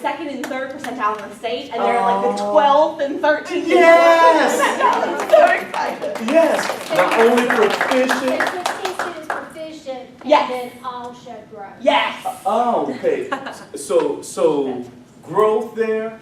second and third percentile in the state, and they're like the 12th and 13th. Yes! I'm so excited. Yes! Not only proficient. There's 15 students proficient, and Yes. then all show growth. Yes. Oh, okay. So growth there,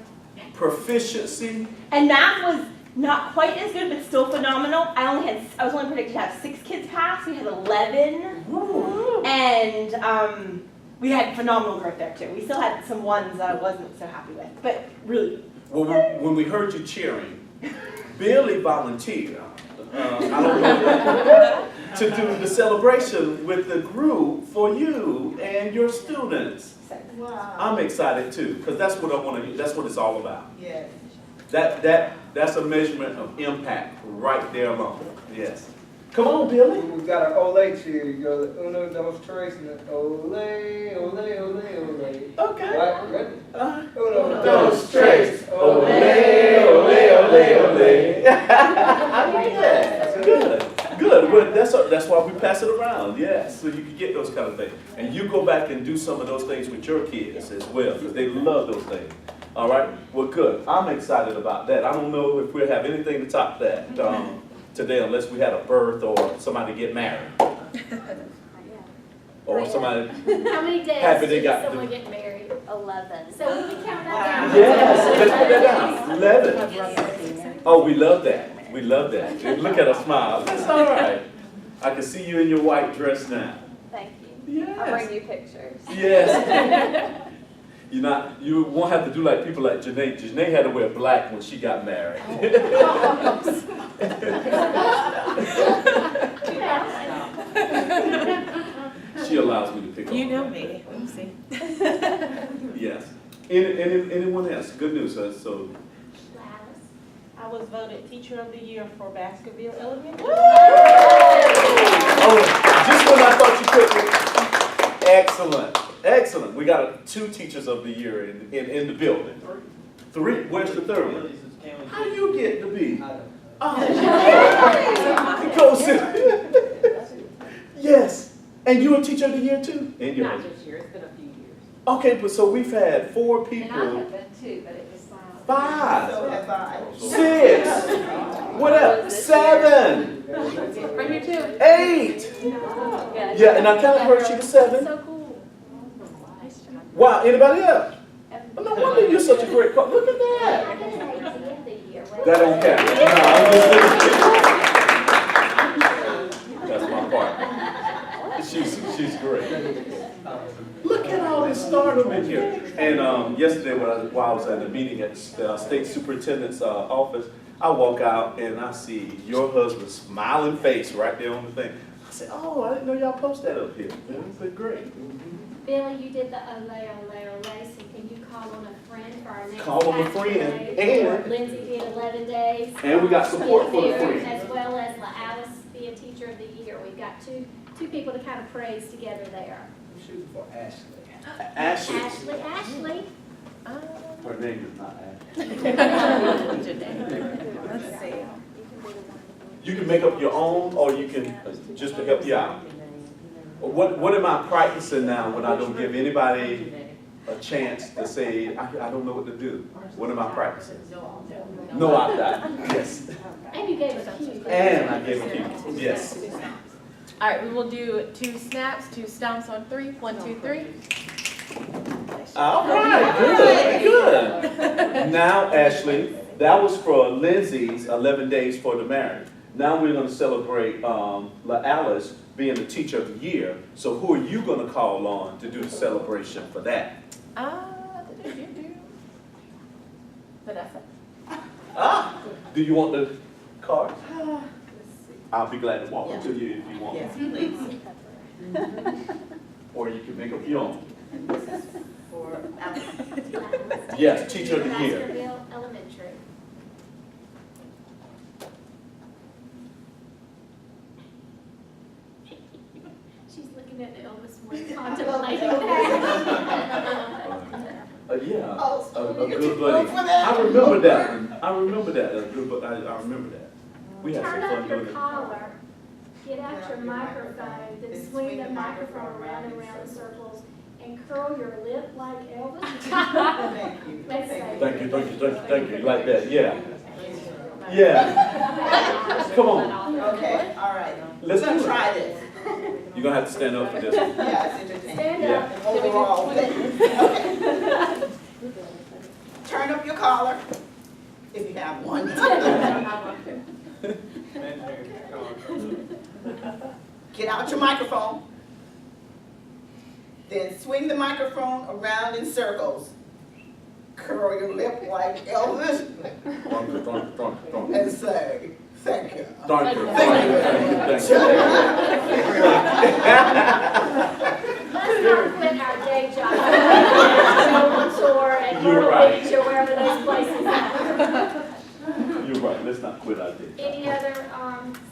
proficiency. And math was not quite as good, but still phenomenal. I was only predicted to have 6 kids pass. We had 11. Ooh. And we had phenomenal growth there too. We still had some ones that I wasn't so happy with, but really. Well, when we heard you cheering, Billy volunteered. I don't know, to do the celebration with the group for you and your students. Wow. I'm excited too, because that's what I want to. That's what it's all about. Yes. That's a measurement of impact right there alone. Yes. Come on, Billy. We've got our Ole cheer. You go the uno, dos, tres, and then Ole, Ole, Ole, Ole. Okay. Right, ready? Uno, dos, tres. Ole, ole, ole, ole. I like that. Good. Good. Well, that's why we pass it around. Yes. So you can get those kind of things, and you go back and do some of those things with your kids as well, because they love those things. All right. Well, good. I'm excited about that. I don't know if we'll have anything to top that today, unless we had a birth or somebody get married, or somebody. How many days Happy they did got someone the- get married? 11. So we can count that down. Yes. Let's put that down. 11. Oh, we love that. We love that. And look at her smile. That's all right. I can see you in your white dress now. Thank you. I'll Yes. bring you pictures. Yes. You won't have to do like people like Janae. Janae had to wear black when she got married. She allows me to pick on You know her. me. Oopsie. Yes. Anyone else? Good news. So I was voted Teacher of the Year for Baskerville Elementary. oh, just when I thought you couldn't. Excellent. Excellent. We got 2 Teachers of the Year in the building. 3. Where's the 3rd one? How do you get to be? Oh, go sit. Yes. And you're a Teacher of the Year too? In your Not this year, it's been a few years. Okay, but so we've had 4 people. And I have been too, but it was 5. So have I. 6. What else? 7. Right here too. 8. Yeah, and I kind of heard she was 7. So cool. Wow, anybody else? No wonder you're such a great coach. Look at that. I did an AT of the year. That don't count. No, I'm just listening. That's my part. She's great. Look at all this stardom in here. And yesterday while I was at the meeting at the state superintendent's office, I walk out and I see your husband's smiling face right there on the thing. I said, oh, I didn't know y'all post that up here. It's been great. Billy, you did the ole, ole, ole, so can you call on a friend for our next Call on a tax friend, day? and- Lindsay did 11 days. And we got support for the There, friend. As well as Alice being Teacher of the Year. We've got two people to kind of praise together there. I'm shooting for Ashley. Ashley. Ashley. Her name is not Ashley. Let's see. You can make up your own, or you can, just to help you out. What am I practicing now when I don't give anybody a chance to say, I don't know what to do? What am I practicing? No opt-out. Yes. And you gave us a cue. And I gave a few. Yes. All right, we will do 2 snaps, 2 stomps on 3. 1, 2, 3. All right, good, good. Now, Ashley, that was for Lindsay's 11 days for the marriage. Now we're going to celebrate Alice being the Teacher of the Year. So who are you going to call on to do the celebration for that? Vanessa. Do you want the card? I'll be glad to walk it to you if you want. Yes, please. Or you can make up your own. For Alice. Yes, Teacher of the Year. Baskerville Elementary. She's looking at Elvis Moore, contemplating that. Yeah, a good buddy. I remember that one. I remember that. I remember that. We had some Turn fun up your doing it. collar, get out your microphone, then swing the microphone around and around in circles, and curl your lip like Elvis. Thank you. Let's say. Thank you, like that, yeah. Yeah, come on, Okay, all right. let's We're gonna do it. try this. You're gonna have to stand up for this one. Yeah, it's entertaining. Stand Yeah. up. Overall. Okay. Turn up your collar, if you have one. Get out your microphone. Then swing the microphone around in circles. Curl your lip like Elvis and say, thank you. Thank you. Let's not quit our day job. Go on tour and You're Myrtle right. Beach or wherever those places are. You're right, let's not quit our day. Any other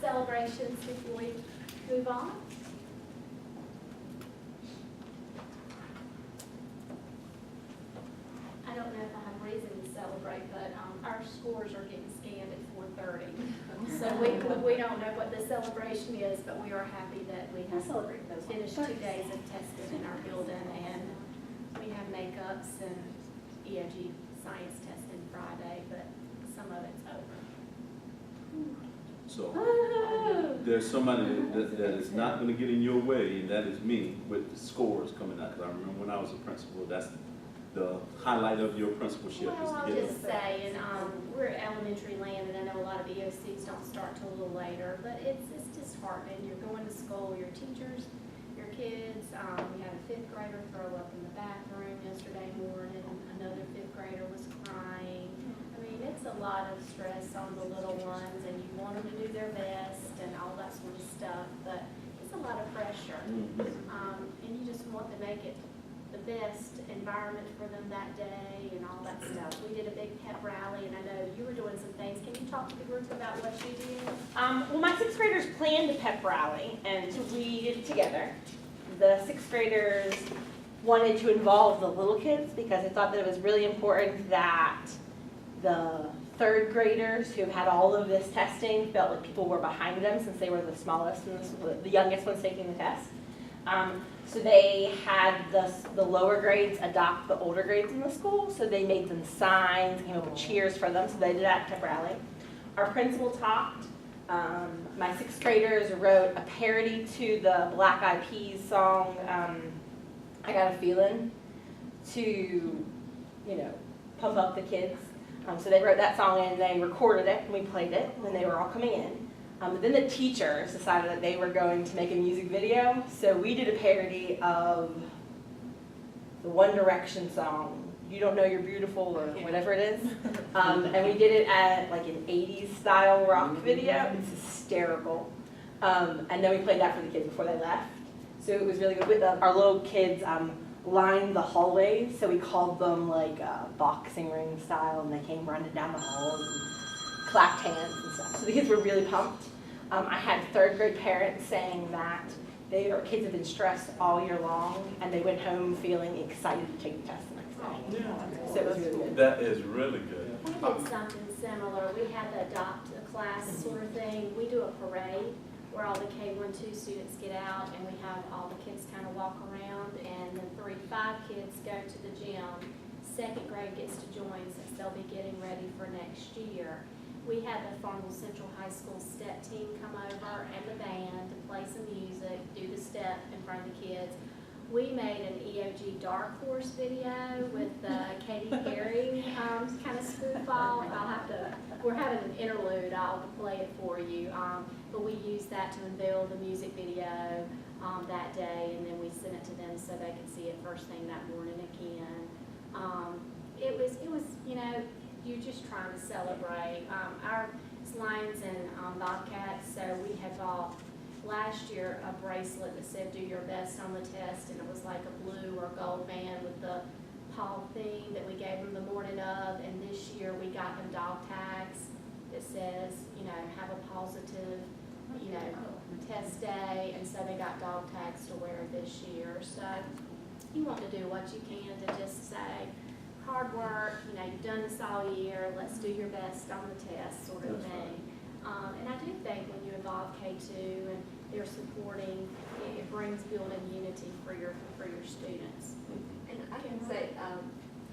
celebrations before we move on? I don't know if I have reason to celebrate, but our scores are getting scanned at 4:30. So we don't know what the celebration is, but we are happy that we have finished 2 days of testing in our building, and we have makeups and EOG science testing Friday, but some of it's over. So, there's somebody that is not gonna get in your way, and that is me, with the scores coming out. Because I remember when I was a principal, that's the highlight of your principalship is Well, to I'll get just say, and we're elementary land, and I know a lot of EOCs don't start till a little later, but it's disheartening. You're going to school, your teachers, your kids. We had a 5th grader throw up in the bathroom yesterday morning. Another 5th grader was crying. I mean, it's a lot of stress on the little ones, and you want them to do their best and all that sort of stuff, but it's a lot of pressure. And you just want to make it the best environment for them that day and all that stuff. We did a big pep rally, and I know you were doing some things. Can you talk to the group about what you did? Well, my 6th graders planned a pep rally, and we did it together. The 6th graders wanted to involve the little kids because they thought that it was really important that the 3rd graders who had all of this testing felt like people were behind them since they were the smallest and the youngest ones taking the test. So they had the lower grades adopt the older grades in the school, so they made them signs, came up with cheers for them, so they did that at pep rally. Our principal talked. My 6th graders wrote a parody to the Black Eyed Peas song, I Got a Feeling, to, pump up the kids. So they wrote that song and they recorded it and we played it when they were all coming in. But then the teachers decided that they were going to make a music video. So we did a parody of the One Direction song, You Don't Know You're Beautiful or whatever it is. And we did it at like an 80s style rock video. It's hysterical. And then we played that for the kids before they left. So it was really good. With our little kids lined the hallways, so we called them like boxing ring style, and they came running down the halls and clapped hands and stuff. So the kids were really pumped. I had 3rd grade parents saying that their kids have been stressed all year long, and they went home feeling excited to take the test the next day. So it was really good. That is really good. We did something similar. We had the adopt a class sort of thing. We do a parade where all the K-1-2 students get out, and we have all the kids kind of walk around, and the 3 to 5 kids go to the gym. 2nd grade gets to join since they'll be getting ready for next year. We had the Farmville Central High School step team come over and the band to play some music, do the step in front of the kids. We made an EOG Dark Horse video with Katy Perry kind of spoof off. We're having an interlude, I'll play it for you. But we used that to unveil the music video that day, and then we sent it to them so they could see it first thing that morning again. It was you're just trying to celebrate. Our Lions and Bobcats, so we had bought last year a bracelet that said do your best on the test, and it was like a blue or gold band with the paw theme that we gave them the morning of, and this year we got them dog tags that says, have a positive, test day, and so they got dog tags to wear this year. So you want to do what you can to just say, hard work, you've done this all year, let's do your best on the test sort of thing. And I do think when you involve K2 and they're supporting, if brings building unity for your students. And I can say,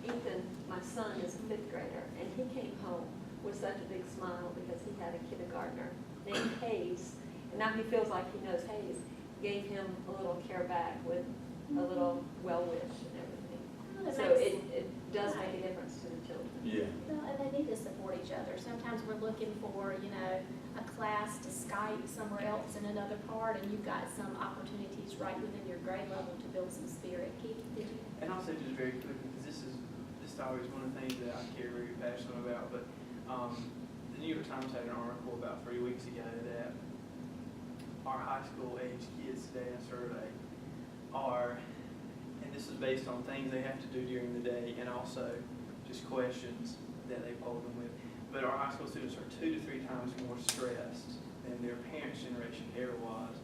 Ethan, my son is a fifth grader, and he came home with such a big smile because he had a kindergartner named Hayes. And now he feels like he knows Hayes. Gave him a little care back with a little well wish and everything. Well, So it does make a difference to the children. Yeah. Well, and they need to support each other. Sometimes we're looking for, a class to Skype somewhere else in another part, and you've got some opportunities right within your grade level to build some spirit. Keith, did you? And also just very quickly, because this is always one of the things that I care very passionate about, but the New York Times had an article about 3 weeks ago that our high school age kids today in a survey are, and this is based on things they have to do during the day and also just questions that they polled them with, but our high school students are 2 to 3 times more stressed than their parents' generation ever was,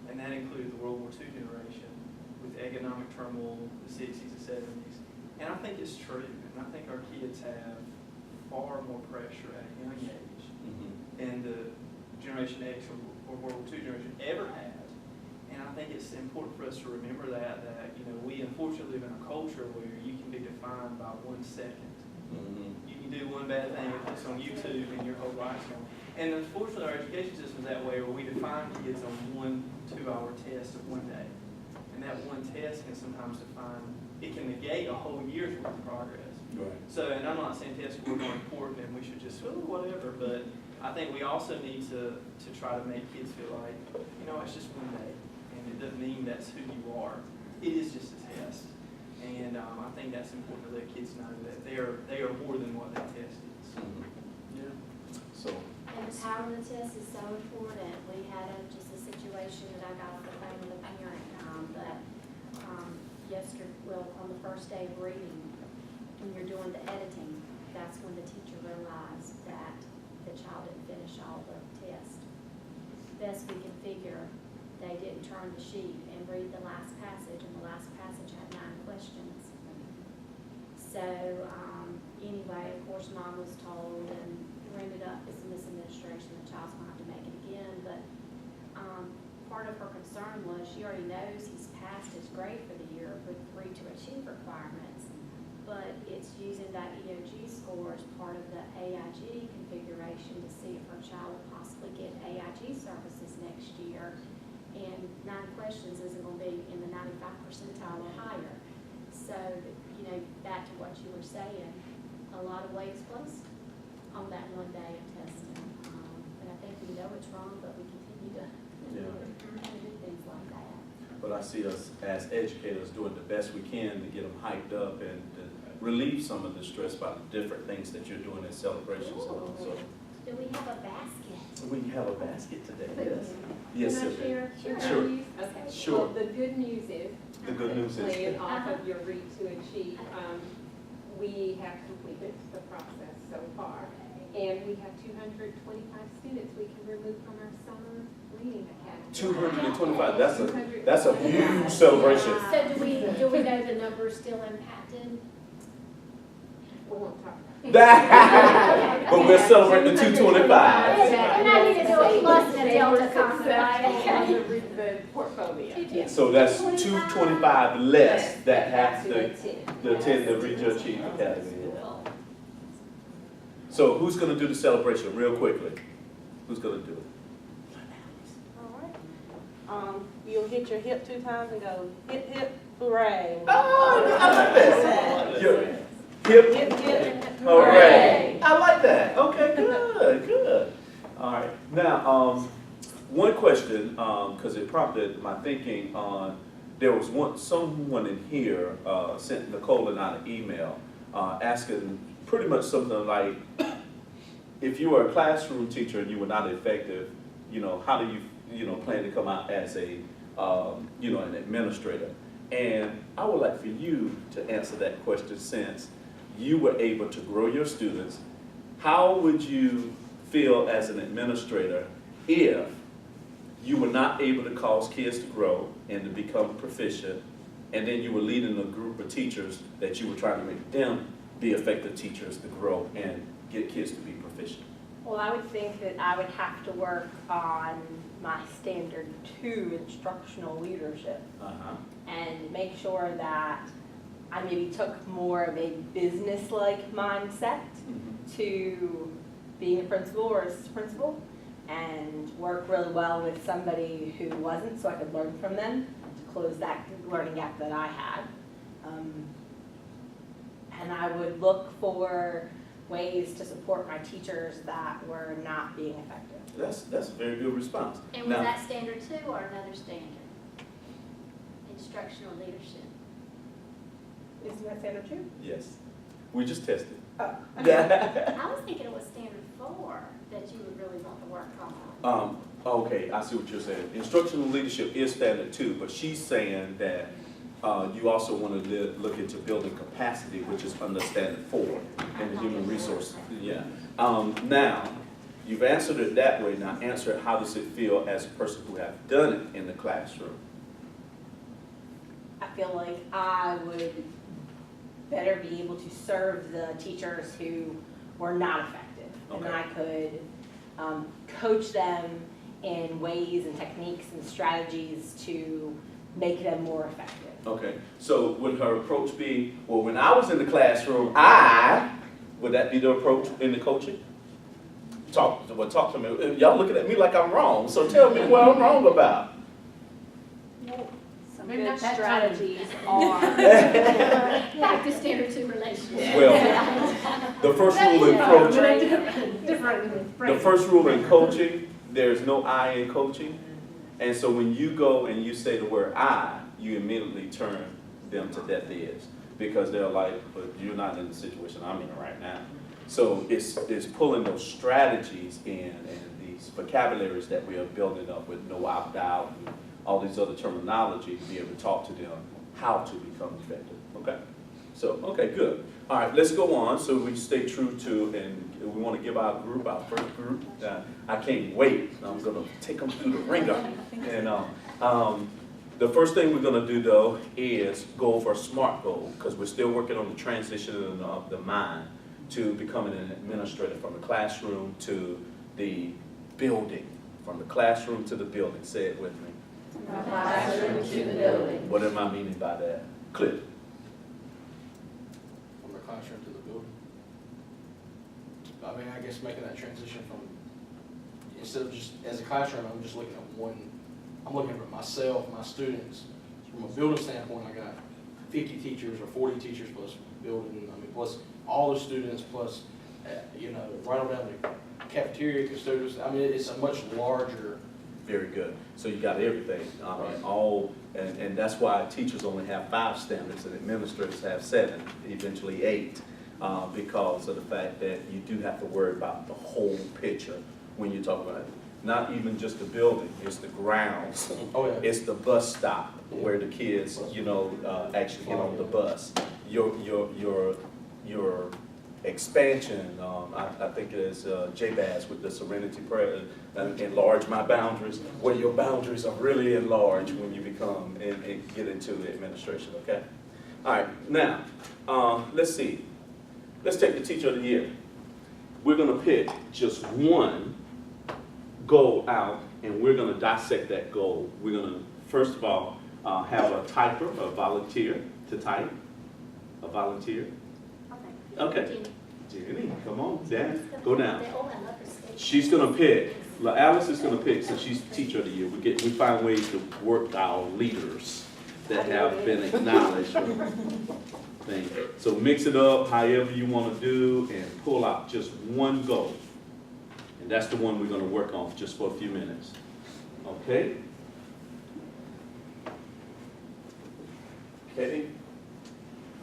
and that included the World War II generation with economic turmoil, the 60s and 70s. And I think it's true, and I think our kids have far more pressure at a young age than the Generation X or World War II generation ever had. And I think it's important for us to remember that we unfortunately live in a culture where you can be defined by 1 second. You can do one bad thing, it puts on YouTube, and your whole life's gone. And unfortunately, our education system is that way, where we define kids on 1 2-hour test of one day. And that one test can sometimes it can negate a whole year's worth of progress. Right. So, and I'm not saying test scores aren't important and we should just, whatever, but I think we also need to try to make kids feel like, it's just one day, and it doesn't mean that's who you are. It is just a test. And I think that's important to let kids know that they are more than what that test is. Yeah. So, And the power of the test is so important. We had just a situation that I got off the phone with a parent on the first day of reading, when you're doing the editing, that's when the teacher realized that the child didn't finish all the tests. Best we can figure, they didn't turn the sheet and read the last passage, and the last passage had 9 questions. So, anyway, of course, mom was told, and we ended up with some misadministration, the child's going to have to make it again, but part of her concern was she already knows he's passed his grade for the year with 3 to achieve requirements, but it's using that EOG score as part of the AIG configuration to see if her child will possibly get AIG services next year. And 9 questions isn't going to be in the 95 percentile or higher. So, back to what you were saying, a lot of weights placed on that one day of testing. And I think we know it's wrong, but we continue to do things like that. but I see us as educators doing the best we can to get them hyped up and to relieve some of the stress by the different things that you're doing in celebrations. So, Do we have a basket? we have a basket today, yes? Yes, Can I Sylvia. share? Sure. Okay. Sure. Well, the good news is, The good news is, playing off of your read to achieve, we have completed the process so far. And we have 225 students we can remove from our summer reading academy. 225, that's a huge celebration. So do we know the number's still impacted? We won't talk about But we're celebrating the 225. And I need to do a plus and a They were delta comment, successful on right? the portfolio. So that's 225 less that have to attend. attend the Read Your Achieve Academy. So who's gonna do the celebration real quickly? Who's gonna do it? All right. You'll hit your hip 2 times and go, hip, hip, hooray. Oh, I like that. Your hip, Hip, hip, hooray. I like that. Okay, good, good. All right. Now, one question, because it prompted my thinking on, there was someone in here sent Nicole and I an email asking pretty much something like, if you were a classroom teacher and you were not effective, how do you, plan to come out as a, an administrator? And I would like for you to answer that question, since you were able to grow your students. How would you feel as an administrator if you were not able to cause kids to grow and to become proficient, and then you were leading a group of teachers that you were trying to make them be effective teachers to grow and get kids to be proficient? Well, I would think that I would have to work on my standard 2 instructional leadership Uh-huh. and make sure that I maybe took more of a business-like mindset to being a principal or assistant principal and work really well with somebody who wasn't so I could learn from them to close that learning gap that I had. And I would look for ways to support my teachers that were not being effective. That's a very good response. And was Now- that standard 2 or another standard? Instructional leadership. Isn't that standard 2? Yes. We just tested. Oh. I was thinking it was standard 4 that you would really want to work on. Okay, I see what you're saying. Instructional leadership is standard 2, but she's saying that you also want to look into building capacity, which is under standard 4 in the human resource. Yeah. Now, you've answered it that way. Now answer it, how does it feel as a person who have done it in the classroom? I feel like I would better be able to serve the teachers who were not effective. And Okay. I could coach them in ways and techniques and strategies to make them more effective. Okay, so would her approach be, well, when I was in the classroom, would that be the approach in the coaching? Talk to me. Y'all looking at me like I'm wrong, so tell me what I'm wrong about. Some Maybe good not that strategies are. Back to standard 2 relationship. Well, the first rule in coaching, Different the first rule in coaching, there's no I in coaching. And so when you go and you say the word I, you immediately turn them to deaf ears because they're like, but you're not in the situation I'm in right now. So it's pulling those strategies in and these vocabularies that we are building up with no opt-out and all these other terminology to be able to talk to them how to become effective. Okay? So, okay, good. All right, let's go on so we stay true to, and we want to give our group, our first group. I can't wait. I'm going to take them through the ringer. And the first thing we're going to do, though, is go over a SMART goal because we're still working on the transition of the mind to becoming an administrator from the classroom to the building. From the classroom to the building. Say it with me. From the classroom to the building. What am I meaning by that? Clip. From the classroom to the building. I mean, I guess making that transition from, instead of just, as a classroom, I'm just looking at one, I'm looking at myself, my students. From a building standpoint, I got 50 teachers or 40 teachers plus building, I mean, plus all the students, plus, right on down the cafeteria custodians. I mean, it's a much larger. Very good. So you got everything. And that's why teachers only have 5 standards and administrators have 7, eventually 8, because of the fact that you do have to worry about the whole picture when you talk about it. Not even just the building, it's the grounds. Oh, yeah. It's the bus stop where the kids, actually get on the bus. Your expansion, I think it is Jabez with the Serenity Prayer, enlarge my boundaries, where your boundaries are really enlarged when you become and get into administration, okay? All right, now, let's see. Let's take the Teacher of the Year. We're gonna pick just one goal out, and we're gonna dissect that goal. We're gonna, first of all, have a typer, a volunteer to type, a volunteer. Okay. Jenny, come on, Dan, go down. She's gonna pick, Alice is gonna pick, since she's Teacher of the Year, we find ways to work our leaders that have been acknowledged. So mix it up however you wanna do and pull out just one goal. And that's the one we're gonna work on just for a few minutes. Okay? Okay?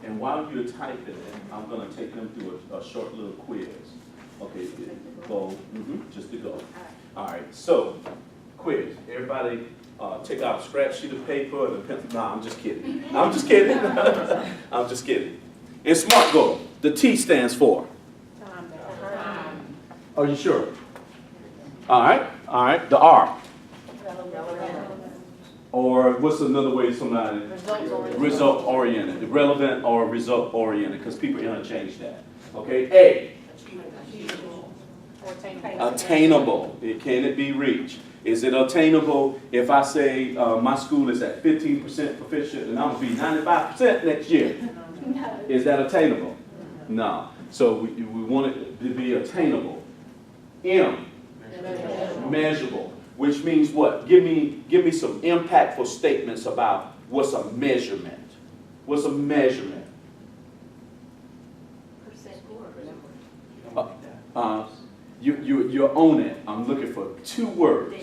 And while you're typing, I'm going to take them through a short little quiz. Okay, go, just to go. All right, so quiz. Everybody take out a scratch sheet of paper and a pencil. No, I'm just kidding. I'm just kidding. I'm just kidding. In SMART goal, the T stands for? Time. Are you sure? All right. The R. Or what's another way somebody? Result oriented. Relevant or result oriented, because people interchange that. Okay. A. Attainable. Can it be reached? Is it attainable if I say my school is at 15% proficient and I'm gonna be 95% next year? No. Is that attainable? No. So we want it to be attainable. M, measurable, which means what? Give me some impactful statements about what's a measurement. What's a measurement? Percent more. You own it. I'm looking for 2 words.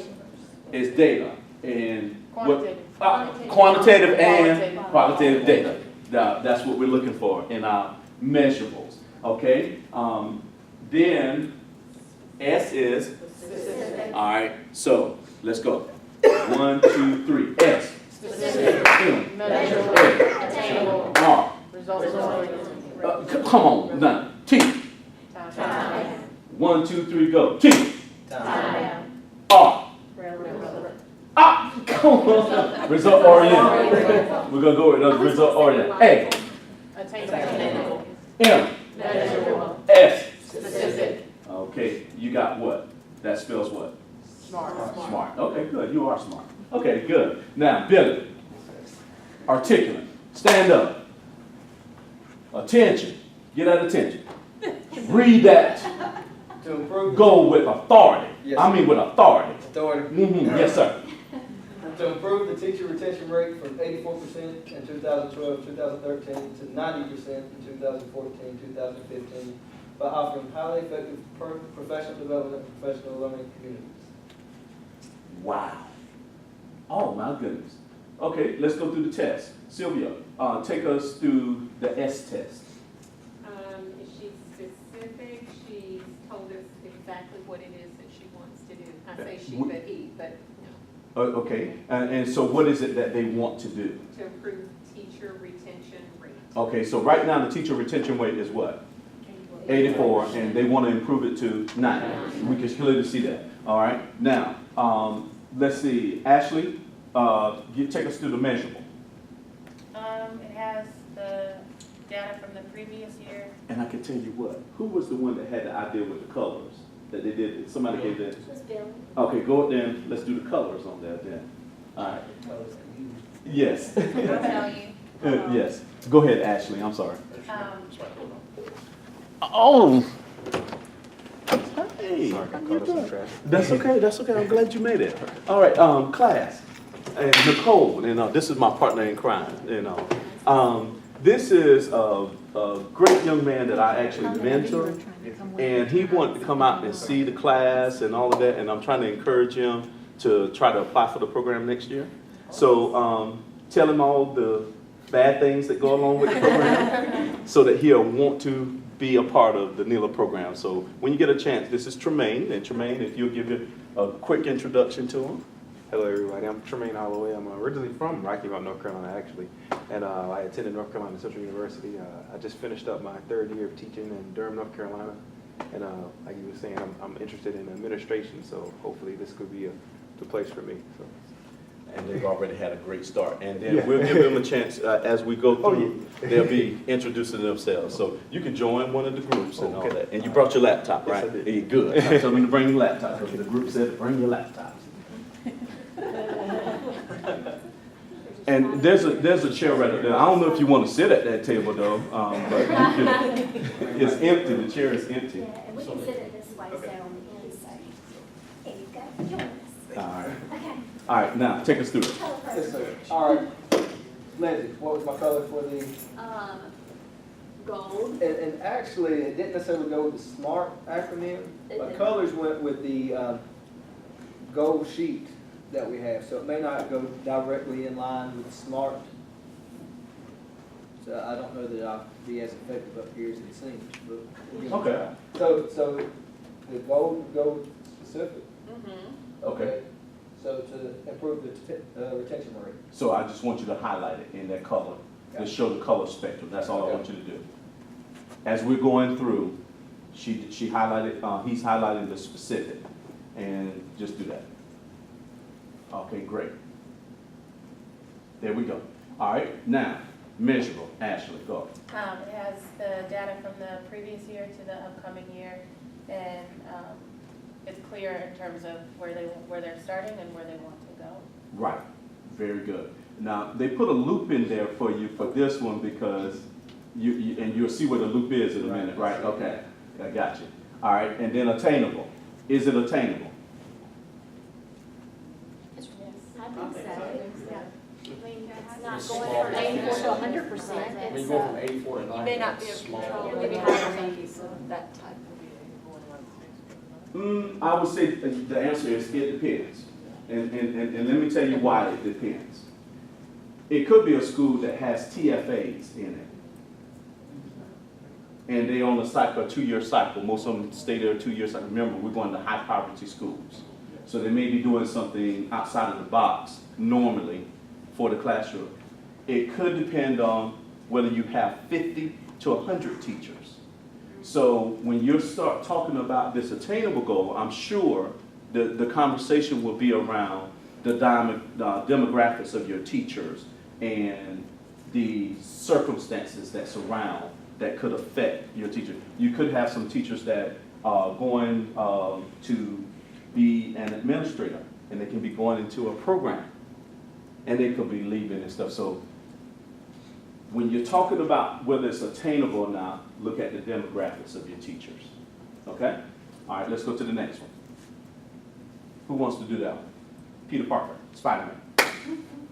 It's data and what? Quantitative and qualitative data. That's what we're looking for in our measurables. Okay. Then S is. All right. So let's go. 1, 2, 3. S. M. Measurable. R. Results oriented. Come on, now. T. Time. 1, 2, 3, go. T. Time. R. Relevant. Ah, come on. Result oriented. We're gonna go with the result oriented. A. Attainable. M. Measurable. S. Specific. Okay, you got what? That spells what? Smart. Smart. Okay, good. You are smart. Okay, good. Now, Billy. Articulate. Stand up. Attention. Get that attention. Read that. To improve. Go with authority. Yes, I mean with authority. Authority. Yes, sir. To improve the teacher retention rate from 84% in 2012, 2013 to 90% in 2014, 2015 by offering highly effective professional development and professional learning communities. Wow. Oh my goodness. Okay, let's go through the test. Sylvia, take us through the S test. She's specific, she's told us exactly what it is that she wants to do. I say she, but he, but no. Okay, and so what is it that they want to do? To improve teacher retention rate. Okay, so right now the teacher retention rate is what? 84, and they want to improve it to 90. We can clearly see that. All right, now, let's see, Ashley, take us through the measurable. It has the data from the previous year. And I can tell you what, who was the one that had the idea with the colors? That they did, somebody gave that? It was Bill. Okay, go then, let's do the colors on there then. All right. Yes. I'll tell you. Yes. Go ahead, Ashley, I'm sorry. Um, Oh! Hey, that's okay, that's okay, I'm glad you made it. All right, class, and Nicole, this is my partner in crime, this is a great young man that I actually mentor, and he wanted to come out and see the class and all of that, and I'm trying to encourage him to try to apply for the program next year. So tell him all the bad things that go along with the program so that he'll want to be a part of the NELA program. So when you get a chance, this is Tremaine, and Tremaine, if you'll give it a quick introduction to him. Hello everybody, I'm Tremaine Holloway. I'm originally from Rocky Mount, North Carolina actually, and I attended North Carolina Central University. I just finished up my 3rd year of teaching in Durham, North Carolina, and like you were saying, I'm interested in administration, so hopefully this could be the place for me. So. And they've already had a great start. And then we'll give them a chance as we go through. They'll be introducing themselves. So you can join one of the groups and all that. And you brought your laptop, right? Yes, I did. Hey, good. Tell them to bring your laptop. The group said, bring your laptops. And there's a chair right up there. I don't know if you want to sit at that table though, but you can. It's empty. The chair is empty. Yeah, and we can sit it this way, so on the inside. Here you go, join us. All right. Okay. All right. Now take us through it. Color Yes, sir. presentation. All right. Lindsay, what was my color for the, Gold. and actually, it didn't necessarily go with the SMART acronym. It My didn't. colors went with the gold sheet that we have, so it may not go directly in line with SMART. So I don't know that I'll be as effective up here as it seems, but we'll give it a Okay. try. So the gold specific. Okay. So to improve the retention rate. So I just want you to highlight it in that color, to show the color spectrum. That's all I want you to do. As we're going through, she highlighted, he's highlighting the specific, and just do that. Okay, great. There we go. All right, now, measurable. Ashley, go. It has the data from the previous year to the upcoming year, and it's clear in terms of where they're starting and where they want to go. Right, very good. Now, they put a loop in there for you for this one because and you'll see where the loop is in a minute, right? Okay, I got you. All right, and then attainable. Is it attainable? I think I think so. so. Yeah. I mean, it's It's not small. going from 84 to 100%. When you It's, go from 84 to 90, You may not be it's able to small. control Maybe higher fees of that type. I would say the answer is it depends. And let me tell you why it depends. It could be a school that has TFAs in it. And they on a cycle, a 2-year cycle. Most of them stay there a 2-year cycle. Remember, we're going to high poverty schools. So they may be doing something outside of the box normally for the classroom. It could depend on whether you have 50 to 100 teachers. So when you start talking about this attainable goal, I'm sure the conversation will be around the demographics of your teachers and the circumstances that surround that could affect your teacher. You could have some teachers that are going to be an administrator, and they can be going into a program, and they could be leaving and stuff. So when you're talking about whether it's attainable or not, look at the demographics of your teachers. Okay? All right, let's go to the next one. Who wants to do that one? Peter Parker, Spider-Man.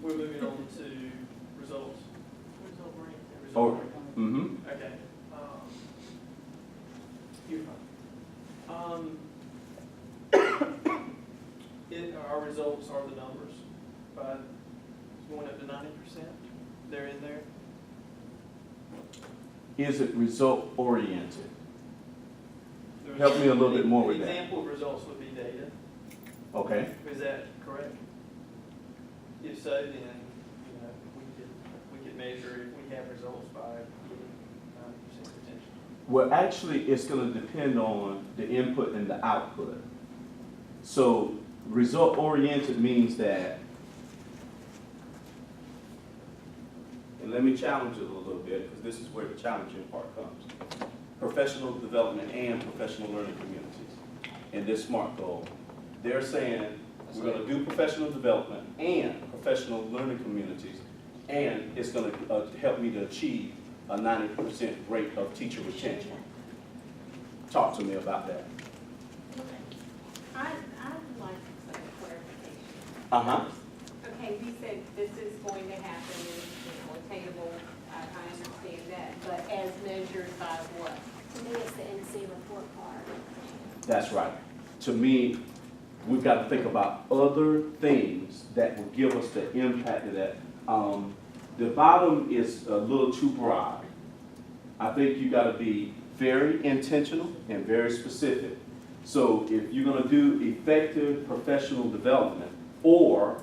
We're moving on to results. Result oriented. Oh, mm-hmm. Okay. You're fine. Our results are the numbers, but going up to 90%. They're in there. Is it result oriented? Help me a little bit more with that. The example of results would be data. Okay. Is that correct? If so, then we could measure if we have results by getting 90% retention. Well, actually, it's going to depend on the input and the output. So result oriented means that, and let me challenge it a little bit because this is where the challenging part comes. Professional development and professional learning communities. In this SMART goal, they're saying we're going to do professional development and professional learning communities, and it's going to help me to achieve a 90% rate of teacher retention. Talk to me about that. I'd like some clarification. Uh-huh. Okay, we said this is going to happen and, attainable, I understand that, but as measured by what? To me, it's the NC report card. That's right. To me, we've got to think about other things that will give us the impact of that. The bottom is a little too broad. I think you got to be very intentional and very specific. So if you're going to do effective professional development, or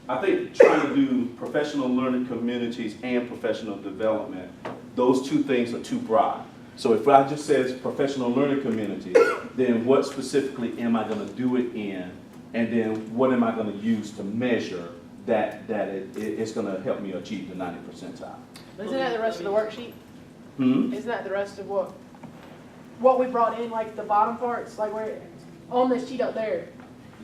I think trying to do professional learning communities and professional development, those two things are too broad. So if I just says professional learning communities, then what specifically am I going to do it in? And then what am I going to use to measure that it's going to help me achieve the 90 percentile? Isn't that the rest of the worksheet? Hmm? Isn't that the rest of what we brought in, like the bottom parts, like where, on this sheet up there,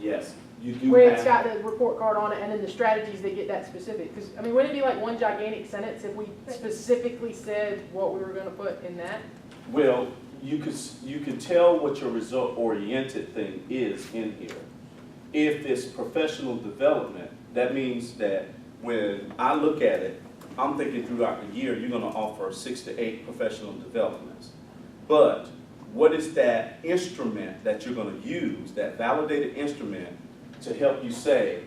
Yes, you do where it's have. got the report card on it and then the strategies that get that specific? Because, I mean, wouldn't it be like one gigantic sentence if we specifically said what we were going to put in that? Well, you could tell what your result-oriented thing is in here. If it's professional development, that means that when I look at it, I'm thinking throughout the year, you're going to offer 6 to 8 professional developments. But what is that instrument that you're going to use, that validated instrument, to help you say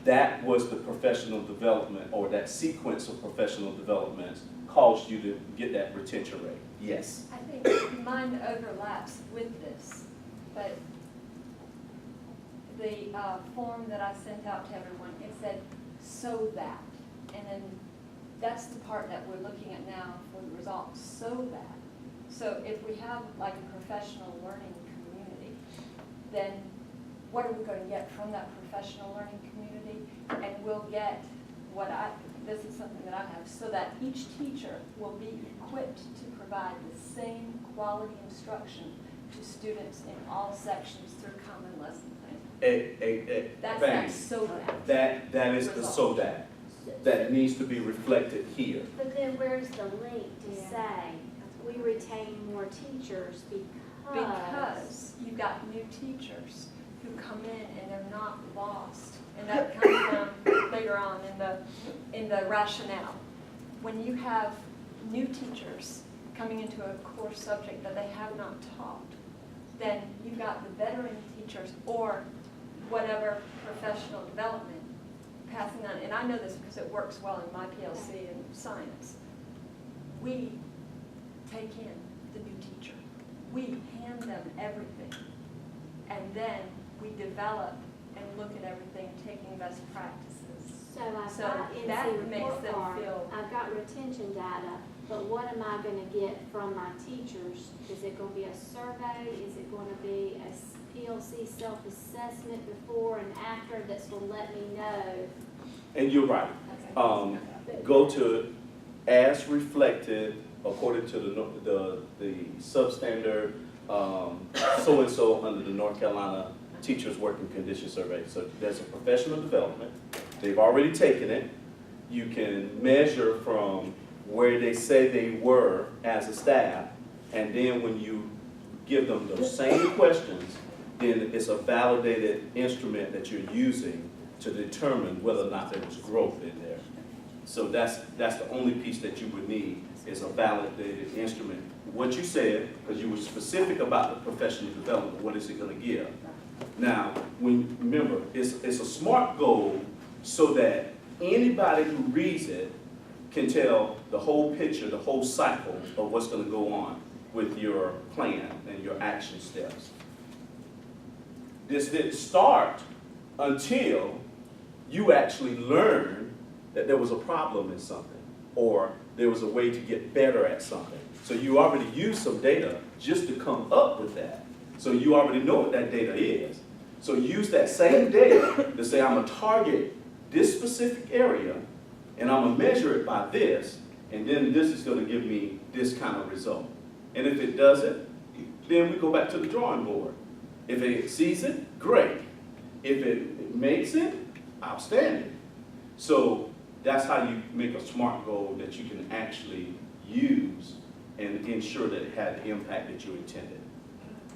that was the professional development or that sequence of professional developments caused you to get that retention rate? Yes. I think mine overlaps with this, but the form that I sent out to everyone, it said, so that. And then that's the part that we're looking at now for the results, so that. So if we have like a professional learning community, then what are we going to get from that professional learning community? And we'll get this is something that I have, so that each teacher will be equipped to provide the same quality instruction to students in all sections through common lesson plan. That's Bang. that SODAC. That is the SODAC. That needs to be reflected here. But then where's the link to Yeah. say, we retain more teachers Because you've got new teachers who come in and they're not lost. And that comes from later on in the rationale. When you have new teachers coming into a core subject that they have not taught, then you've got the veteran teachers or whatever professional development passing on. And I know this because it works well in my PLC and science. We take in the new teacher. We hand them everything. And then we develop and look at everything, taking best practices. So I've So got that NC makes report them card, feel- I've got retention data, but what am I gonna get from my teachers? Is it gonna be a survey? Is it gonna be a PLC self-assessment before and after that's gonna let me know? And you're right. Go to as reflected according to the substandard so-and-so under the North Carolina Teachers Working Condition Survey. So there's a professional development. They've already taken it. You can measure from where they say they were as a staff, and then when you give them those same questions, then it's a validated instrument that you're using to determine whether or not there was growth in there. So that's the only piece that you would need is a validated instrument. What you said, because you were specific about the professional development, what is it going to give? Now, remember, it's a SMART goal so that anybody who reads it can tell the whole picture, the whole cycle of what's going to go on with your plan and your action steps. This didn't start until you actually learned that there was a problem in something or there was a way to get better at something. So you already used some data just to come up with that. So you already know what that data is. So use that same data to say, I'm going to target this specific area and I'm going to measure it by this, and then this is going to give me this kind of result. And if it doesn't, then we go back to the drawing board. If it exceeds it, great. If it makes it, outstanding. So that's how you make a SMART goal that you can actually use and ensure that it had the impact that you intended.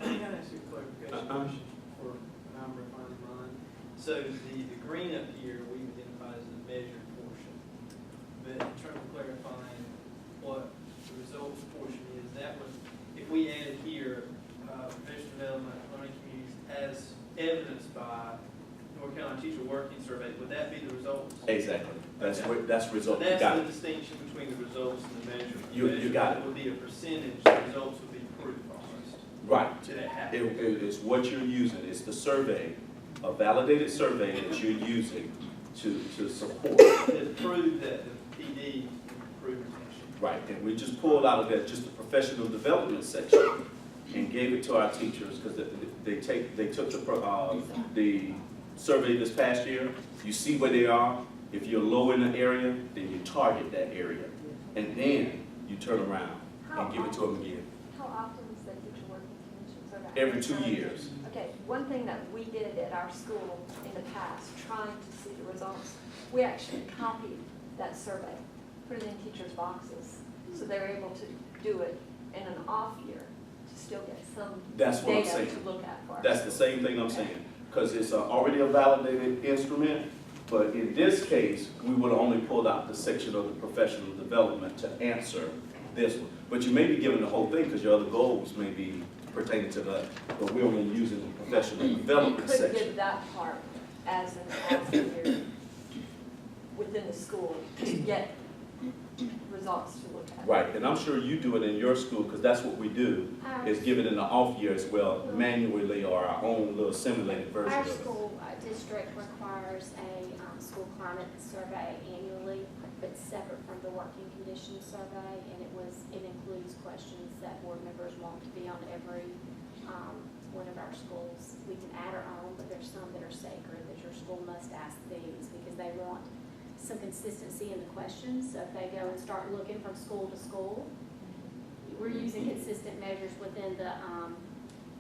Can I ask you a clarification question for I'm refining mine? So the green up here, we identify as the measured portion. But in terms of clarifying what the results portion is, that was, if we added here, professional development, learning communities as evidenced by North Carolina Teacher Working Survey, would that be the results? Exactly. That's Okay. what, that's So result. You that's got the it. distinction between the results and the measure. You got it. Would be a percentage, the results would be proof almost. Right. To that happen. It's what you're using. It's the survey, a validated survey that you're using to support. To prove that the PD improved retention. Right, and we just pulled out of that just the professional development section and gave it to our teachers because they took the survey this past year. You see where they are. If you're low in the area, then you target that area. And then you turn around and give it to them again. How often is the teacher working condition survey? Every 2 years. Okay, one thing that we did at our school in the past, trying to see the results, we actually copied that survey, put it in teachers' boxes, so they were able to do it in an off year to still get some That's what I'm data saying. to look at for us. That's the same thing I'm saying, because it's already a validated instrument, but in this case, we would have only pulled out the section of the professional development to answer this one. But you may be given the whole thing, because your other goals may be pertaining to that, but we're only using the professional You development could section. give that part as an off year within the school to get results to look at. Right, and I'm sure you do it in your school, because that's what we do, is give it in the off year as well, manually, or our own little simulated version Our of it. school district requires a school climate survey annually, but separate from the working conditions survey, and it includes questions that board members want to be on every one of our schools. We can add our own, but there's some that are sacred, that your school must ask these, because they want some consistency in the questions. So if they go and start looking from school to school, we're using consistent measures within the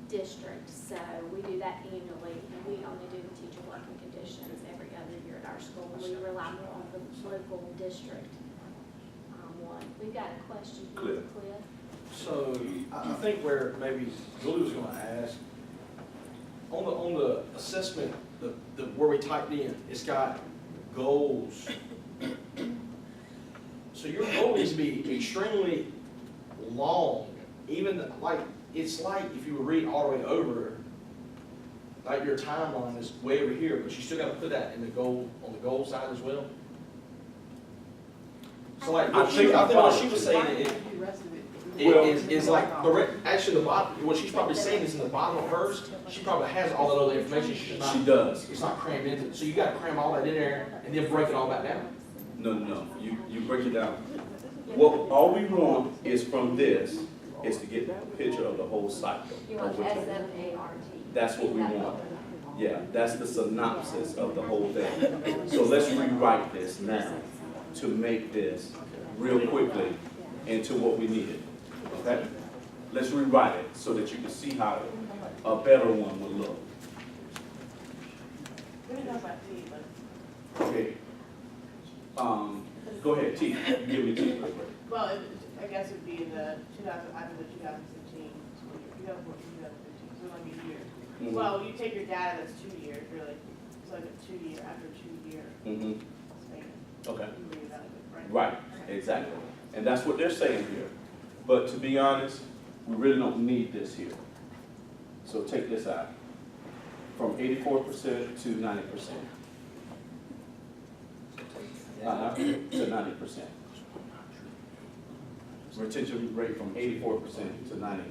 district, so we do that annually, and we only do the teacher working conditions every other year at our school. We rely more on the local district one. We've got a question here, Cliff. So I think where maybe Julie was gonna ask, on the assessment, the where we typed in, it's got goals. So your goal needs to be extremely long, even like, it's like if you were reading all the way over, like your timeline is way over here, but you still gotta put that in the goal, on the goal side as well. So like, I think what she was saying, The rest of it. is like, actually the bottom, what she's probably saying is in the bottom of hers, she probably has all that other information, she's not. She does. It's not crammed into, so you gotta cram all that in there and then break it all back down. No, you break it down. What, all we want is from this, is to get a picture of the whole cycle. You of want which- SMART. That's what we want. Yeah, that's the synopsis of the whole thing. So let's rewrite this now to make this real quickly into what we needed, okay? Let's rewrite it so that you can see how a better one would look. Okay. Go ahead, T, give me T. Well, I guess it'd be the 2000, after the 2016 school year, 2014, 2015, so like a year. Mhm. Well, you take your data, that's 2 years, really. It's like a 2-year, after 2-year Mhm. span. Okay. You read that, right? Right, exactly. And that's what they're saying here. But to be honest, we really don't need this here. So take this out. From 84% to 90%. To 90%. Retention rate from 84% to 90.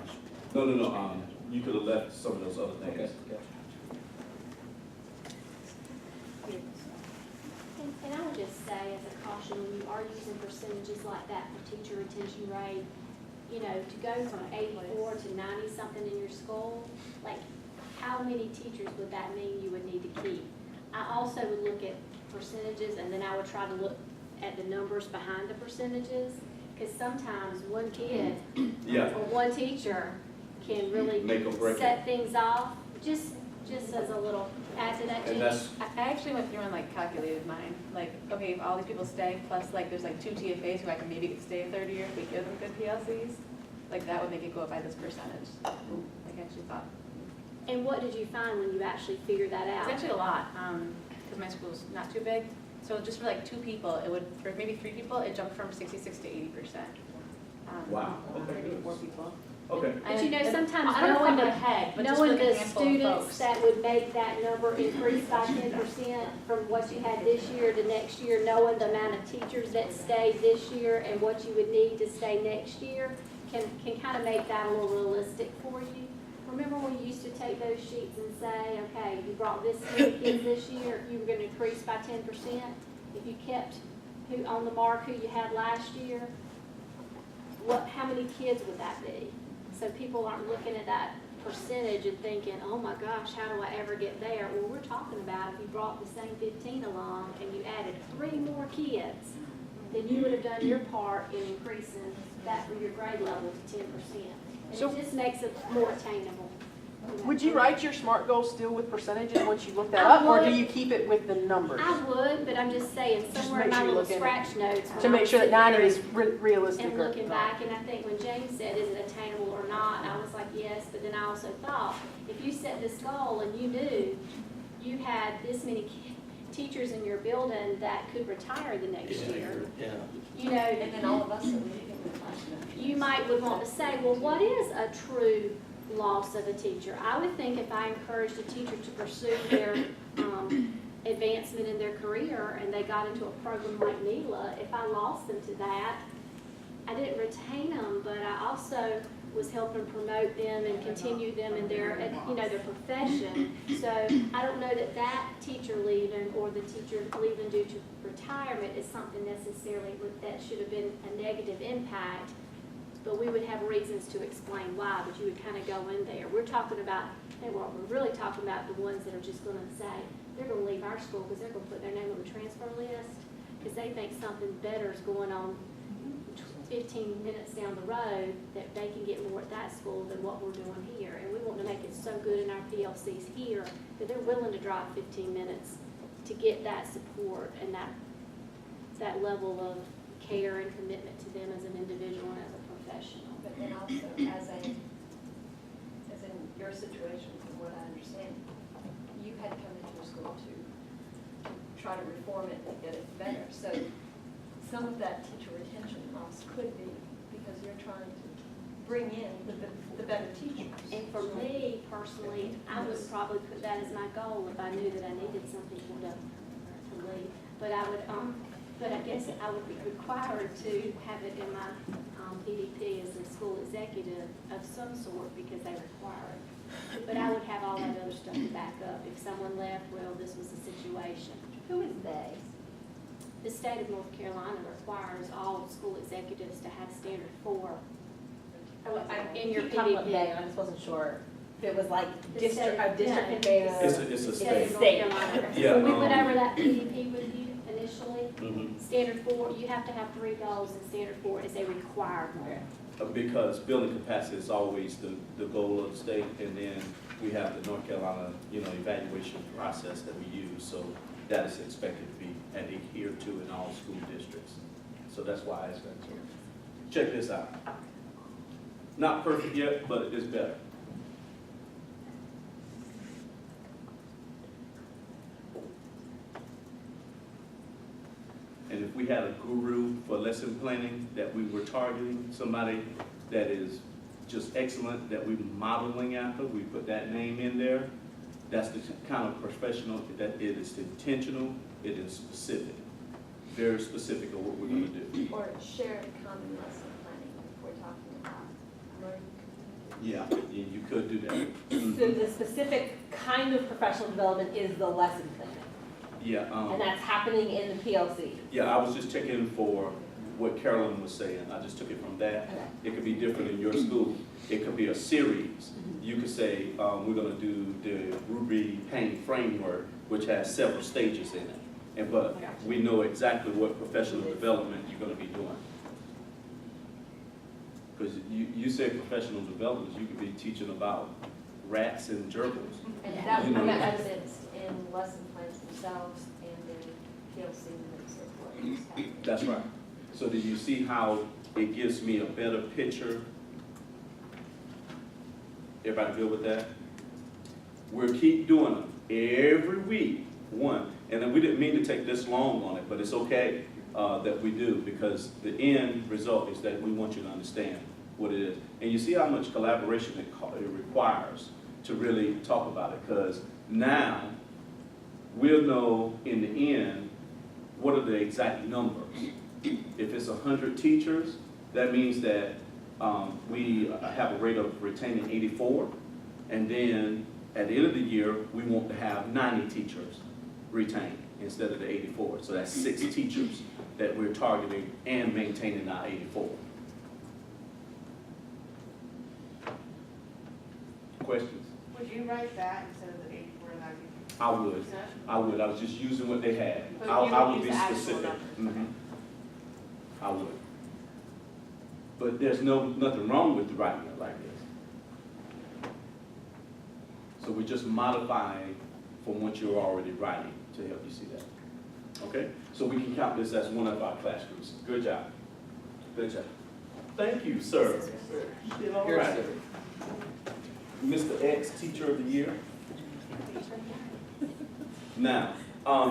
No, you could have left some of those other things. And I would just say as a caution, when you are using percentages like that for teacher retention rate, you know, to go from 84 to 90 something in your school, like how many teachers would that mean you would need to keep? I also would look at percentages and then I would try to look at the numbers behind the percentages. Because sometimes one kid Yeah. or one teacher can really Make or break it. set things off, just as a little add to that, And Jenny. that's, I actually went through and like calculated mine, like, okay, if all these people stay, plus like there's like 2 TFAs who I can maybe stay a third year if we give them good PLCs, like that would make it go up by this percentage. Like I actually thought, And what did you find when you actually figured that it's out? actually a lot, because my school's not too big. So just for like 2 people, it would, or maybe 3 people, it jumped from 66 to 80%. Wow, okay. Maybe 4 people. okay. But you know, And sometimes I don't know knowing off my the, head, but just for knowing like a the handful of students folks. that would make that number increase by 10% from what you had this year to next year, knowing the amount of teachers that stayed this year and what you would need to stay next year, can kind of make that a little realistic for you. Remember when you used to take those sheets and say, okay, you brought this many kids this year, you were going to increase by 10%. If you kept who on the mark who you had last year, how many kids would that be? So people aren't looking at that percentage and thinking, oh my gosh, how do I ever get there? Well, we're talking about if you brought the same 15 along and you added 3 more kids, then you would have done your part in increasing that for your grade level to 10%. And So- it just makes it more attainable. Would you write your SMART goals still with percentages once you look that I up, or do would. you keep it with the numbers? I would, but I'm just saying, Just somewhere in make my sure you little look at scratch notes. To when I make sure that sit there 90 is realistic and or looking not. back, and I think when James said, is it attainable or not, I was like, yes, but then I also thought, if you set this goal and you knew you had this many teachers in your building that could retire the next year, Yeah. you know, And then all of us are leaving the classroom. you might would want to say, well, what is a true loss of a teacher? I would think if I encouraged a teacher to pursue their advancement in their career and they got into a program like NELA, if I lost them to that, I didn't retain them, but I also was helping promote them and continue them in their, their profession. So I don't know that that teacher leaving or the teacher leaving due to retirement is something necessarily that should have been a negative impact. But we would have reasons to explain why, but you would kind of go in there. We're talking about, and we're really talking about the ones that are just going to say, they're going to leave our school because they're going to put their name on the transfer list because they think something better is going on 15 minutes down the road, that they can get more at that school than what we're doing here. And we want to make it so good in our PLCs here that they're willing to drive 15 minutes to get that support and that level of care and commitment to them as an individual and as a professional. But then also, as in your situation, from what I understand, you had come into your school to try to reform it and get it better. So some of that teacher retention loss could be because you're trying to bring in the better teachers. And for me personally, I would probably put that as my goal if I knew that I needed something to leave. But I would, but I guess I would be required to have it in my PDP as a school executive of some sort because they require it. But I would have all that other stuff to back up. If someone left, well, this was the situation. Who is they? The state of North Carolina requires all school executives to have standard 4 in your Keep talking about PDP. they, I just wasn't sure if it was like The district, state- a district no. conveyor. It's a State of state. North Carolina. Yeah, When we went over that PDP with you initially, Mhm. standard 4, you have to have 3 goals, and standard 4 is a requirement. Because building capacity is always the goal of the state, and then we have the North Carolina, evaluation process that we use, so that is expected to be adhered to in all school districts. So that's why it's that. Check this out. Not perfect yet, but it's better. And if we had a guru for lesson planning that we were targeting, somebody that is just excellent, that we're modeling after, we put that name in there, that's the kind of professional that it is intentional, it is specific, very specific of what we're gonna do. Or shared common lesson planning, if we're talking about learning. Yeah, you could do that. So the specific kind of professional development is the lesson planning, Yeah, and that's happening in the PLC. yeah, I was just checking for what Carolyn was saying, I just took it from that. Okay. It could be different in your school. It could be a series. Mm-hmm. You could say, we're gonna do the Ruby Pain Framework, which has several stages in it. But Gotcha. we know exactly what professional development you're gonna be doing. Because you said professional development, you could be teaching about rats and gerbils. And that You would know. be evidenced in lesson plans themselves and in PLC minutes of what is happening. That's right. So do you see how it gives me a better picture? Everybody good with that? We'll keep doing them every week, one. And then we didn't mean to take this long on it, but it's okay that we do, because the end result is that we want you to understand what it is. And you see how much collaboration it requires to really talk about it, because now we'll know in the end what are the exact numbers. If it's 100 teachers, that means that we have a rate of retaining 84, and then at the end of the year, we want to have 90 teachers retained instead of the 84. So that's 6 teachers that we're targeting and maintaining our 84. Questions? Would you write that instead of the 84 and 90? I would. I would. I was just using what they had. But I you I would would be use the actual specific. numbers. Mhm. I would. But there's nothing wrong with writing it like this. So we're just modifying from what you're already writing to help you see that. Okay? So we can count this as one of our class groups. Good job. Good job. Thank you, sir. You did all Here, right. sir. Mr. X, Teacher of the Year. Now,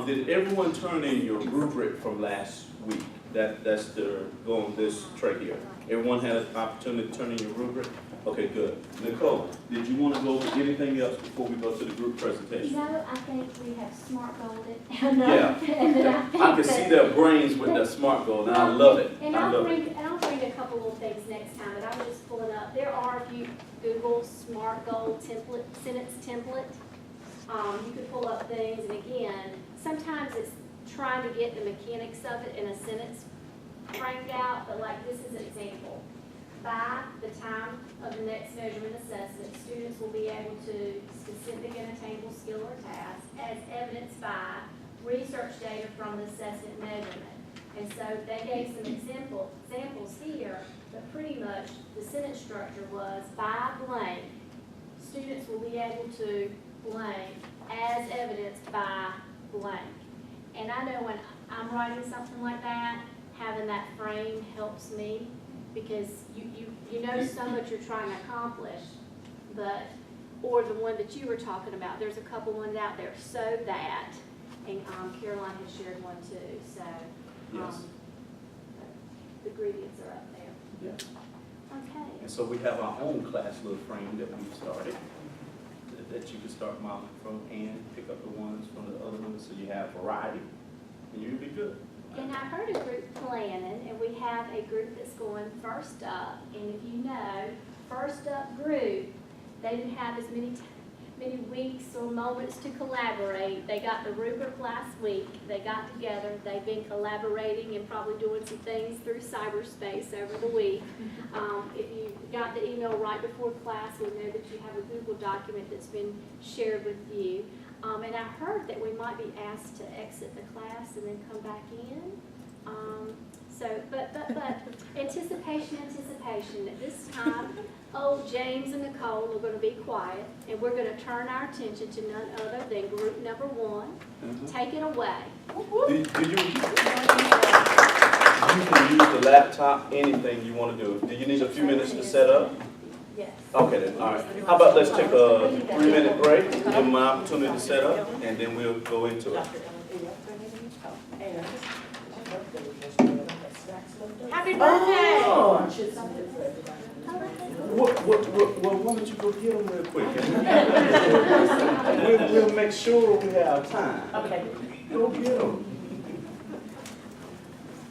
did everyone turn in your rubric from last week? That's the, go on this tray here. Everyone had an opportunity to turn in your rubric? Okay, good. Nicole, did you want to go over anything else before we go to the group presentation? No, I think we have smart golded. Yeah. And then I think I can see their brains with that smart goal, and I love it. And I I'll love it. bring a couple little things next time, but I was just pulling up, there are, if you Google smart goal template, sentence template, you could pull up things, and again, sometimes it's trying to get the mechanics of it in a sentence framed out, but like this is an example. By the time of the next measurement assessment, students will be able to specific and attainable skill or task as evidenced by research data from the assessment measurement. And so they gave some examples here, but pretty much the sentence structure was by blank, students will be able to blank as evidenced by blank. And I know when I'm writing something like that, having that frame helps me because you know so much you're trying to accomplish, but, or the one that you were talking about, there's a couple ones out there, so that, and Caroline has shared one too, so. Yes. The ingredients are up there. Yeah. Okay. And so we have our own class little frame that we've started, that you can start modeling from and pick up the ones from the other ones, so you have variety, and you'll be good. And I heard a group planning, and we have a group that's going first up, and if you know, first up group, they didn't have as many weeks or moments to collaborate. They got the rubric last week, they got together, they've been collaborating and probably doing some things through cyberspace over the week. If you got the email right before class, we know that you have a Google document that's been shared with you. And I heard that we might be asked to exit the class and then come back in. But anticipation. At this time, James and Nicole are going to be quiet, and we're going to turn our attention to none other than group number one. Take it away. You can use the laptop, anything you want to do. Do you need a few minutes to set up? Yes. Okay then, all right. How about let's take a 3-minute break, give them an opportunity to set up, and then we'll go into it. Happy birthday! Well, why don't you go get them real quick? And we'll make sure we have time. Okay. Go get them.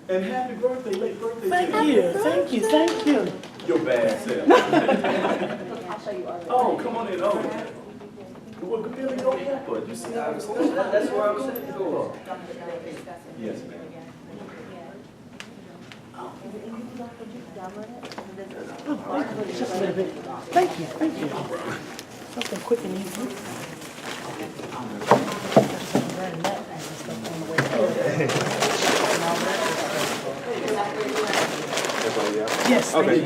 And happy birthday, late birthday. Thank you. Your bad self. I'll show you all. Oh, come on in. Oh. Well, Billy, go help her. You see how it's going? That's where I'm sitting for. Yes, ma'am. Just a little bit. Thank you. Something quick and easy. Yes, Okay.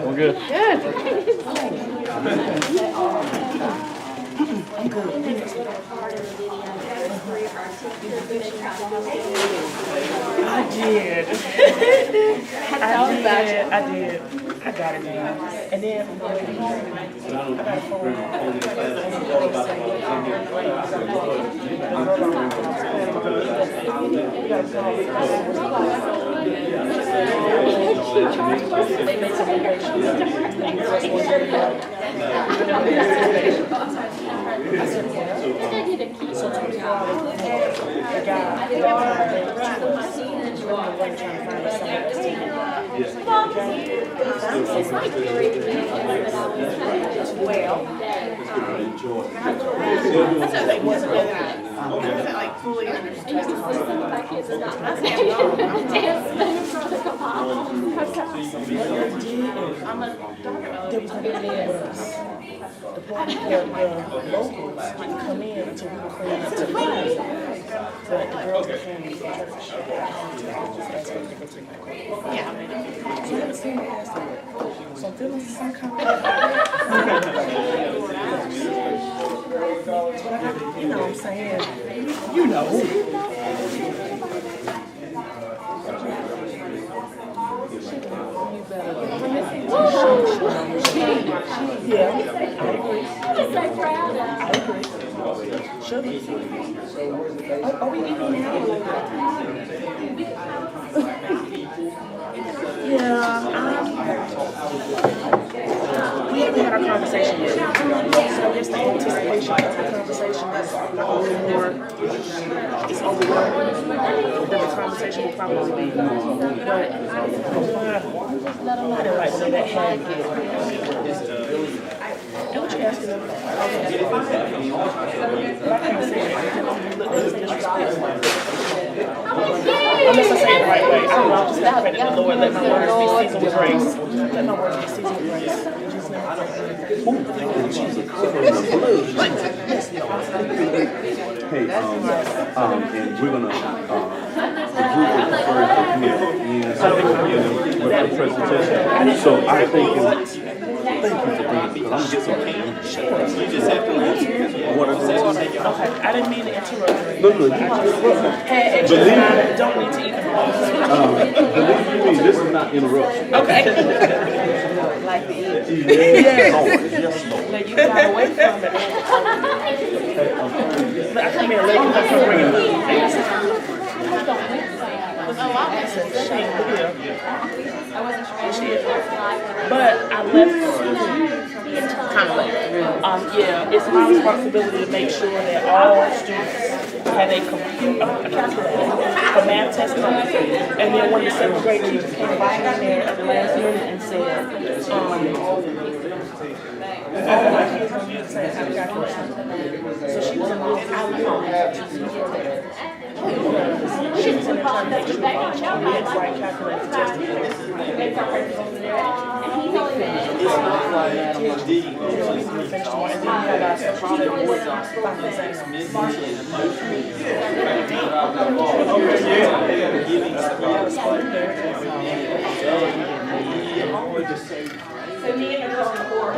We're good. I did. I got it down. And then I'm going to be home. I got a Like fully understood. Locals didn't come in until we were cleaning up to the but the girls and families were church. Yeah. So that's so I'm feeling some kind of you know what I'm saying? You know. Yeah. I'm so proud of. Should be. Are we eating now? Yeah. We haven't had our conversation yet. So I guess the anticipation of the conversation is a little more, it's overwhelming. Then the conversation will probably be, but I didn't like to say that had and what you asking them? Unless I say it the right way. I don't know, I'm just not credit the Lord, let my words be seasoned with grace. Let my words be seasoned with grace. In Jesus' name. Hey, and we're gonna, the group will refer to here with the presentation. So I think, thank you for bringing, because I'm just okay. You just have to answer what I'm saying. Okay, I didn't mean to interrupt. No, you interrupt. I don't need to even. Believe me, this is not interruption. Okay. Like the yes, Lord, yes, Lord. Now you got away from it. I come here late because I can bring it. I wasn't sure. But I left kind of late. Yeah, it's my responsibility to make sure that all students had a calculator for math testing. And then when the seventh grade teacher came by in there at the last minute and said, all my kids don't use the same kind of calculator. So she was a little she was in there trying to make sure that we had the right calculator for testing. It's not like D. Finished one, and then we had our strategic board about the same. So me and Nicole and Cora.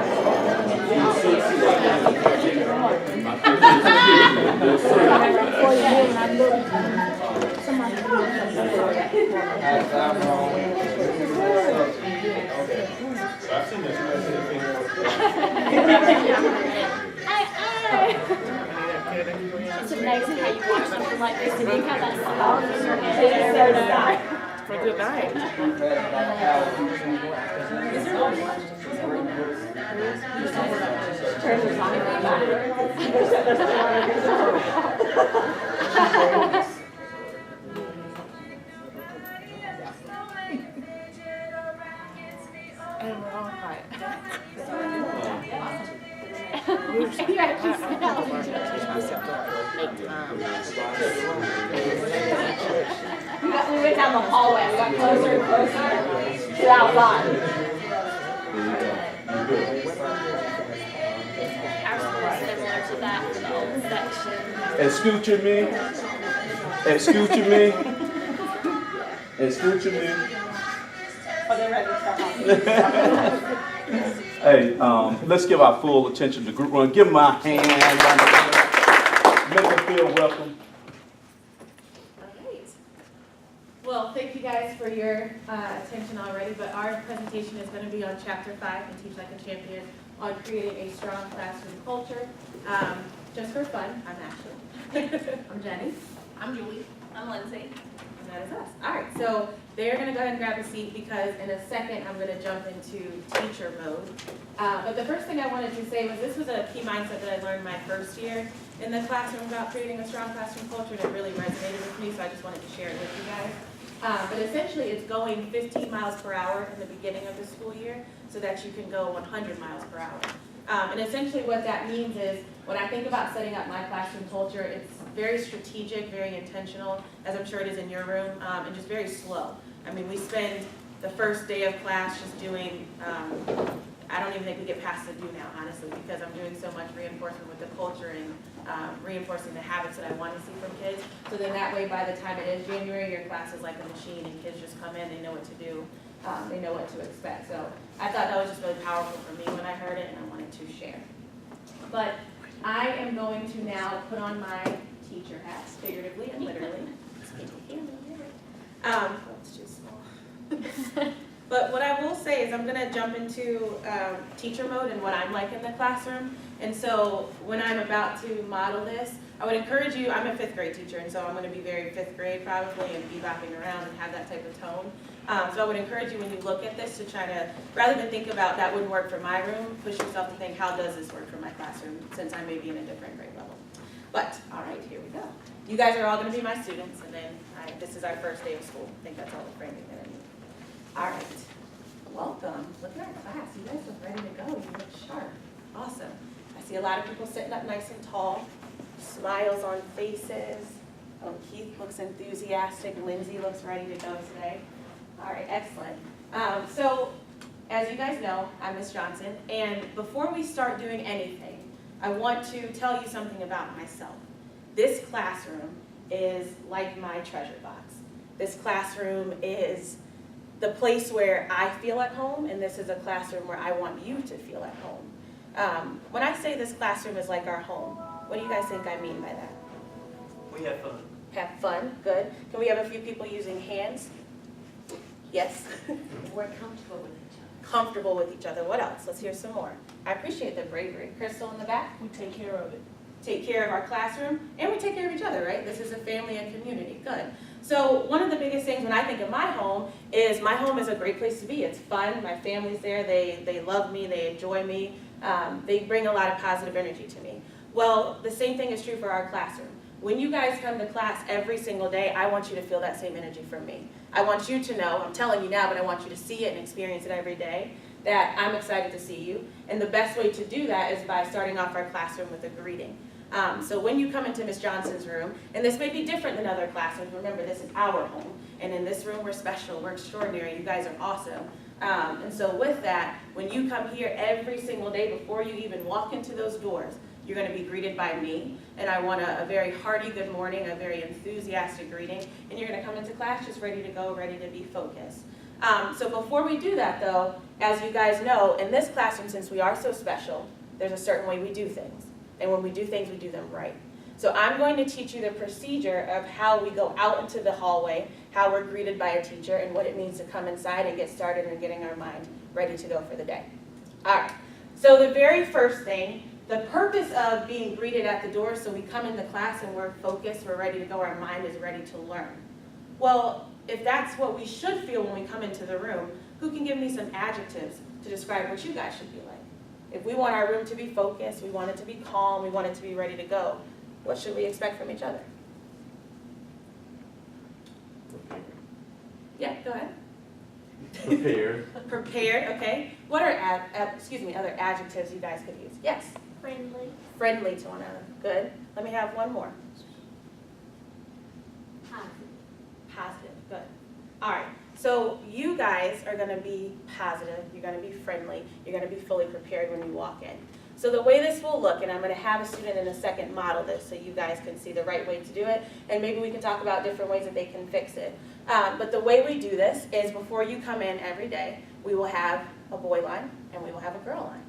It's amazing how you watch something like this and you have that song in your head. For a good night. And we're all quiet. You actually smell it. We went down the hallway, we got closer and closer to the outside. Our school is similar to that for the old section. Excuse me. Excuse me. Excuse me. Oh, they're ready to start talking. Hey, let's give our full attention to group one. Give them a hand. Make them feel welcome. Well, thank you guys for your attention already, but our presentation is going to be on Chapter 5 and Teach Like a Champion on creating a strong classroom culture. Just for fun, I'm Ashley. I'm Jenny. I'm Julie. I'm Lindsay. And that is us. All right, so they're going to go ahead and grab a seat because in a second I'm going to jump into teacher mode. But the first thing I wanted to say was this was a key mindset that I learned my first year in the classroom about creating a strong classroom culture, and it really resonated with me, so I just wanted to share it with you guys. But essentially, it's going 15 miles per hour in the beginning of the school year so that you can go 100 miles per hour. And essentially what that means is, when I think about setting up my classroom culture, it's very strategic, very intentional, as I'm sure it is in your room, and just very slow. I mean, we spend the first day of class just doing, I don't even think we get past the do now, honestly, because I'm doing so much reinforcement with the culture and reinforcing the habits that I want to see from kids. So then that way, by the time it is January, your class is like a machine and kids just come in, they know what to do, they know what to expect. So I thought that was just really powerful for me when I heard it, and I wanted to share. But I am going to now put on my teacher hats, figuratively and literally. It's too small. But what I will say is I'm gonna jump into teacher mode and what I'm like in the classroom. And so when I'm about to model this, I would encourage you, I'm a 5th grade teacher, and so I'm gonna be very 5th grade probably and be bopping around and have that type of tone. So I would encourage you when you look at this to try to, rather than think about that wouldn't work for my room, push yourself to think, how does this work for my classroom, since I may be in a different grade level. But, all right, here we go. You guys are all gonna be my students, and then this is our first day of school. I think that's all the framing that I need. All right, welcome. Look at our class. You guys look ready to go. You look sharp. Awesome. I see a lot of people sitting up nice and tall, smiles on faces. Oh, Keith looks enthusiastic. Lindsay looks ready to go today. All right, excellent. So, as you guys know, I'm Miss Johnson, and before we start doing anything, I want to tell you something about myself. This classroom is like my treasure box. This classroom is the place where I feel at home, and this is a classroom where I want you to feel at home. When I say this classroom is like our home, what do you guys think I mean by that? We have fun. Have fun, good. Can we have a few people using hands? Yes? We're comfortable with each other. Comfortable with each other. What else? Let's hear some more. I appreciate the bravery. Crystal in the back? We take care of it. Take care of our classroom, and we take care of each other, right? This is a family and community. Good. So one of the biggest things when I think of my home is a great place to be. It's fun. My family's there. They love me. They enjoy me. They bring a lot of positive energy to me. Well, the same thing is true for our classroom. When you guys come to class every single day, I want you to feel that same energy from me. I want you to know, I'm telling you now, but I want you to see it and experience it every day, that I'm excited to see you. And the best way to do that is by starting off our classroom with a greeting. So when you come into Miss Johnson's room, and this may be different than other classrooms, remember this is our home, and in this room we're special, we're extraordinary, you guys are awesome. And so with that, when you come here every single day, before you even walk into those doors, you're going to be greeted by me, and I want a very hearty good morning, a very enthusiastic greeting, and you're going to come into class just ready to go, ready to be focused. So before we do that though, as you guys know, in this classroom, since we are so special, there's a certain way we do things. And when we do things, we do them right. So I'm going to teach you the procedure of how we go out into the hallway, how we're greeted by a teacher, and what it means to come inside and get started and getting our mind ready to go for the day. All right, so the very first thing, the purpose of being greeted at the door, so we come into class and we're focused, we're ready to go, our mind is ready to learn. Well, if that's what we should feel when we come into the room, who can give me some adjectives to describe what you guys should be like? If we want our room to be focused, we want it to be calm, we want it to be ready to go, what should we expect from each other? Yeah, go ahead. Prepared. Prepared, okay. What are other adjectives you guys could use? Yes. Friendly. Friendly to one another. Good. Let me have one more. Positive. Positive. Good. All right. So you guys are going to be positive. You're going to be friendly. You're going to be fully prepared when you walk in. So the way this will look, and I'm going to have a student in a second model this so you guys can see the right way to do it, and maybe we can talk about different ways that they can fix it. But the way we do this is before you come in every day, we will have a boy line and we will have a girl line.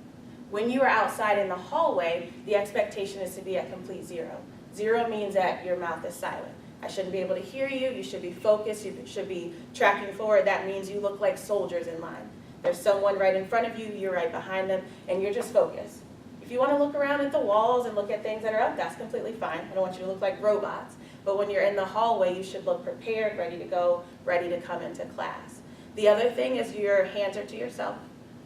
When you are outside in the hallway, the expectation is to be at complete zero. Zero means that your mouth is silent. I shouldn't be able to hear you. You should be focused. You should be tracking forward. That means you look like soldiers in line. There's someone right in front of you, you're right behind them, and you're just focused. If you want to look around at the walls and look at things that are up, that's completely fine. I don't want you to look like robots. But when you're in the hallway, you should look prepared, ready to go, ready to come into class. The other thing is your hands are to yourself.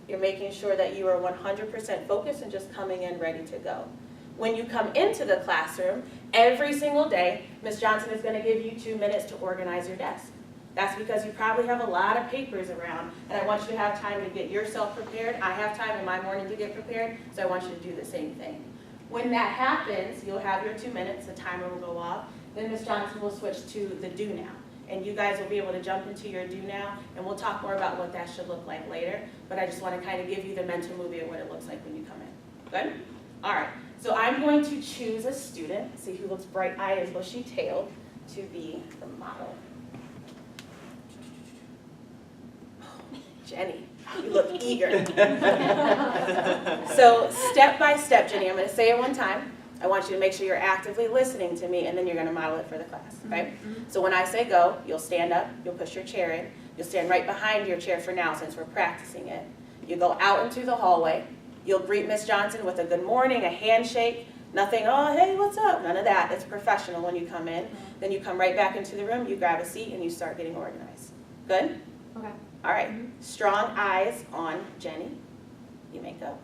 You're making sure that you are 100% focused and just coming in ready to go. When you come into the classroom, every single day, Ms. Johnson is going to give you 2 minutes to organize your desk. That's because you probably have a lot of papers around, and I want you to have time to get yourself prepared. I have time in my morning to get prepared, so I want you to do the same thing. When that happens, you'll have your 2 minutes, the timer will go off, then Ms. Johnson will switch to the do now. And you guys will be able to jump into your do now, and we'll talk more about what that should look like later, but I just want to kind of give you the mental movie of what it looks like when you come in. Good? All right, so I'm going to choose a student, see who looks bright-eyed and bushy-tailed, to be the model. Jenny, you look eager. So step by step, Jenny, I'm going to say it one time. I want you to make sure you're actively listening to me, and then you're gonna model it for the class, okay? So when I say go, you'll stand up, you'll push your chair in, you'll stand right behind your chair for now since we're practicing it. You go out into the hallway, you'll greet Miss Johnson with a good morning, a handshake, nothing, oh, hey, what's up? None of that. It's professional when you come in. Then you come right back into the room, you grab a seat, and you start getting organized. Good? Okay. All right. Strong eyes on Jenny. You may go.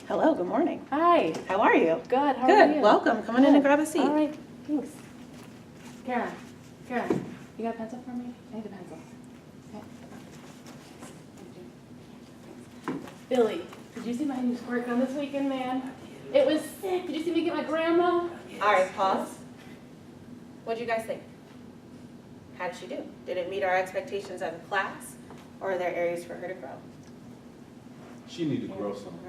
Hello, good morning. Hi. How are you? Good. How are you? Good. Welcome. Come on in and grab a seat. All right. Thanks. Karen, you got a pencil for me? I need a pencil. Okay. Billy, did you see my new squirt gun this weekend, man? It was sick. Did you see me get my grandma? All right, pause. What do you guys think? How did she do? Did it meet our expectations as a class, or are there areas for her to grow? She need to grow some.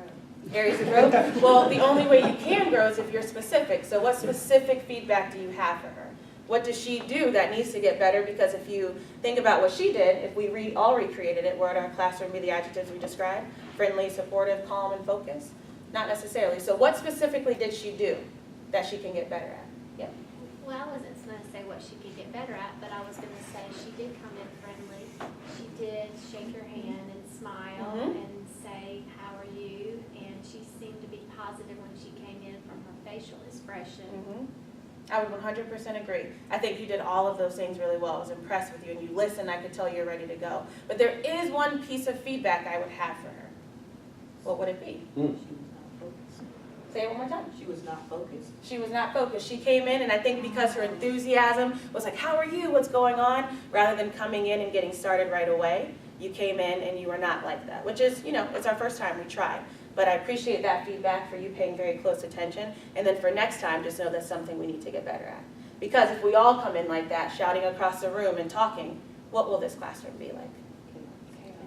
Areas of growth? Well, the only way you can grow is if you're specific. So what specific feedback do you have for her? What does she do that needs to get better? Because if you think about what she did, if we all recreated it, where in our classroom be the adjectives we described? Friendly, supportive, calm, and focused? Not necessarily. So what specifically did she do that she can get better at? Yep. Well, I wasn't going to say what she could get better at, but I was going to say she did come in friendly. She did shake your hand and smile and say, how are you? And she seemed to be positive when she came in from her facial expression. I would 100% agree. I think you did all of those things really well. I was impressed with you, and you listened. I could tell you're ready to go. But there is one piece of feedback I would have for her. What would it be? Say it one more time. She was not focused. She was not focused. She came in, and I think because her enthusiasm was like, how are you? What's going on? Rather than coming in and getting started right away, you came in and you were not like that, which is, it's our first time. We tried. But I appreciate that feedback for you paying very close attention. And then for next time, just know that's something we need to get better at. Because if we all come in like that, shouting across the room and talking, what will this classroom be like?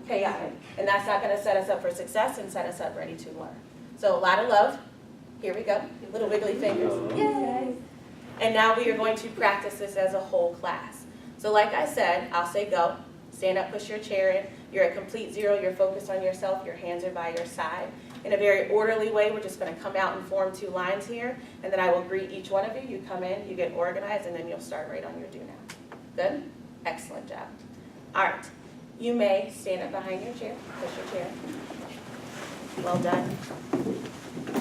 Chaotic. And that's not going to set us up for success and set us up ready to learn. So a lot of love. Here we go. Little wiggly fingers. Yay! And now we are going to practice this as a whole class. So like I said, I'll say go. Stand up, push your chair in. You're at complete zero. You're focused on yourself. Your hands are by your side. In a very orderly way, we're just going to come out and form 2 lines here. And then I will greet each one of you. You come in, you get organized, and then you'll start right on your do now. Good? Excellent job. All right. You may stand up behind your chair. Push your chair. Well done.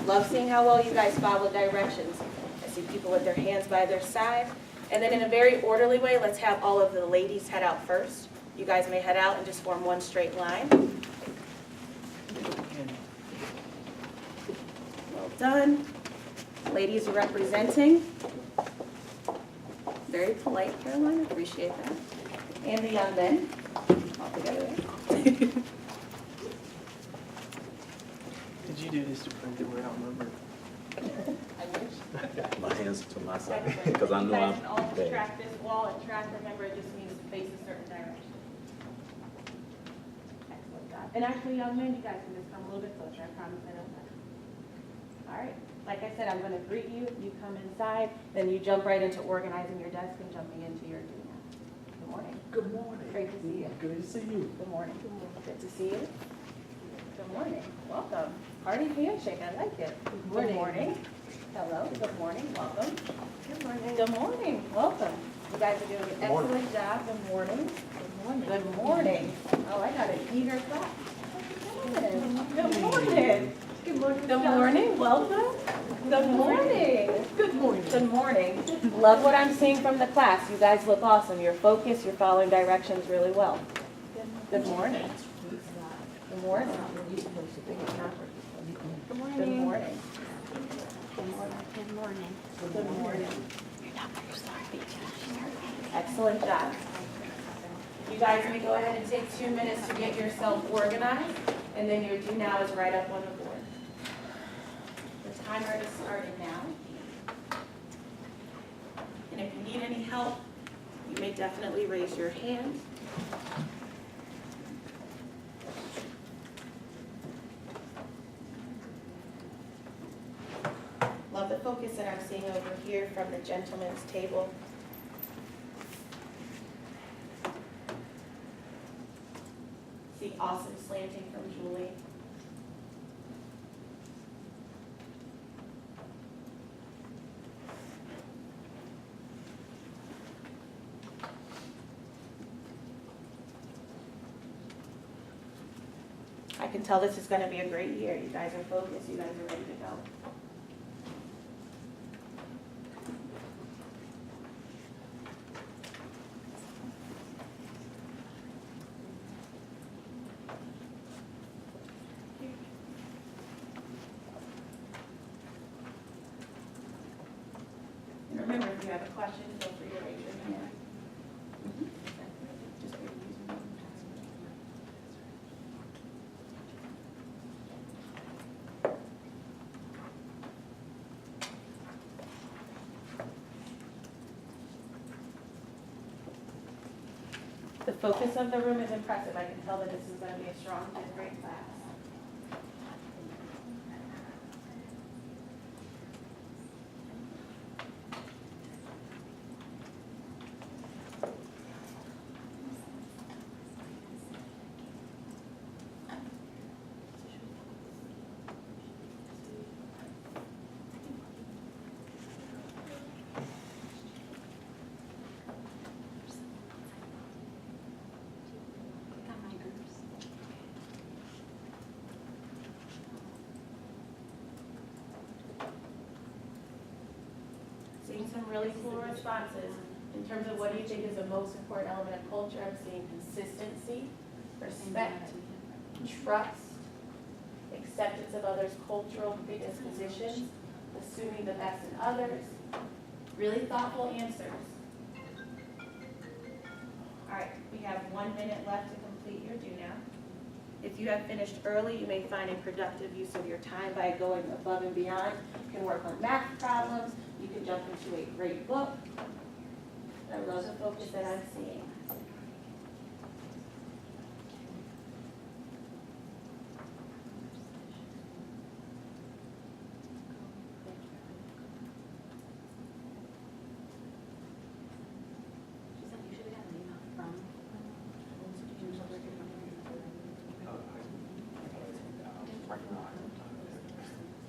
Love seeing how well you guys follow directions. I see people with their hands by their side. And then in a very orderly way, let's have all of the ladies head out first. You guys may head out and just form one straight line. Well done. Ladies are representing. Very polite, Caroline. Appreciate that. And the young men. All together there. Did you do this to print it where I don't remember? I wish. My hands to my side, Excellent. because I know You guys I'm can all bad. track this wall and track, remember, it just means to face a certain direction. Excellent job. And actually, young men, you guys can just come a little bit closer. I promise I don't know. All right. Like I said, I'm going to greet you. You come inside. Then you jump right into organizing your desk and jumping into your do now. Good morning. Good morning. Great to see you. Good to see you. Good morning. Good to see you. Good morning. Welcome. Hearty handshake. I like it. Good morning. Hello. Good morning. Welcome. Good morning. Good morning. Welcome. You guys are doing an excellent job. Good morning. Good morning. Good morning. Oh, I got an eager clap. Good morning. Good morning. Good morning. Good morning. Welcome. Good morning. Good morning. Good morning. Love what I'm seeing from the class. You guys look awesome. You're focused. You're following directions really well. Good morning. Good morning. Good morning. Good morning. Good morning. Good morning. Excellent job. You guys may go ahead and take 2 minutes to get yourself organized, and then your do now is right up on the board. The timer is starting now. And if you need any help, you may definitely raise your hand. Love the focus that I'm seeing over here from the gentleman's table. See awesome slanting from Julie. I can tell this is going to be a great year. You guys are focused. You guys are ready to go. And remember, if you have a question, feel free to raise your hand. Just be using the password. The focus of the room is impressive. I can tell that this is going to be a strong fifth grade class. Seeing some really cool responses. In terms of what do you think is the most important element of culture, I'm seeing consistency, respect, trust, acceptance of others' cultural predispositions, assuming the best in others, really thoughtful answers. All right, we have 1 minute left to complete your do now. If you have finished early, you may find a productive use of your time by going above and beyond. You can work on math problems. You can jump into a great book. That was a focus that I'm seeing.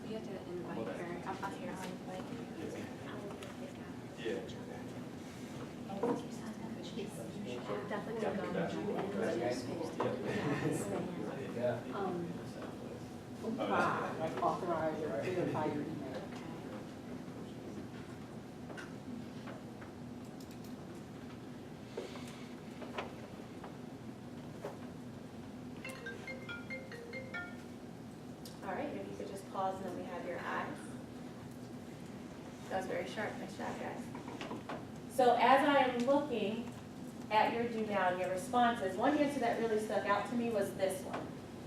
You have to invite her. I'm here. Definitely gonna go. Like authorize or verify your email. All right, if you could just pause and then we have your eyes. That was very sharp. Nice job, guys. So as I am looking at your do now and your responses, one answer that really stuck out to me was this one.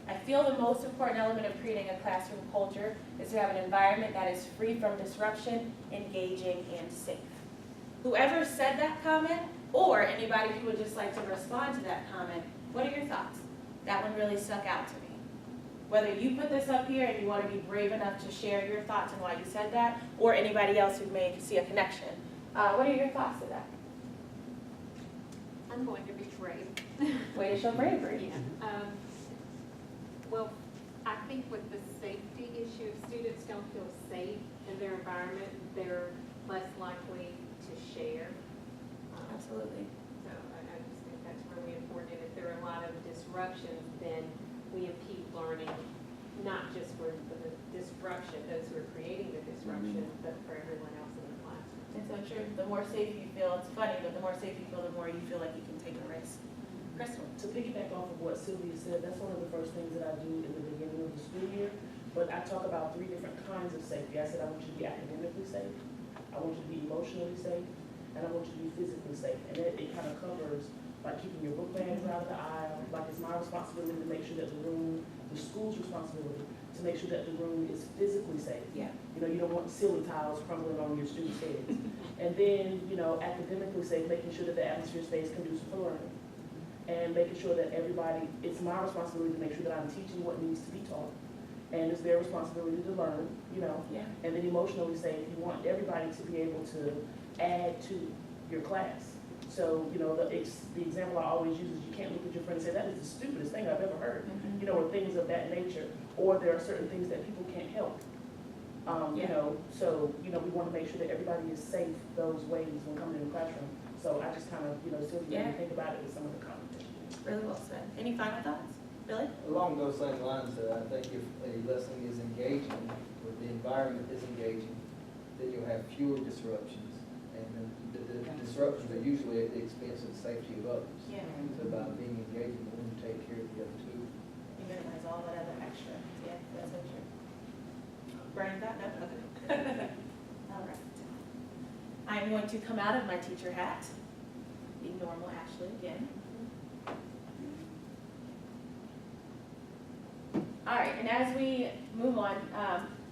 I feel the most important element of creating a classroom culture is to have an environment that is free from disruption, engaging, and safe. Whoever said that comment, or anybody who would just like to respond to that comment, what are your thoughts? That one really stuck out to me. Whether you put this up here and you want to be brave enough to share your thoughts and why you said that, or anybody else who may see a connection. What are your thoughts to that? I'm going to be brave. Way to show bravery. Yeah. Well, I think with the safety issue, if students don't feel safe in their environment, they're less likely to share. Absolutely. So I just think that's really important. And if there are a lot of disruptions, then we impede learning, not just for the disruption, those who are creating the disruption, but for everyone else in the classroom. And so true. The more safe you feel, it's funny, but the more safe you feel, the more you feel like you can take a risk. Crystal. To piggyback off of what Sylvia said, that's one of the first things that I do in the beginning of the school year. But I talk about 3 different kinds of safety. I said I want you to be academically safe, I want you to be emotionally safe, and I want you to be physically safe. And it kind of covers like keeping your book bags out of the aisle. Like it's my responsibility to make sure that the room, the school's responsibility to make sure that the room is physically safe. Yeah. You know, you don't want silly tiles crumbling on your students' heads. And then, you know, academically safe, making sure that the atmosphere stays conducive for learning. And making sure that everybody, it's my responsibility to make sure that I'm teaching what needs to be taught. And it's their responsibility to learn, you know. Yeah. And then emotionally safe, you want everybody to be able to add to your class. So, you know, the example I always use is you can't look at your friend and say, that is the stupidest thing I've ever heard, you know, or things of that nature. Or there are certain things that people can't help. You know, so, you know, we want to make sure that everybody is safe those ways when coming in the classroom. So I just kind of, you know, Sylvia, made me think about it with some of the conversations. Really well said. Any final thoughts? Billy? Along those same lines, I think if a lesson is engaging, or the environment is engaging, then you'll have fewer disruptions. And then the disruptions are usually at the expense of the safety of others. Yeah. So by being engaging, we'll take care of the other two. You minimize all that other extra. Yeah, that's so true. Brian, that? No? Okay. All right. I'm going to come out of my teacher hat. Be normal Ashley again. All right, and as we move on,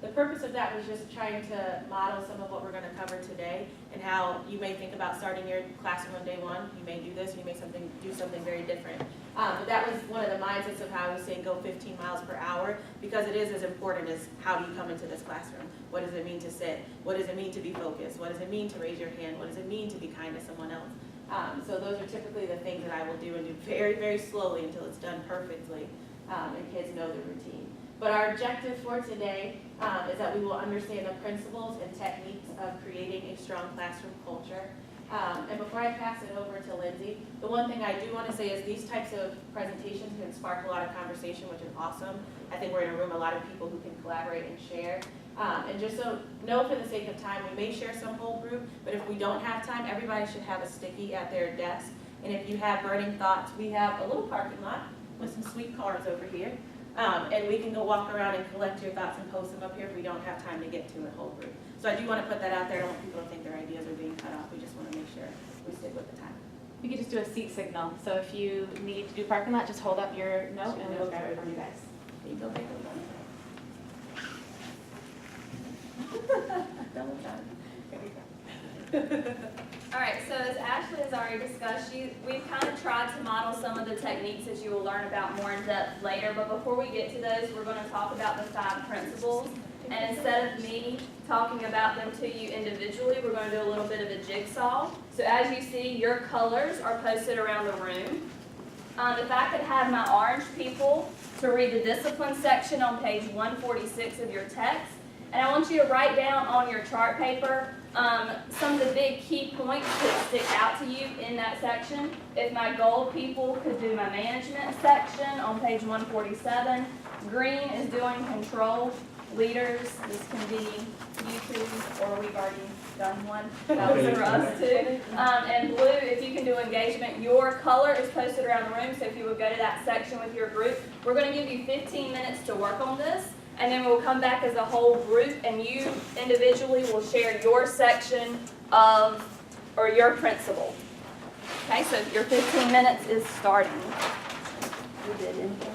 the purpose of that was just trying to model some of what we're going to cover today and how you may think about starting your classroom on day one. You may do this, you may do something very different. But that was one of the mindsets of how I was saying go 15 miles per hour, because it is as important as how do you come into this classroom? What does it mean to sit? What does it mean to be focused? What does it mean to raise your hand? What does it mean to be kind to someone else? So those are typically the things that I will do and do very, very slowly until it's done perfectly, and kids know the routine. But our objective for today is that we will understand the principles and techniques of creating a strong classroom culture. And before I pass it over to Lindsay, the one thing I do want to say is these types of presentations can spark a lot of conversation, which is awesome. I think we're in a room, a lot of people who can collaborate and share. And just so know, for the sake of time, we may share some whole group, but if we don't have time, everybody should have a sticky at their desk. And if you have burning thoughts, we have a little parking lot with some sweet cars over here. And we can go walk around and collect your thoughts and post them up here if we don't have time to get to a whole group. So I do want to put that out there. I don't want people to think their ideas are being cut off. We just want to make sure we stick with the time. We could just do a seat signal. So if you need to do parking lot, just hold up your note and we'll grab it from you guys. You go take Double time. All right, so as Ashley has already discussed, we've kind of tried to model some of the techniques that you will learn about more in depth later, but before we get to those, we're going to talk about the 5 principles. And instead of me talking about them to you individually, we're going to do a little bit of a jigsaw. So as you see, your colors are posted around the room. If I could have my orange people to read the discipline section on page 146 of your text, and I want you to write down on your chart paper some of the big key points that stick out to you in that section. If my gold people could do my management section on page 147. Green is doing control, leaders. This can be you two, or we've already done one. That was for us too. And blue, if you can do engagement. Your color is posted around the room, so if you would go to that section with your group, we're going to give you 15 minutes to work on this. And then we'll come back as a whole group, and you individually will share your section of, or your principle. Okay, so your 15 minutes is starting. You did anything?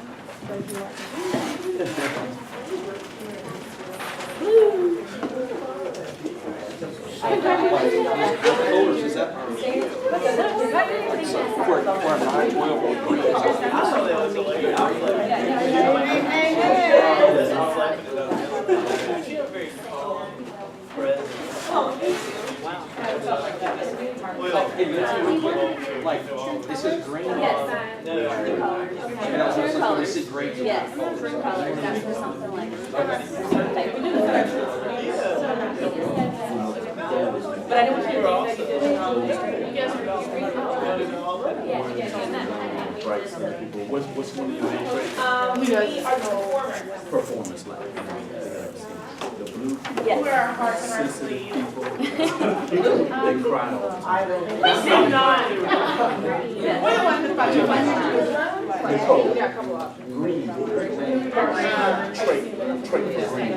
Like, this is green. Yes. And I was just like, this is great. Yes, true colors, that's for something like this. But I don't want you to think that you did it wrong. You guys What's one of your main traits? we are performers. Performance, like, the blue people. We wear our hearts on our sensitive sleeves. people. They cry all the time. We do not. We're the ones about to Yeah, a couple options. Green. Trait for green.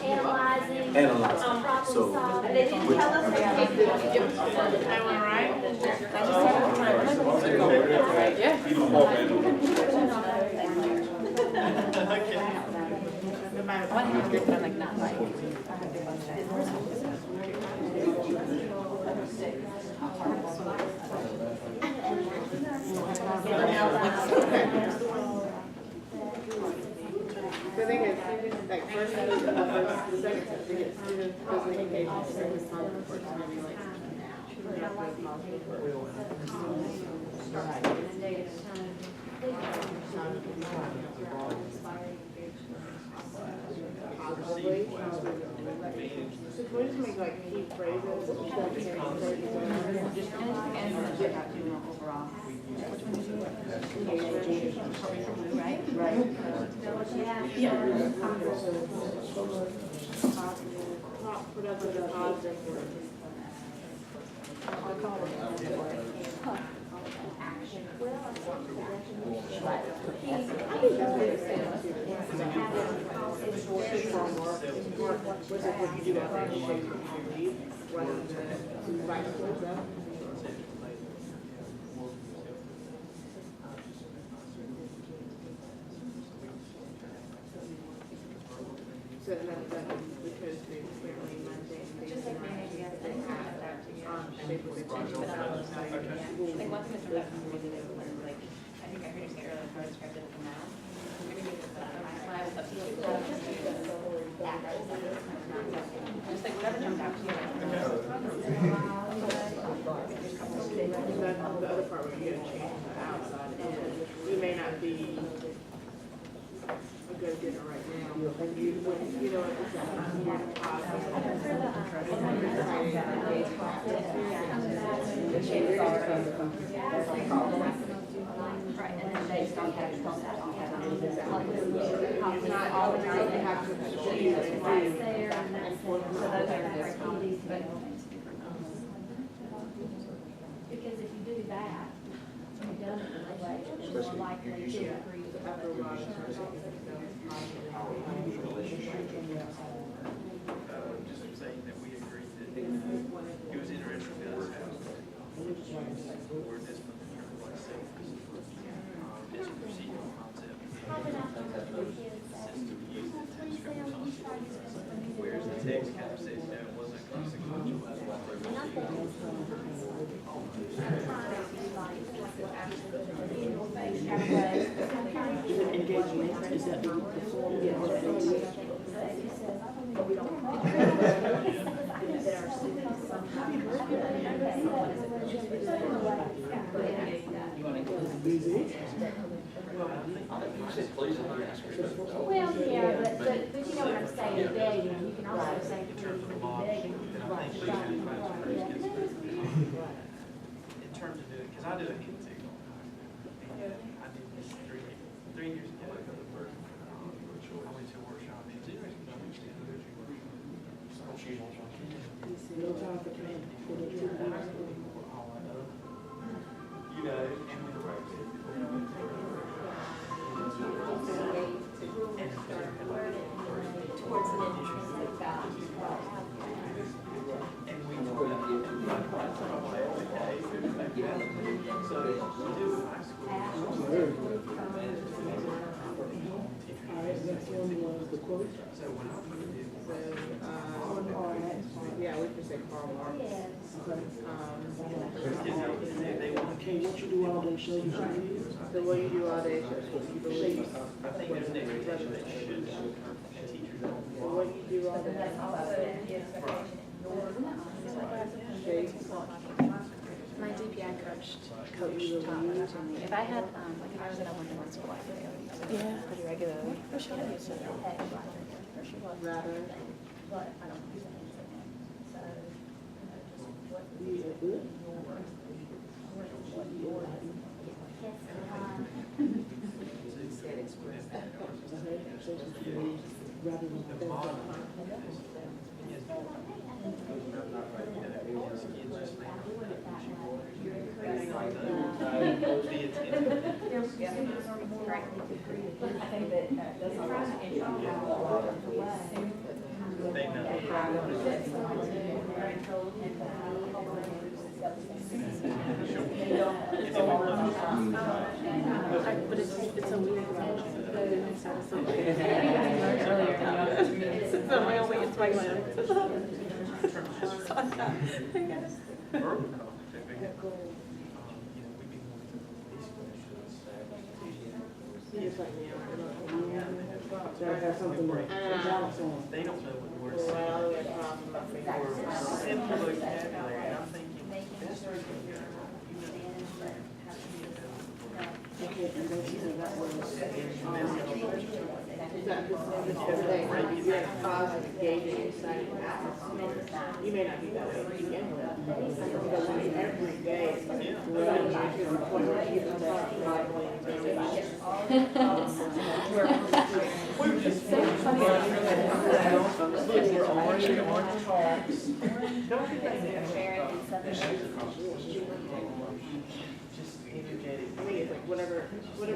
Analyzing. Analyzing. Problem So, solving. They didn't tell us that. I want to write. Yeah. even more than. I want to have group, but I'm like, not like. The thing is, like, first, the second, student doesn't engage in service on the first, maybe like, So can we just make like key phrases? Productive, positive words. So that we could do clearly Monday. Just like maybe the other thing, like one thing that's really was like, I think I heard you say earlier, how I described it as a mouse. Maybe we could put that when I was up to you. Just like whatever jumped out to you. The other part, we're gonna change the outside in. We may not be a good dinner right now. You know what, it's more Right, and then they don't have to not all the time, they have to choose and right there, and that's, so those are like easy, but. Because if you do that, you've done it the way, it's more likely to agree with after a while, Just saying that we agreed that he was interested in us having where this this procedural concept. Whereas the text kind of says, no, it wasn't consequential. Engagement, is that before we get Well, yeah, but you know what I'm saying, begging, you can also say begging. In terms of doing, because I do a hand signal. And I did this 3 years ago. I went to a workshop. You know, and we Towards an interest like that. and we so we do high school. So when I put it in, yeah, we can say Karl Marx. they want to keep what you do all day shows you The way you do all day shows what you believe. I think there's an expectation that should teachers don't The way you do all day. My DPI coach taught that to me. If I had, like if I was in a one-to-one school, I could go pretty regularly. Or she had used it. Or she was. Rather. But I don't use it. So, what But it's a weird It's a real way, it's my land. Just like now. They don't know what the word simple vocabulary, and I'm thinking, You may not be that way to begin with, because every day it's like running to the point where you can start driving. We're just so funny. We're orange talks. Don't you think just energetic. I think it's like whatever you do.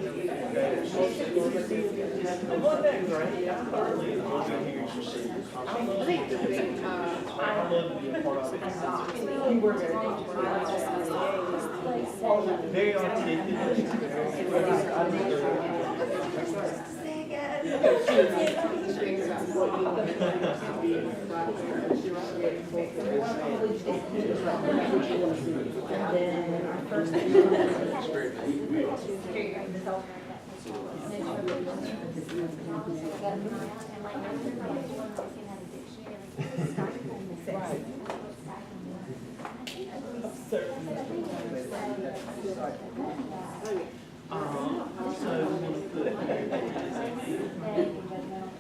One thing, right? I'm thoroughly enjoying hearing you say. I love to be a part of it. You work at very articulate.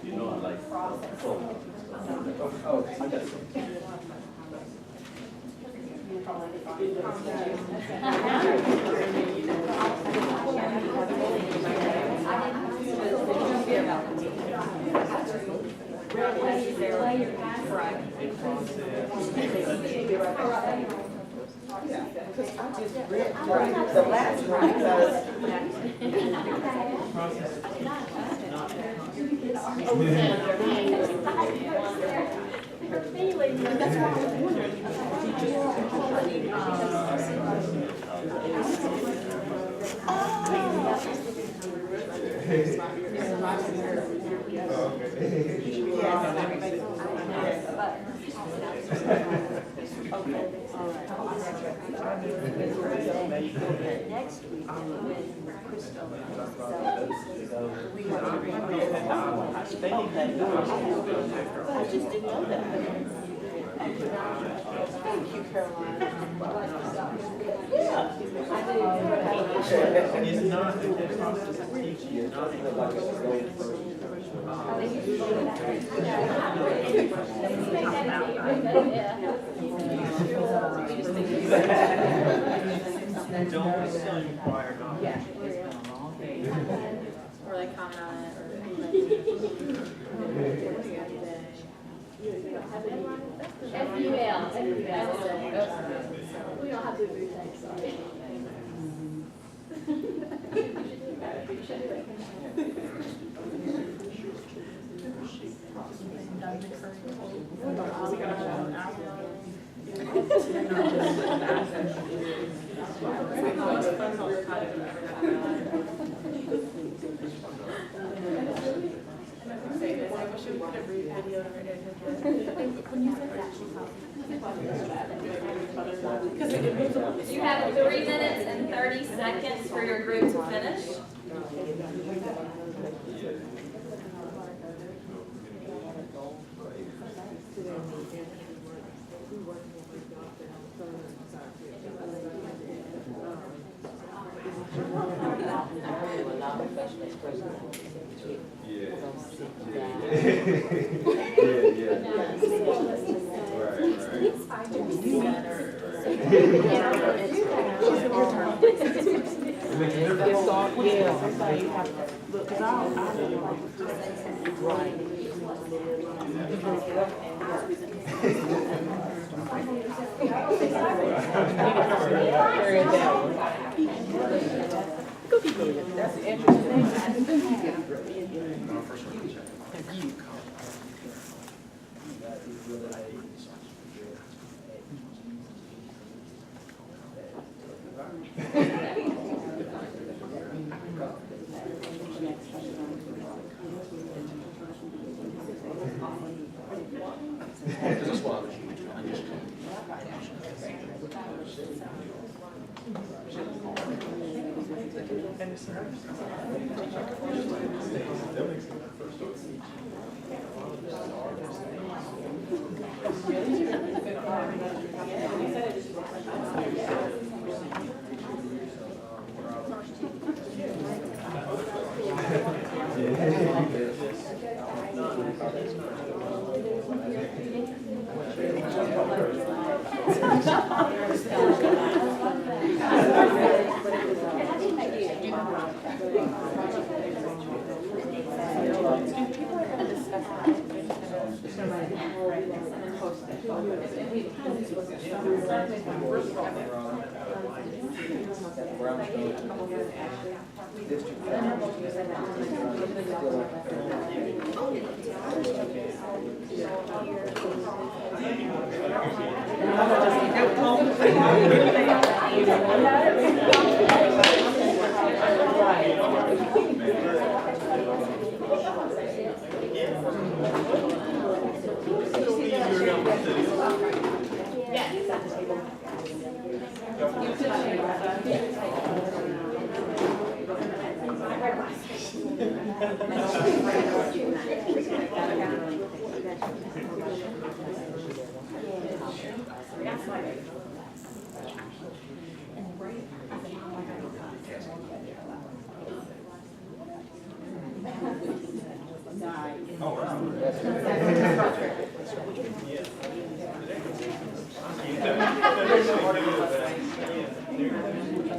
You know, I like Oh, I got some. Yeah, because I just read the last one because. That's why I was wondering. Next week with Crystal. I just didn't know that. Thank you, Caroline. Yeah. It's not the process of teaching, it's not don't assume prior knowledge. Or like comment on it, or FUL. We don't have to do that, sorry. You have 3 minutes and 30 seconds for your group to finish. That's interesting. And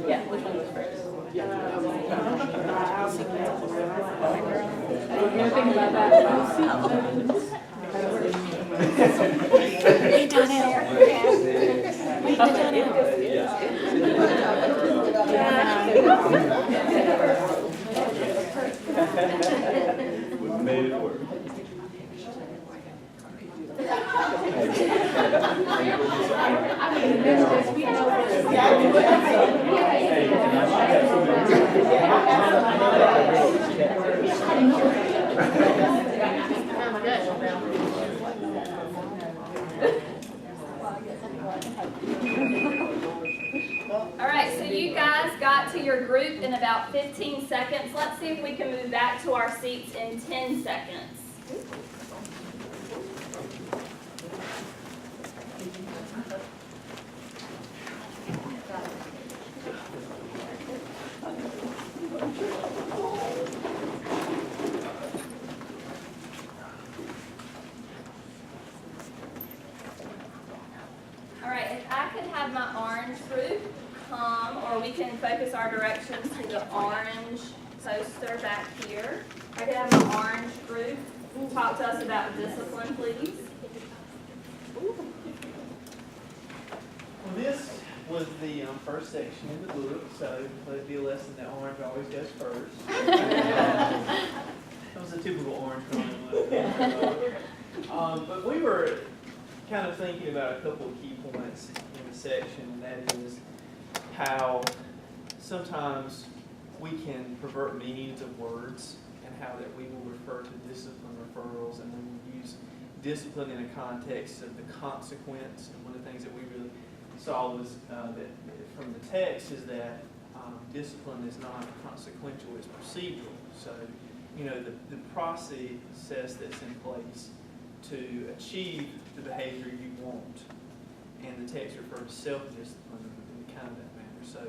Yeah, which one was first? Hey, Donnell. Wait, We made it work. All right, so you guys got to your group in about 15 seconds. Let's see if we can move back to our seats in 10 seconds. All right, if I could have my orange group come, or we can focus our directions to the orange poster back here. I could have my orange group talk to us about discipline, please. Well, this was the first section in the book, so let it be a lesson that orange always goes first. That was a typical orange comment. But we were kind of thinking about a couple of key points in the section, and that is how sometimes we can pervert meanings of words, and how that we will refer to discipline referrals, and then we use discipline in a context of the consequence. And one of the things that we really saw was that from the text is that discipline is not consequential, it's procedural. So, you know, the process that's in place to achieve the behavior you want, and the text refers to self-discipline in kind of that manner. So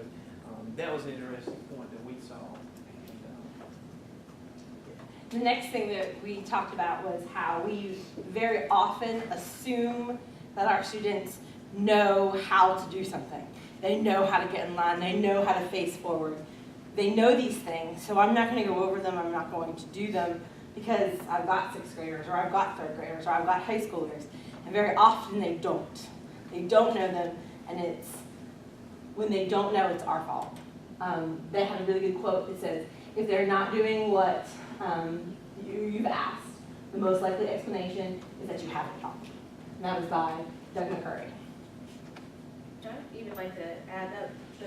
that was an interesting point that we saw. The next thing that we talked about was how we very often assume that our students know how to do something. They know how to get in line. They know how to face forward. They know these things, so I'm not going to go over them. I'm not going to do them because I've got sixth graders, or I've got third graders, or I've got high schoolers. And very often they don't. They don't know them, and it's when they don't know, it's our fault. They have a really good quote that says, if they're not doing what you've asked, the most likely explanation is that you haven't taught. And that was by Doug McCurry. I'd even like to add that the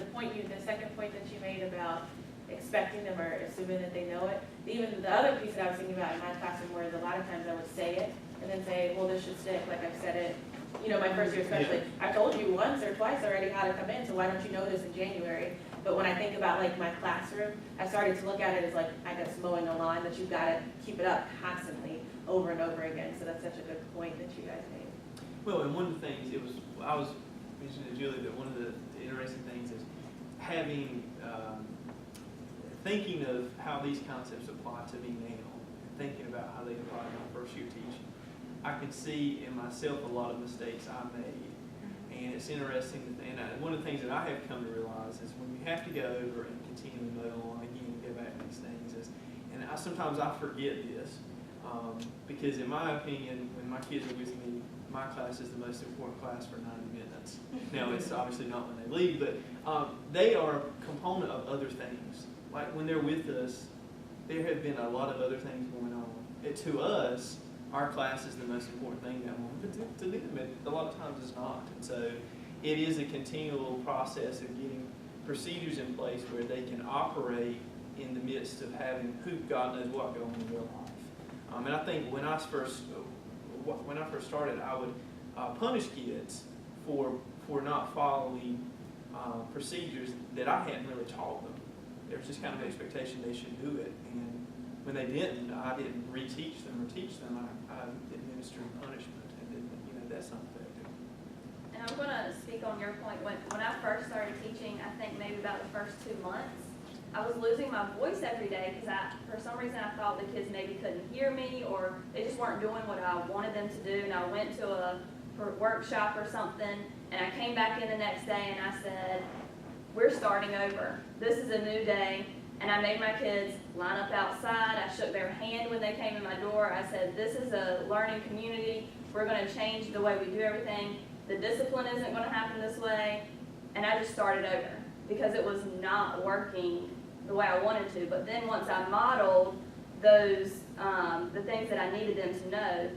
second point that you made about expecting them or assuming that they know it. Even the other piece that I was thinking about in my classroom was a lot of times I would say it and then say, well, this should stick, like I've said it, you know, my first year especially. I've told you once or twice already how to come in, so why don't you know this in January? But when I think about like my classroom, I started to look at it as like, I guess, mowing a lawn, that you've got to keep it up constantly, over and over again. So that's such a good point that you guys made. Well, and one of the things, I was mentioning to Julie that one of the interesting things is having, thinking of how these concepts apply to me now, thinking about how they apply to my first year teaching. I can see in myself a lot of mistakes I made. And it's interesting, and one of the things that I have come to realize is when you have to go over and continually mow along again and go back to these things, and sometimes I forget this, because in my opinion, when my kids are with me, my class is the most important class for 90 minutes. Now, it's obviously not when they leave, but they are a component of other things. Like when they're with us, there have been a lot of other things going on. To us, our class is the most important thing that moment, but to them, a lot of times it's not. And so it is a continual process of getting procedures in place where they can operate in the midst of having who God knows what going on in their life. And I think when I first started, I would punish kids for not following procedures that I hadn't really taught them. There was just kind of an expectation they should do it, and when they didn't, I didn't reteach them or teach them. I administered punishment, and that's not effective. And I'm going to speak on your point. When I first started teaching, I think maybe about the first 2 months, I was losing my voice every day because for some reason I thought the kids maybe couldn't hear me or they just weren't doing what I wanted them to do. And I went to a workshop or something, and I came back in the next day and I said, we're starting over. This is a new day. And I made my kids line up outside. I shook their hand when they came in my door. I said, this is a learning community. We're going to change the way we do everything. The discipline isn't going to happen this way. And I just started over because it was not working the way I wanted to. But then once I modeled those, the things that I needed them to know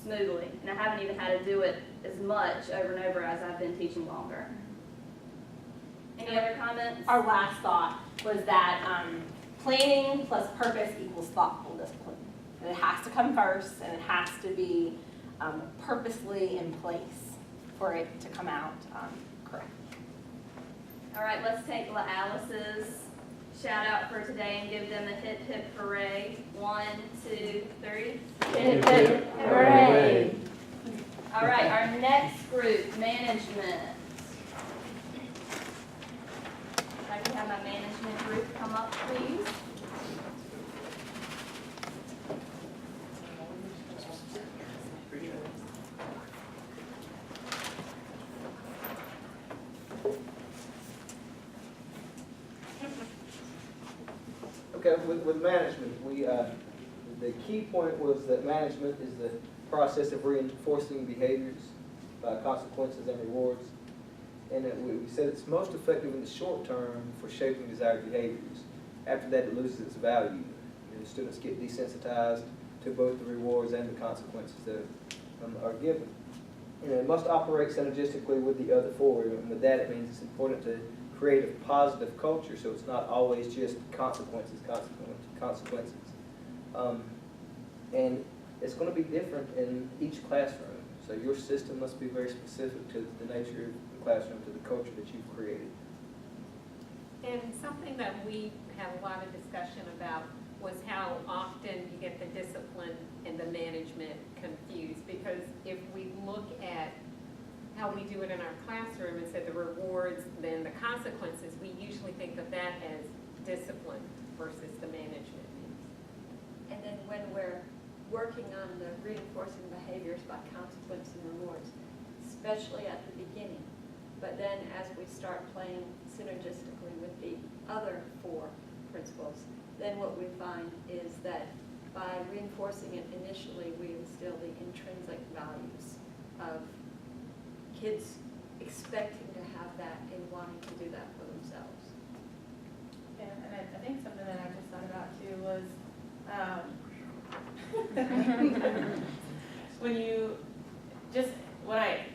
smoothly, and I haven't even had to do it as much over and over as I've been teaching longer. Any other comments? Our last thought was that planning plus purpose equals thoughtful discipline. And it has to come first, and it has to be purposely in place for it to come out correct. All right, let's take Alice's shout out for today and give them a hip hip hooray. 1, 2, 3. Hip hip hooray. All right, our next group, management. If I can have my management group come up, please. Okay, with management, the key point was that management is the process of reinforcing behaviors by consequences and rewards. And that we said it's most effective in the short term for shaping desired behaviors. After that, it loses its value. The students get desensitized to both the rewards and the consequences that are given. It must operate synergistically with the other four. And with that, it means it's important to create a positive culture, so it's not always just consequences. And it's going to be different in each classroom. So your system must be very specific to the nature of the classroom, to the culture that you've created. And something that we had a lot of discussion about was how often you get the discipline and the management confused. Because if we look at how we do it in our classroom and said the rewards, then the consequences, we usually think of that as discipline versus the management. And then when we're working on the reinforcing behaviors by consequence and rewards, especially at the beginning, but then as we start playing synergistically with the other four principles, then what we find is that by reinforcing it initially, we instill the intrinsic values of kids expecting to have that and wanting to do that for themselves. Yeah, and I think something that I just thought about too was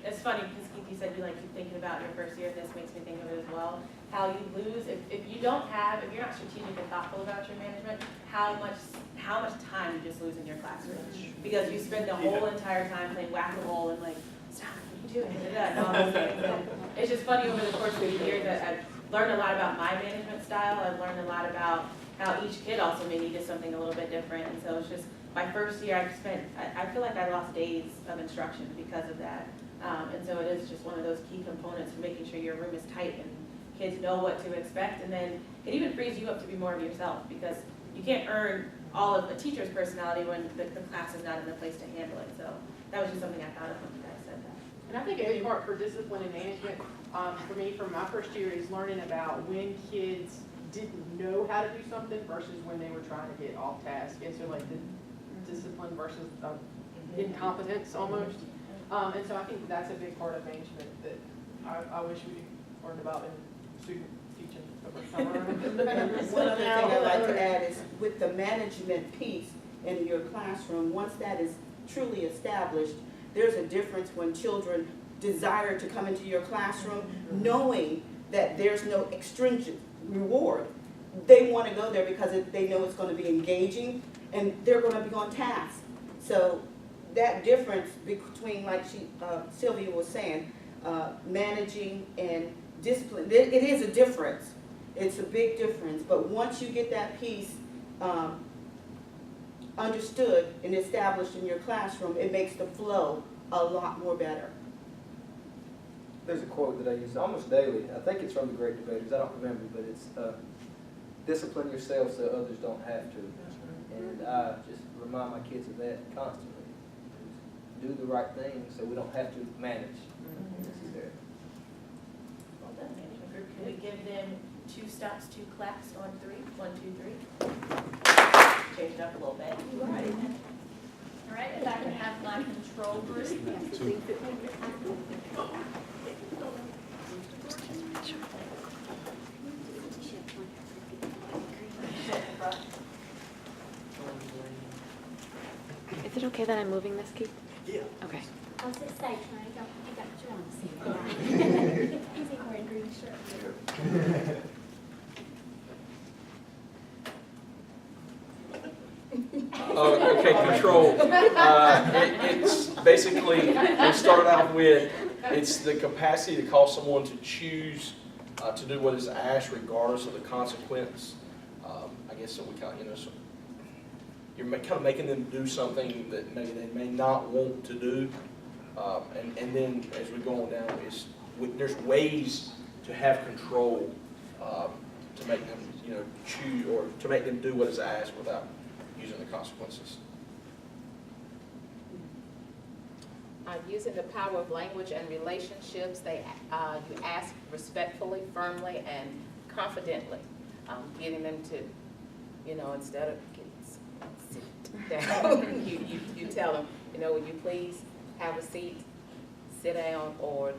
it's funny because Keith, you said you keep thinking about your first year. This makes me think of it as well. How you lose if you're not strategic and thoughtful about your management, how much time you just lose in your classroom because you spend the whole entire time playing whack-a-mole and stop, what are you doing? And all those things. And it's just funny over the course of the year that learned a lot about my management style. I've learned a lot about how each kid also may need something a little bit different. And so it's just, my first year I feel like I lost days of instruction because of that. And so it is just one of those key components for making sure your room is tight and kids know what to expect. And then it even frees you up to be more of yourself, because you can't earn all of a teacher's personality when the class is not in the place to handle it. So that was just something I thought of when you guys said that. And I think a big part for discipline and management, for me, from my first year, is learning about when kids didn't know how to do something versus when they were trying to get off task. And so like the discipline versus incompetence almost. And so I think that's a big part of management that I wish we learned about in student teaching the first time around. One other thing I'd like to add is with the management piece in your classroom, once that is truly established, there's a difference when children desire to come into your classroom knowing that there's no extrinsic reward. They want to go there because they know it's going to be engaging and they're going to be on task. So that difference between, like Sylvia was saying, managing and discipline, it is a difference. It's a big difference. But once you get that piece understood and established in your classroom, it makes the flow a lot more better. There's a quote that I use almost daily. I think it's from the Great Debaters. I don't remember, but it's discipline yourself so others don't have to. And I just remind my kids of that constantly. Do the right thing so we don't have to manage. Well done, management group. Can we give them 2 stops to class on 3? 1, 2, 3. Change it up a little bit. Right. All right, if I can have my control group. Is it okay that I'm moving this, Keith? Yeah. Okay. I'll sit safe, right? You got what you want to see. Easy wearing green shirt. Okay, control. It's basically, we start out with, it's the capacity to cause someone to choose to do what is asked regardless of the consequence. I guess so we kind of, so you're kind of making them do something that maybe they may not want to do. And then as we go on down, there's ways to have control to make them, choose, or to make them do what is asked without using the consequences. Using the power of language and relationships, you ask respectfully, firmly, and confidently. Getting them to, instead of sit down, you tell them, would you please have a seat, sit down, or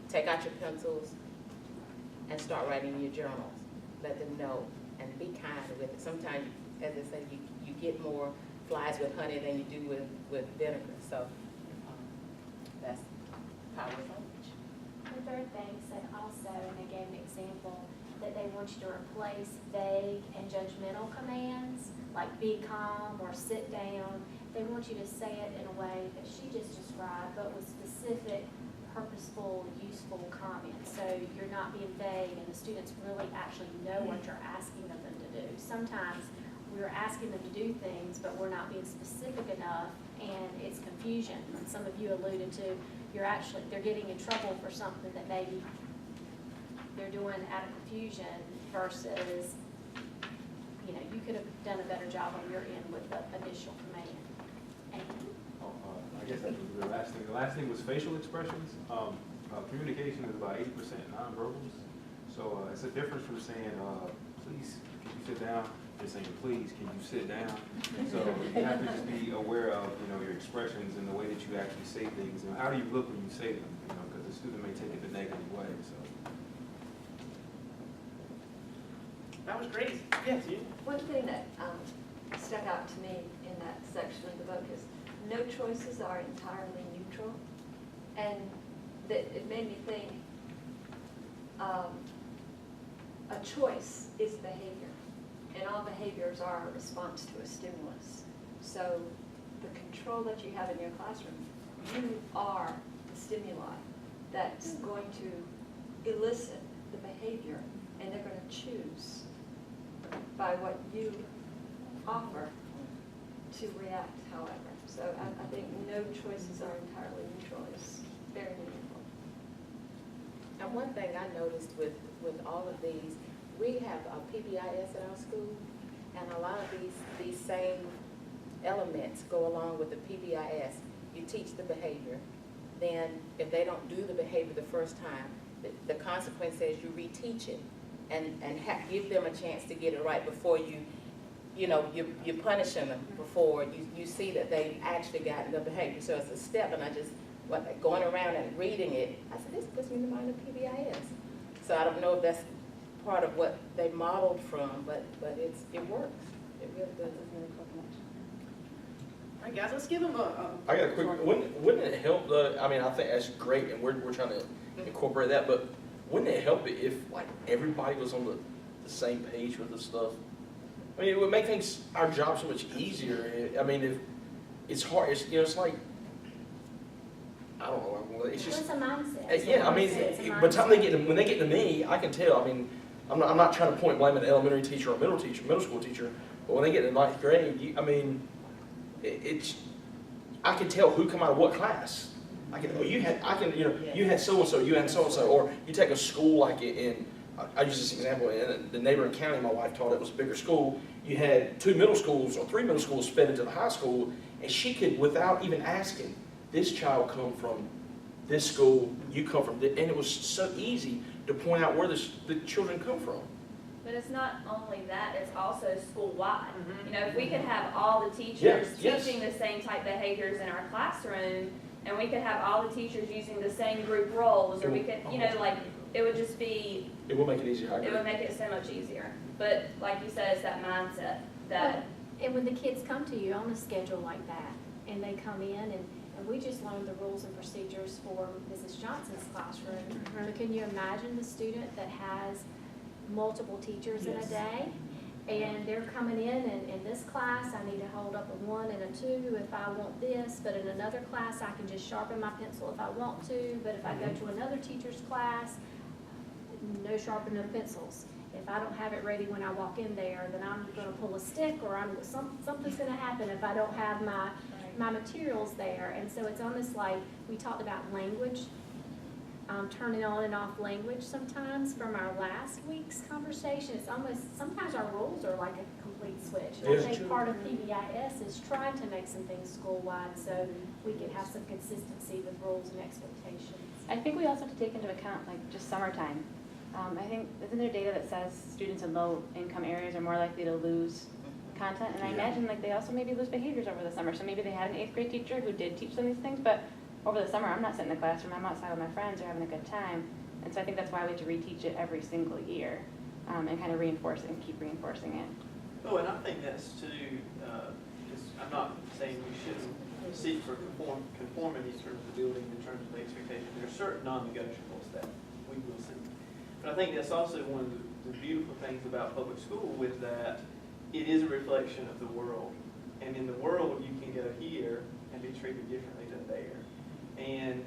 take out your pencils and start writing in your journals. Let them know and be kind with it. Sometimes, as I say, you get more flies with honey than you do with vinegar. So that's power of language. The third thing said also, and they gave an example, that they want you to replace vague and judgmental commands, like be calm or sit down. They want you to say it in a way that she just described, but with specific, purposeful, useful comments. So you're not being vague and the students really actually know what you're asking them to do. Sometimes we're asking them to do things, but we're not being specific enough, and it's confusion. And some of you alluded to, they're getting in trouble for something that maybe they're doing out of confusion versus, you could have done a better job on your end with the initial command. I guess that was the last thing. The last thing was facial expressions. Communication is about 80% nonverbals. So it's a difference from saying, please, can you sit down? And saying, please, can you sit down? So you have to just be aware of, your expressions and the way that you actually say things. And how do you look when you say them? Because the student may take it the negative way. So That was great. Yes, you. One thing that stuck out to me in that section of the book is no choices are entirely neutral. And that it made me think a choice is behavior. And all behaviors are a response to a stimulus. So the control that you have in your classroom, you are the stimuli that's going to elicit the behavior, and they're gonna choose by what you offer to react, however. So I think no choices are entirely neutral is very meaningful. And one thing I noticed with all of these, we have a PBIS at our school, and a lot of these same elements go along with the PBIS. You teach the behavior. Then if they don't do the behavior the first time, the consequence is you reteach it and give them a chance to get it right before you're punishing them before you see that they've actually gotten the behavior. So it's a step, and I just, going around and reading it, I said, this puts me in the mind of PBIS. So I don't know if that's part of what they modeled from, but it works. It really does. All right, guys, let's give them I got a quick, wouldn't it help though, I mean, I think that's great and we're trying to incorporate that, but wouldn't it help if like everybody was on the same page with the stuff? I mean, it would make our job so much easier. I mean, if it's hard, it's like, I don't know, it's just. It's a mindset. Yeah, I mean, by the time when they get to me, I can tell. I mean, I'm not trying to point blame at an elementary teacher or middle school teacher, but when they get to ninth grade, I mean, I can tell who come out of what class. You had so and so, you had so and so, or you take a school like I use this example in the neighboring county my wife taught. It was a bigger school. You had 2 middle schools or 3 middle schools fed into the high school, and she could, without even asking, this child come from this school, you come from this, and it was so easy to point out where the children come from. But it's not only that, it's also school-wide. You know, if we could have all the teachers teaching the same type behaviors in our classroom, and we could have all the teachers using the same group roles, or we could, it would just be. It will make it easier. It would make it so much easier. But like you said, it's that mindset that. And when the kids come to you on a schedule like that, and they come in and we just learned the rules and procedures for Mrs. Johnson's classroom. But can you imagine the student that has multiple teachers in a day? And they're coming in this class, I need to hold up a 1 and a 2 if I want this, but in another class, I can just sharpen my pencil if I want to, but if I go to another teacher's class, no sharpening of pencils. If I don't have it ready when I walk in there, then I'm gonna pull a stick, or something's gonna happen if I don't have my materials there. And so it's almost like, we talked about language, turning on and off language sometimes from our last week's conversation. It's almost, sometimes our rules are like a complete switch. And I think part of PBIS is trying to make some things school-wide so we can have some consistency with rules and expectations. I think we also have to take into account like just summertime. I think, isn't there data that says students in low-income areas are more likely to lose content? And I imagine like they also maybe lose behaviors over the summer. So maybe they had an 8th grade teacher who did teach them these things, but over the summer I'm not sitting in the classroom, I'm outside with my friends or having a good time. And so I think that's why we have to reteach it every single year and kind of reinforce it and keep reinforcing it. Oh, and I think that's too, because I'm not saying we shouldn't seek for conformity in terms of the building, in terms of the expectation. There are certain non-negotiables that we will see. But I think that's also one of the beautiful things about public school, with that it is a reflection of the world. And in the world, you can go here and be treated differently than there. And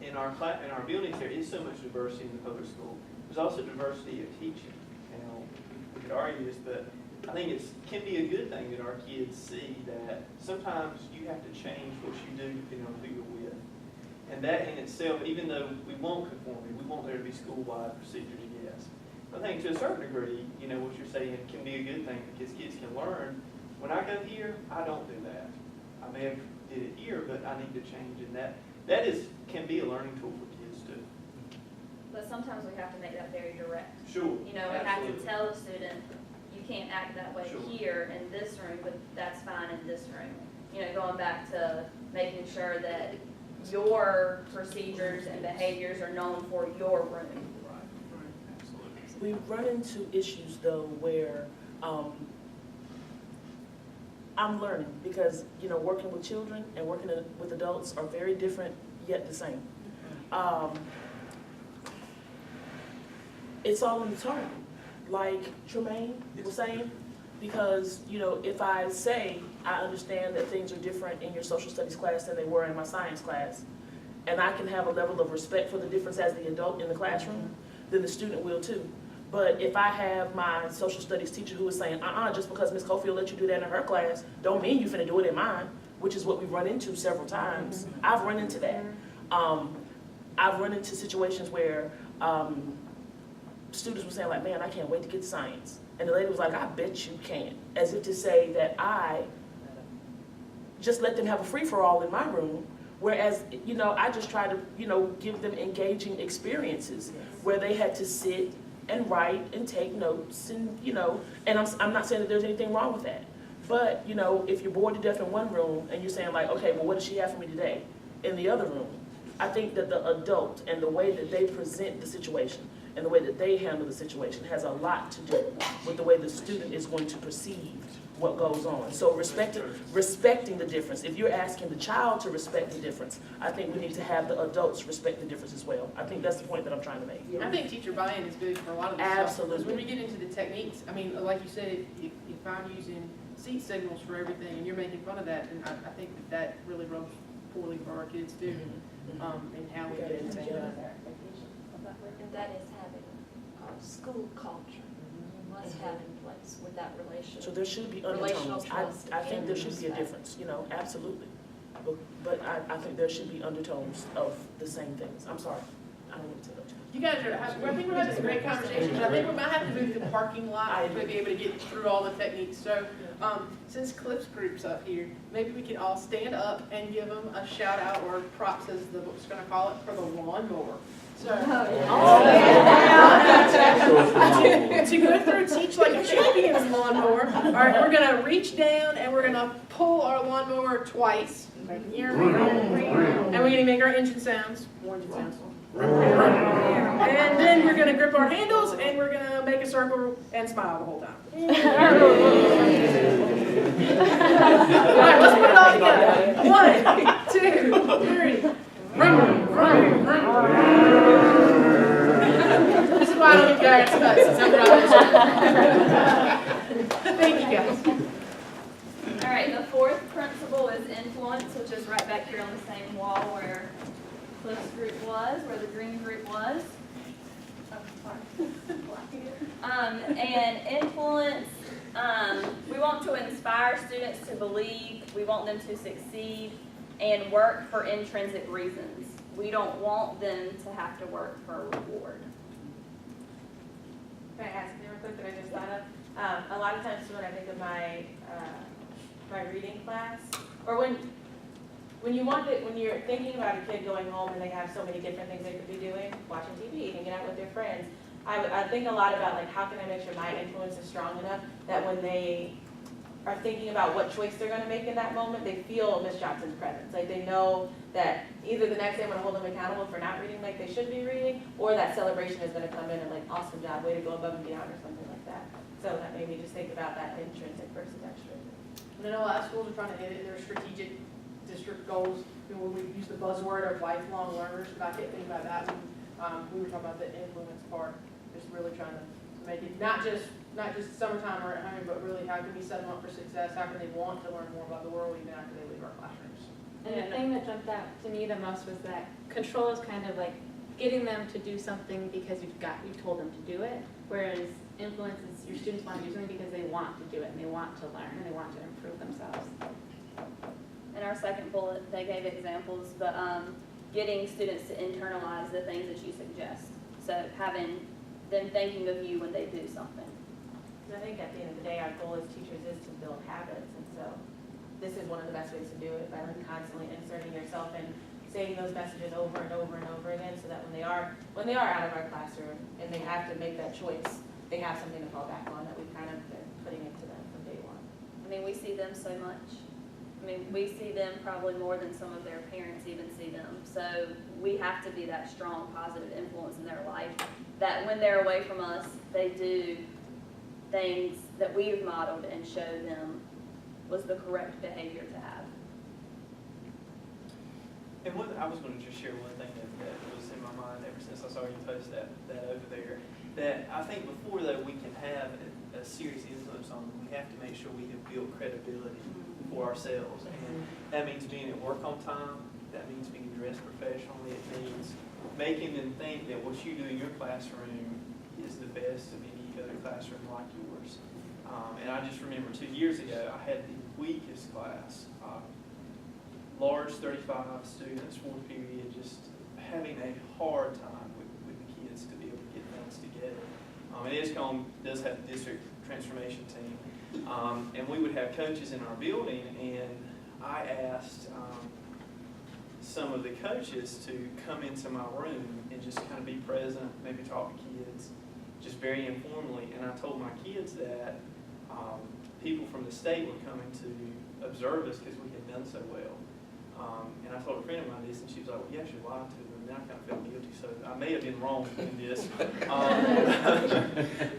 in our buildings, there is so much diversity in the public school. There's also diversity of teaching. We could argue this, but I think it can be a good thing that our kids see that sometimes you have to change what you do depending on who you're with. And that in itself, even though we want conformity, we want there to be school-wide procedures, yes. I think to a certain degree, what you're saying can be a good thing because kids can learn, when I go here, I don't do that. I may have did it here, but I need to change, and that can be a learning tool for kids too. But sometimes we have to make that very direct. Sure. We have to tell the student, you can't act that way here in this room, but that's fine in this room. Going back to making sure that your procedures and behaviors are known for your room. We run into issues though where I'm learning because working with children and working with adults are very different yet the same. It's all in the tone, like Tremaine was saying, because if I say I understand that things are different in your social studies class than they were in my science class, and I can have a level of respect for the difference as the adult in the classroom, then the student will too. But if I have my social studies teacher who is saying, just because Ms. Cofield let you do that in her class, don't mean you finna do it in mine, which is what we've run into several times. I've run into that. I've run into situations where students were saying like, man, I can't wait to get to science. And the lady was like, I bet you can. As if to say that I just let them have a free-for-all in my room. Whereas, I just try to, give them engaging experiences where they had to sit and write and take notes and, and I'm not saying that there's anything wrong with that. But, if you're bored to death in one room and you're saying like, okay, well, what does she have for me today in the other room? I think that the adult and the way that they present the situation and the way that they handle the situation has a lot to do with the way the student is going to perceive what goes on. So respecting the difference. If you're asking the child to respect the difference, I think we need to have the adults respect the difference as well. I think that's the point that I'm trying to make. I think teacher buy-in is good for a lot of this Absolutely. stuff. Because when we get into the techniques, I mean, like you said, if I'm using seat signals for everything and you're making fun of that, then I think that really rubs poorly for our kids too, and how we get into that. And that is having a school culture. Must have in place with that relationship. So there should be Relational undertones. trust I think and there should be a respect. difference, absolutely. But I think there should be undertones of the same things. I'm sorry, I don't want to tell you. You guys I think we're having some great conversations. I think we might have to move to the parking lot to be able to get through all the techniques. So, since Cliff's group's up here, maybe we can all stand up and give them a shout out or props, as the book's going to call it, for the lawnmower. So, to go through Teach Like a Champion's lawnmower, all right, we're going to reach down and we're going to pull our lawnmower twice. And we're going to make our engine sounds. And then we're going to grip our handles and we're going to make a circle and smile the whole time. All right, let's put it all together. 1, 2, 3. Vroom, vroom, vroom. This is why I don't get guys nuts. Since I'm running. Thank you, guys. All right, the fourth principle is influence, which is right back here on the same wall where Cliff's group was, where the green group was. And influence, we want to inspire students to believe, we want them to succeed, and work for intrinsic reasons. We don't want them to have to work for a reward. Can I ask you real quick that I just thought of? A lot of times when I think of my reading class, or when you're thinking about a kid going home and they have so many different things they could be doing, watching TV, hanging out with their friends, I think a lot about like how can I make sure my influence is strong enough that when they are thinking about what choice they're going to make in that moment, they feel Miss Johnson's presence. Like they know that either the next day I'm going to hold them accountable for not reading like they should be reading, or that celebration is going to come in and like, awesome job, way to go above and beyond or something like that. So that made me just think about that intrinsic versus extrinsic. I know a lot of schools are trying to edit their strategic district goals. When we use the buzzword of lifelong learners, but I kept thinking about that when we were talking about the influence part. Just really trying to make it not just summertime or at home, but really how can we set them up for success? How can they want to learn more about the world even after they leave our classrooms? And the thing that jumped out to me the most was that control is kind of like getting them to do something because you've told them to do it, whereas influence is your students want to do something because they want to do it and they want to learn and they want to improve themselves. In our second bullet, they gave examples, but getting students to internalize the things that you suggest. So having them thinking of you when they do something. I think at the end of the day, our goal as teachers is to build habits, and so this is one of the best ways to do it, by like constantly inserting yourself and saying those messages over and over and over again, so that when they are out of our classroom and they have to make that choice, they have something to fall back on that we've kind of been putting into them from day one. I mean, we see them so much. I mean, we see them probably more than some of their parents even see them. So we have to be that strong, positive influence in their life that when they're away from us, they do things that we've modeled and showed them was the correct behavior to have. And I was going to just share one thing that was in my mind ever since I saw you post that over there, that I think before though we can have a serious influence on them, we have to make sure we have built credibility for ourselves. And that means being at work on time, that means being dressed professionally, it means making them think that what you do in your classroom is the best of any other classroom like yours. And I just remember 2 years ago, I had the weakest class, large 35 students, 4 period, just having a hard time with the kids to be able to get things together. And ESCOM does have the district transformation team. And we would have coaches in our building, and I asked some of the coaches to come into my room and just kind of be present, maybe talk to kids, just very informally. And I told my kids that people from the state were coming to observe us because we had done so well. And I told a friend of mine this, and she was like, well, yeah, you lied to them. And I kind of felt guilty, so I may have been wrong in this.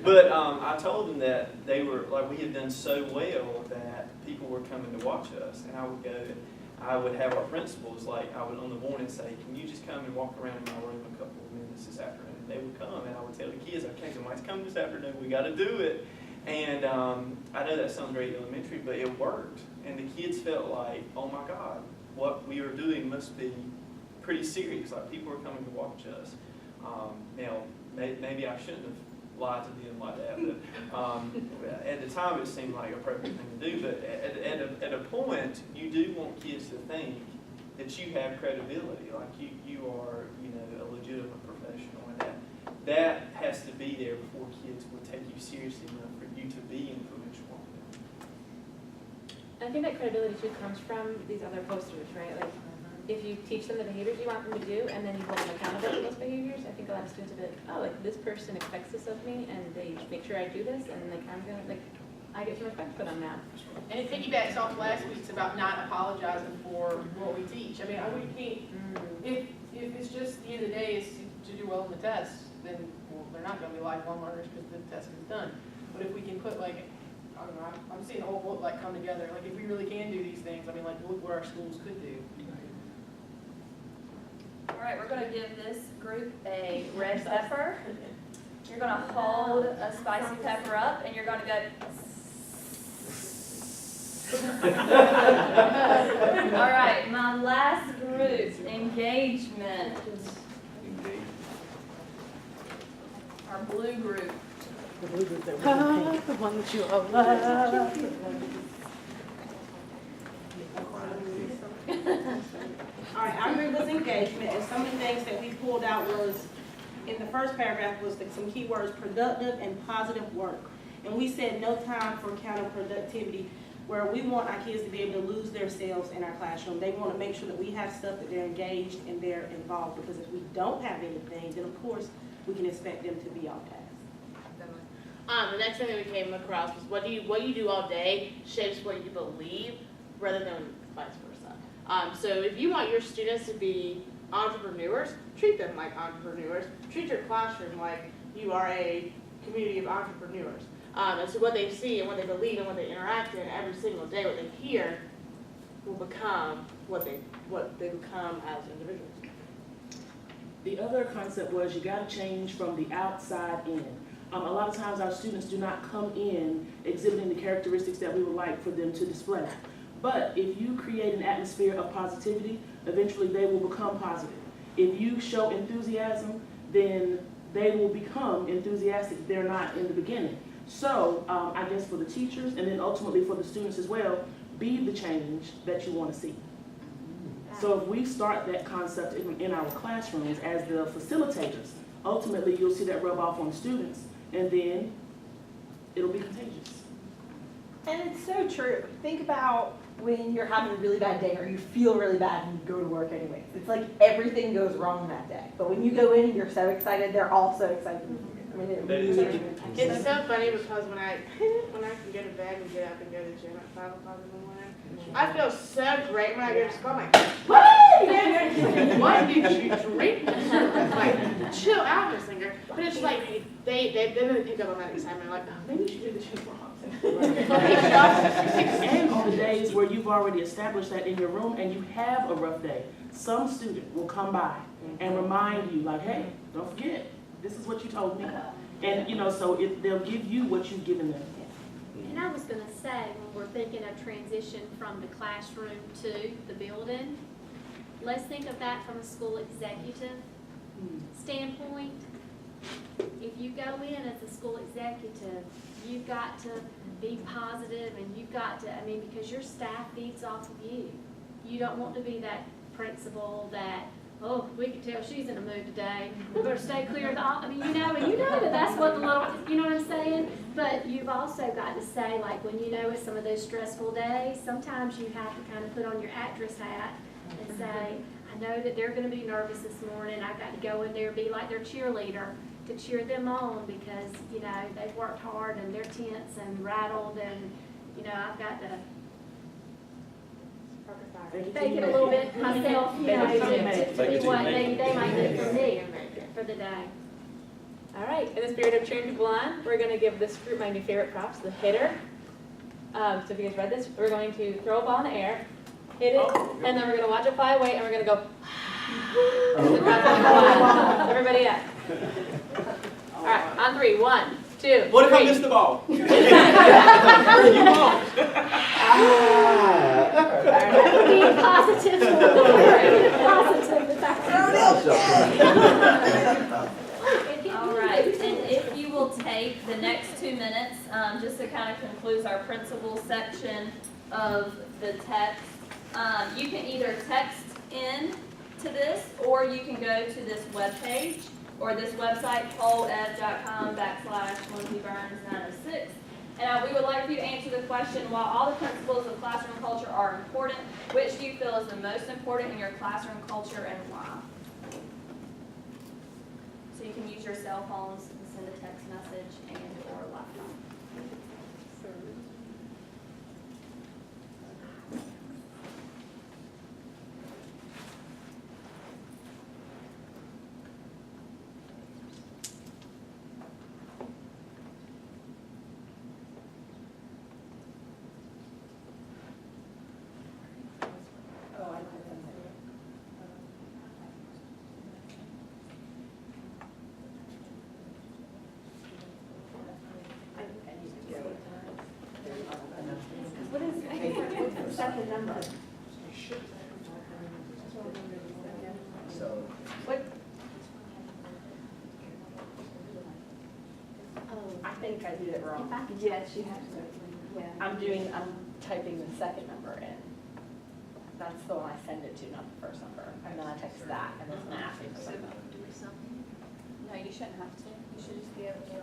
But I told them that they were, like, we had done so well that people were coming to watch us. And I would go and I would have our principals, like, I would on the morning say, can you just come and walk around in my room a couple of minutes this afternoon? And they would come, and I would tell the kids, okay, somebody's coming this afternoon, we got to do it. And I know that sounds very elementary, but it worked. And the kids felt like, oh my God, what we are doing must be pretty serious. Like, people are coming to watch us. Now, maybe I shouldn't have lied to them like that, but at the time it seemed like an appropriate thing to do. But at a point, you do want kids to think that you have credibility, like you are, you know, a legitimate professional, and that has to be there before kids will take you seriously enough for you to be influential on them. I think that credibility too comes from these other posters, right? Like, if you teach them the behaviors you want them to do, and then you hold them accountable for those behaviors, I think a lot of students will be like, oh, like, this person expects this of me, and they make sure I do this, and like, I'm gonna, like, I get some respect for them now. And it piggybacks off last week's about not apologizing for what we teach. I mean, we can't, if it's just the end of the day is to do well in the test, then, well, they're not gonna be lifelong learners because the test is done. But if we can put, like, I don't know, I'm seeing the whole book like come together. Like, if we really can do these things, I mean, like, look what our schools could do. All right, we're gonna give this group a red pepper. You're gonna hold a spicy pepper up, and you're gonna go. All right, my last group, engagement. Our blue group. The blue group that was the one that you all love. All right, our group was engagement, and some of the things that we pulled out was, in the first paragraph, was some keywords, productive and positive work. And we said no time for counterproductivity, where we want our kids to be able to lose themselves in our classroom. They want to make sure that we have stuff that they're engaged and they're involved, because if we don't have anything, then of course, we can expect them to be off task. The next thing that we came across was what you do all day shapes what you believe rather than vice versa. So if you want your students to be entrepreneurs, treat them like entrepreneurs. Treat your classroom like you are a community of entrepreneurs. And so what they see and what they believe and what they interact in every single day, what they hear, will become what they become as individuals. The other concept was you got to change from the outside in. A lot of times our students do not come in exhibiting the characteristics that we would like for them to display. But if you create an atmosphere of positivity, eventually they will become positive. If you show enthusiasm, then they will become enthusiastic if they're not in the beginning. So I guess for the teachers and then ultimately for the students as well, be the change that you want to see. So if we start that concept in our classrooms as the facilitators, ultimately you'll see that rub off on students, and then it'll be contagious. And it's so true. Think about when you're having a really bad day or you feel really bad and you go to work anyways. It's like everything goes wrong that day. But when you go in and you're so excited, they're all so excited. I mean, it really It's so funny because when I can go to bed and get up and go to the gym at 5 o'clock in the morning, I feel so great when I go to school. I'm like, what did you drink? Like, chill out, Miss Singer. But it's like they pick up on that excitement. Like, oh, maybe you should do the gym more often. And on the days where you've already established that in your room and you have a rough day, some student will come by and remind you, like, hey, don't forget, this is what you told me. And, so they'll give you what you've given them. And I was going to say, when we're thinking of transition from the classroom to the building, let's think of that from a school executive standpoint, if you go in as a school executive, you've got to be positive and you've got to, I mean, because your staff feeds off of you. You don't want to be that principal that, oh, we can tell she's in a mood today. We better stay clear of the, I mean, and you know that that's what the little, you know what I'm saying? But you've also got to say, like, when you know it's some of those stressful days, sometimes you have to kind of put on your actress hat and say, I know that they're gonna be nervous this morning. I got to go in there and be like their cheerleader to cheer them on because, you know, they've worked hard and they're tense and rattled and, you know, I've got to fake it a little bit myself, you know, to be what they might need from me for the day. All right, in the spirit of cheering people on, we're going to give this group my new favorite props, the hitter. So if you guys read this, we're going to throw a ball in the air, hit it, and then we're going to watch it fly away, and we're going to go. Everybody up. All right, on 3, 1, 2. What if I 3. miss the ball? You Be positive. All right, and if you will take the next 2 minutes, just to kind of conclude our principal section of the text, you can either text in to this, or you can go to this webpage or this website, polev.com/WinfreyBurns906. And we would like for you to answer the question, while all the principles of classroom culture are important, which do you feel is the most important in your classroom culture and why? So you can use your cell phones and send a text message and or laptop. What is the second number? What? I think I did it wrong. Yes, you have to. Yeah. I'm typing the second number in. That's the one I send it to, not the first number. And then I text that, and then I ask you for something. No, you shouldn't have to. You should just be able to.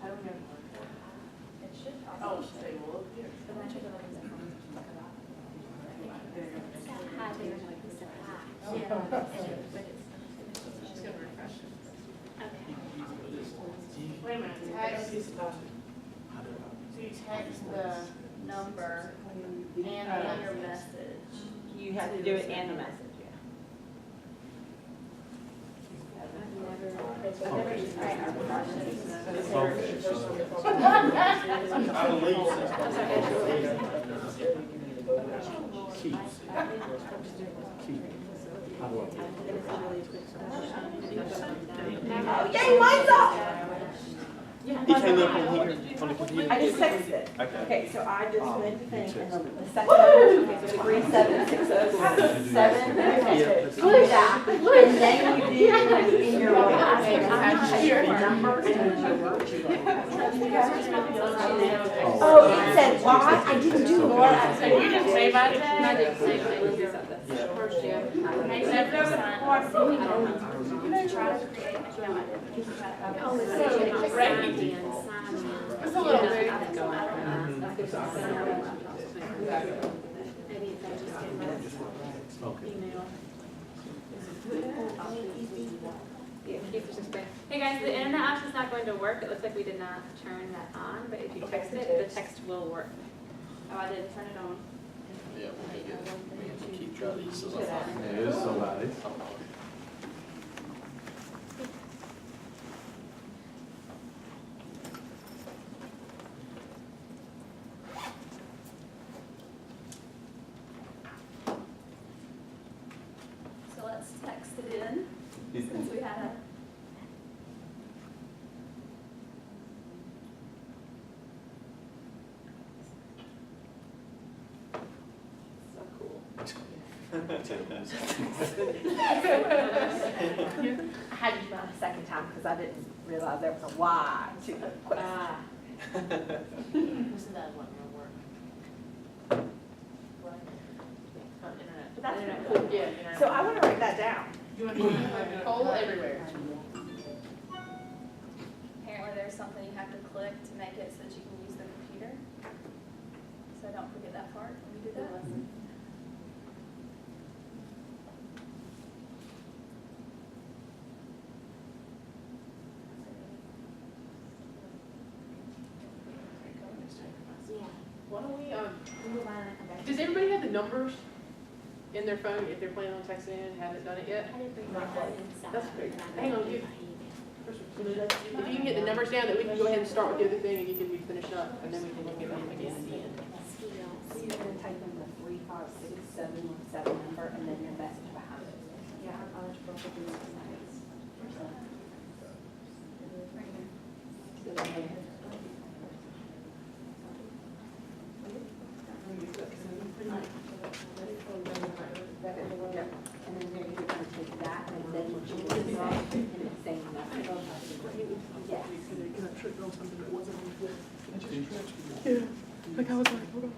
I don't know. It should Oh, probably. say, well, here. Hi there, like we said, hi. Yeah. She's gonna refresh. Okay. Wait a minute, text, so you text the Number and and your message. You have to do it and the message, yeah. Yay, mine's up! He came up on here, on the computer. I just texted it. Okay. Okay, so I just went to think, and the second number, okay, so 37607. Do that, and then you do in your last name, your number and your word. Oh, it said, well, I didn't do Laura. You didn't say about it? I didn't say that. First, yeah. Oh, it's It's a little bit. Maybe if I just get my email. Yeah, keep this explained. Hey guys, the internet option's not going to work. It looks like we did not turn that on, but if you text it, the text will work. Oh, I didn't turn it on. Yeah, we have to keep track of these. Yeah, it's somebody. So let's text it in. since we had a. So cool. I had to do mine a second time because I didn't realize there was a Y to the question. Listen, that wasn't gonna work. But that's Internet. cool. Yeah, internet. So I want to write that down. You want to Nicole everywhere. Apparently there's something you have to click to make it so that you can use the computer. So don't forget that part when you do that. Why don't we, does everybody have the numbers in their phone if they're planning on texting in, haven't done it yet? That's great. Hang on, if you can get the numbers down, that we can go ahead and start with the other thing and you can be finished up, and then we can look at them again at the end. So you're gonna type in the 35677 number and then your message behind it. Yeah, I'm eligible for these tonight. And then you're gonna take that and then what you want to say in the same message. Yes. Like I was like, hold on.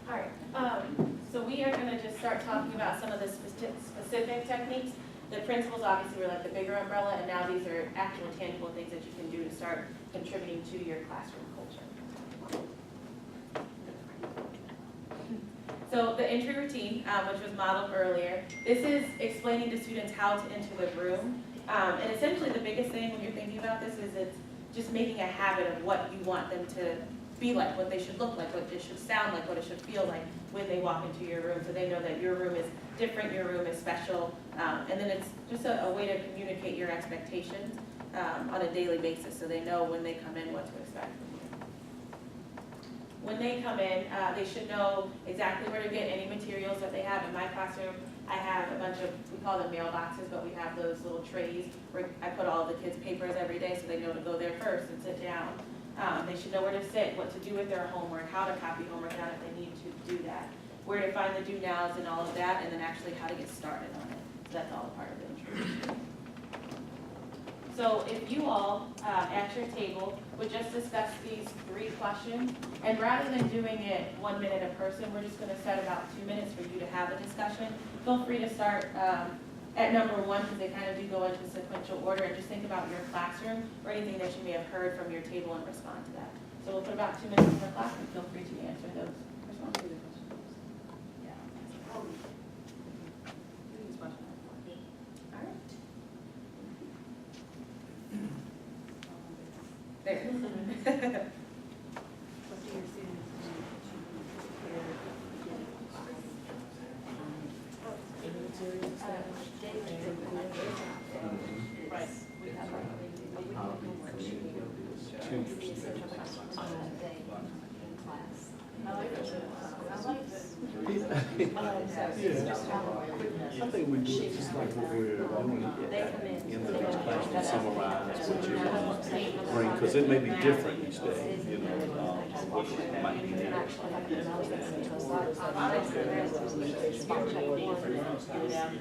All right, so we are gonna just start talking about some of the specific techniques. The principles obviously were like the bigger umbrella, and now these are actual tangible things that you can do to start contributing to your classroom culture. So the entry routine, which was modeled earlier, this is explaining to students how to enter the room. And essentially the biggest thing when you're thinking about this is it's just making a habit of what you want them to be like, what they should look like, what it should sound like, what it should feel like when they walk into your room, so they know that your room is different, your room is special. And then it's just a way to communicate your expectations on a daily basis, so they know when they come in what to expect from you. When they come in, they should know exactly where to get any materials that they have. In my classroom, I have a bunch of, we call them mailboxes, but we have those little trays where I put all the kids' papers every day so they know to go there first and sit down. They should know where to sit, what to do with their homework, how to copy homework out if they need to do that, where to find the do nows and all of that, and then actually how to get started on it. So that's all a part of the introduction. So if you all, at your table, would just discuss these 3 questions, and rather than doing it 1 minute a person, we're just going to set about 2 minutes for you to have a discussion. Feel free to start at number 1, because they kind of do go into sequential order, and just think about your classroom or anything that you may have heard from your table and respond to that. So we'll put about 2 minutes in the class, and feel free to answer those, respond to the questions. All right. There. I think we do it just like what we're doing at the end of each class, to summarize what you're going to bring, because it may be different each day, you know, what might be there.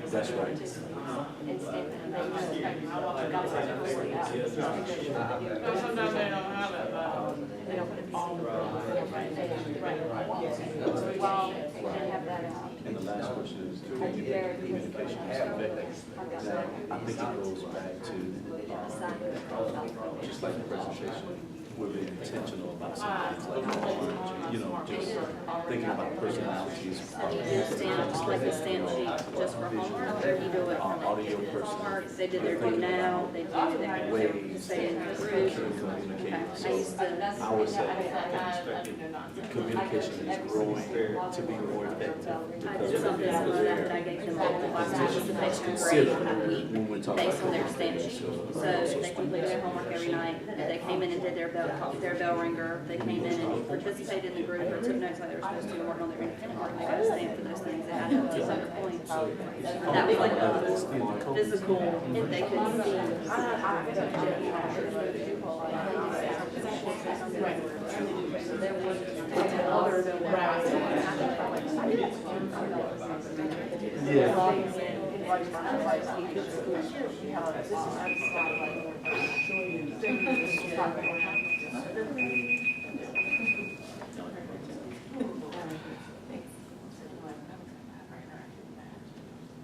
That's right. Sometimes they don't have it, but. And the last question is, communication is effective. Now, I think it goes back to, just like the presentation, we're being intentional about some things like, you know, just thinking about personalities. Like the stand sheet just for homework, or you do it for Audio homework, personalities. they did their do now, they do their. ways Stay in that the they group. can communicate. I used So to. I would say communication is growing to be more effective. I did something similar to that, I gave them all the participation grade a week based on their standards. So they completed their homework every night, they came in and did their bell ringer, they came in and participated in the group, or took notes like they were supposed to, and worked on their independent work, they got to stand for those things, they had up to 200 points. That was like a physical, if they could see.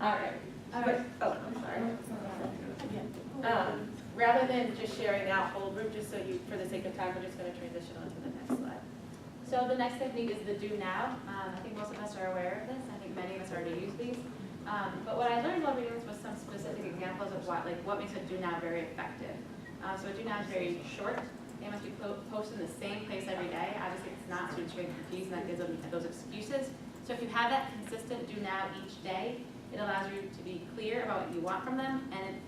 All right. Oh, I'm sorry. Rather than just sharing out whole group, just so you, for the sake of time, we're just going to transition on to the next slide. So the next technique is the do now. I think most of us are aware of this. I think many of us already use these. But what I learned while reading this was some specific examples of what makes a do now very effective. So a do now is very short. They must be posted in the same place every day. Obviously, it's not, students are getting confused, and that gives them those excuses. So if you have that consistent do now each day, it allows you to be clear about what you want from them, and it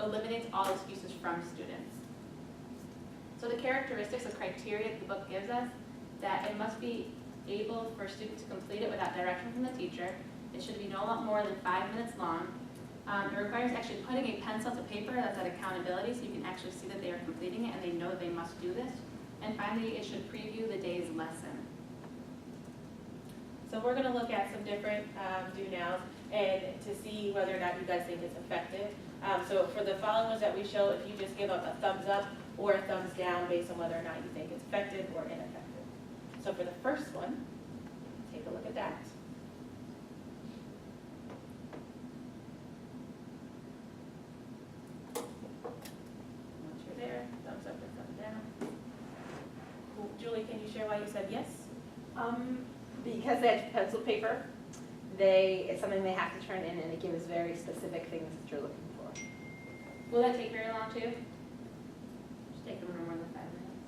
eliminates all excuses from students. So the characteristics of criteria that the book gives us, that it must be able for students to complete it without direction from the teacher. It should be no more than 5 minutes long. It requires actually putting a pencil to paper. That's that accountability, so you can actually see that they are completing it and they know that they must do this. And finally, it should preview the day's lesson. So we're going to look at some different do-nows and to see whether or not you guys think it's effective. So for the following ones that we show, if you just give up a thumbs up or a thumbs down based on whether or not you think it's effective or ineffective. So for the first one, take a look at that. Once you're there, thumbs up or thumbs down. Julie, can you share why you said yes? Because they have pencil paper, it's something they have to turn in, and it gives very specific things that you're looking for. Will that take very long too? Just take them no more than 5 minutes.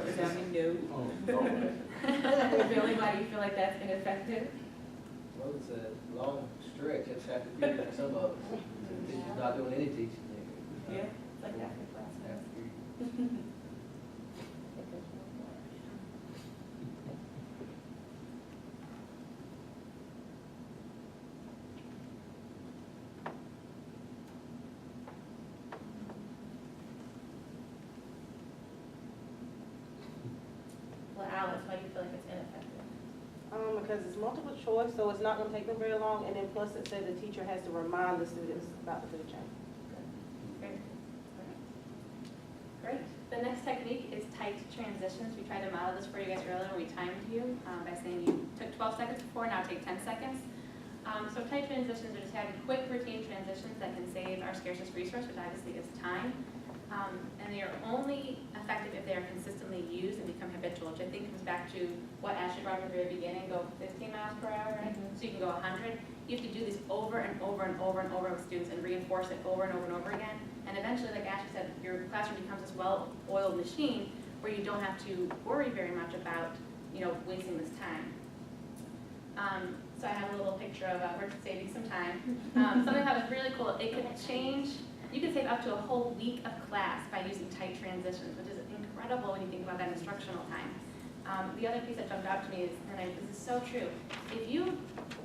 Resounding no. Billy, why do you feel like that's ineffective? Well, it's a long stretch, it's have to figure that some of us, teachers not doing any teaching. Yeah, it's like that in class. Well, Alice, why do you feel like it's ineffective? Because it's multiple choice, so it's not gonna take them very long, and then plus it said the teacher has to remind the students about the food chain. Great. Great. The next technique is tight transitions. We tried to model this for you guys earlier when we timed you by saying you took 12 seconds before, now take 10 seconds. So tight transitions are just having quick routine transitions that can save our scarcest resource, which obviously is time. And they are only effective if they are consistently used and become habitual, which I think comes back to what Ashley brought up at the very beginning, go 15 miles per hour, right? So you can go 100. You have to do this over and over and over and over with students and reinforce it over and over and over again. And eventually, like Ashley said, your classroom becomes this well-oiled machine where you don't have to worry very much about, wasting this time. So I have a little picture of we're saving some time. Something that was really cool, it could change. You can save up to a whole week of class by using tight transitions, which is incredible when you think about that instructional time. The other piece that jumped out to me is, this is so true, if you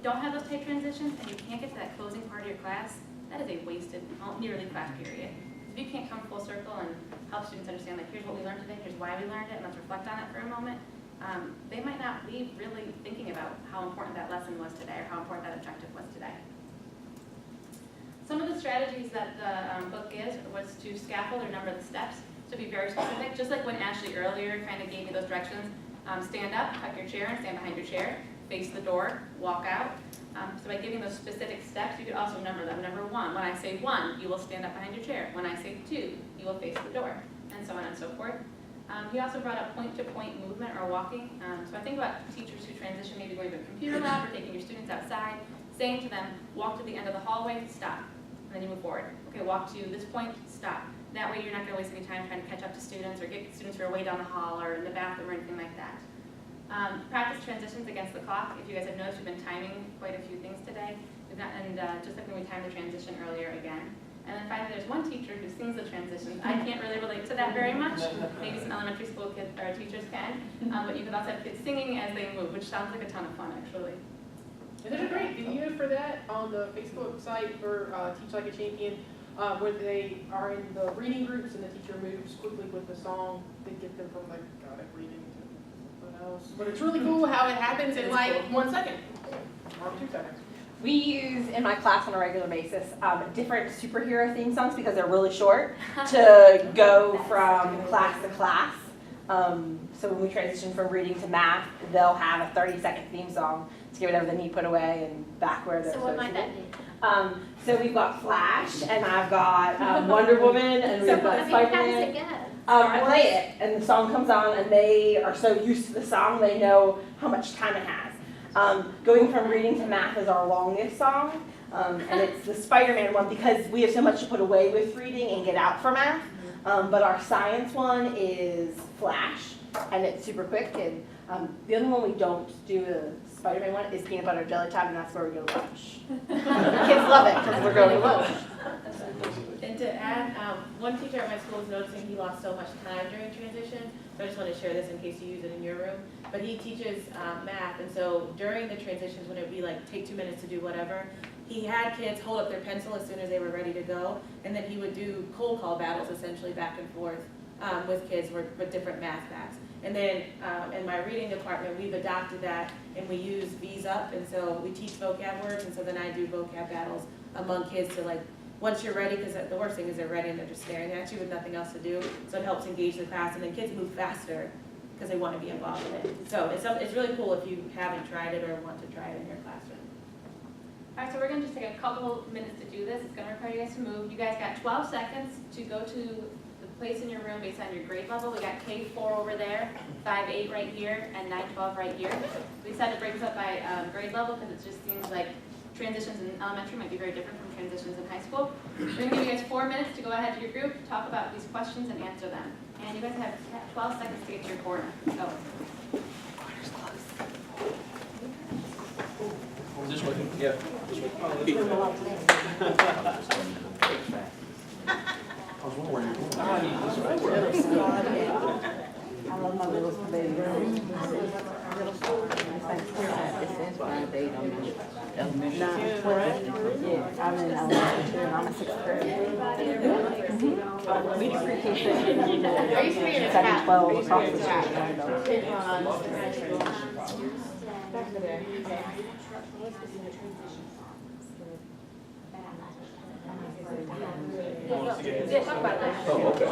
don't have those tight transitions and you can't get to that closing part of your class, that is a wasted, nearly class period. If you can't come full circle and help students understand, like, here's what we learned today, here's why we learned it, and let's reflect on it for a moment, they might not leave really thinking about how important that lesson was today or how important that objective was today. Some of the strategies that the book gives was to scaffold or number the steps, so be very specific, just like when Ashley earlier kind of gave me those directions. Stand up, tuck your chair, and stand behind your chair, face the door, walk out. So by giving those specific steps, you could also number them. Number 1, when I say 1, you will stand up behind your chair. When I say 2, you will face the door, and so on and so forth. He also brought up point-to-point movement or walking. So I think about teachers who transition, maybe going to a computer lab or taking your students outside. saying to them, walk to the end of the hallway, stop, and then you move forward. Okay, walk to this point, stop. That way you're not gonna waste any time trying to catch up to students or get students who are way down the hall or in the bathroom or anything like that. Practice transitions against the clock. If you guys have noticed, we've been timing quite a few things today. Just like when we timed the transition earlier again. And then finally, there's one teacher who sings the transitions. I can't really relate to that very much. Maybe some elementary school kids or teachers can. But you can also have kids singing as they move, which sounds like a ton of fun, actually. And there's a great video for that on the Facebook site for Teach Like a Champion, where they are in the reading groups and the teacher moves quickly with the song to get them from like chaotic reading to something else. But it's really cool how it happens in like 1 second or 2 seconds. We use in my class on a regular basis different superhero theme songs because they're really short to go from class to class. So when we transition from reading to math, they'll have a 30-second theme song to get whatever they need put away and back where they're So what might that be? So we've got Flash, and I've got Wonder Woman, and So we've got how does Spider-Man. it go? I play it, and the song comes on, and they are so used to the song, they know how much time it has. Going from reading to math is our longest song, and it's the Spider-Man one because we have so much to put away with reading and get out for math. But our science one is Flash, and it's super quick. And the other one we don't do, the Spider-Man one, is peanut butter jelly time, and that's where we go to lunch. Kids love it because we're going to lunch. And to add, one teacher at my school was noticing he lost so much time during transition, so I just want to share this in case you use it in your room. But he teaches math, and so during the transitions when it would be like take 2 minutes to do whatever, he had kids hold up their pencil as soon as they were ready to go, and then he would do cold call battles essentially back and forth with kids with different math facts. And then in my reading department, we've adopted that, and we use V's up, and so we teach vocab words, and so then I do vocab battles among kids to like, once you're ready, because the worst thing is they're ready and they're just staring at you with nothing else to do, so it helps engage the class, and then kids move faster because they want to be involved in it. So it's really cool if you haven't tried it or want to try it in your classroom. All right, so we're gonna just take a couple minutes to do this. It's gonna require you guys to move. You guys got 12 seconds to go to the place in your room based on your grade level. We got K4 over there, 5-8 right here, and 9-12 right here. We decided to break this up by grade level because it just seems like transitions in elementary might be very different from transitions in high school. We're gonna give you guys 4 minutes to go ahead to your group, talk about these questions and answer them. And you guys have 12 seconds to get to your corner. Go. This way? Yeah. This way. I was wondering where you're going. I love my little baby. Yeah, I'm in elementary and I'm a 6th grade. We do pre-K 7, 12 across the street. Yeah, talk about that. Oh, okay.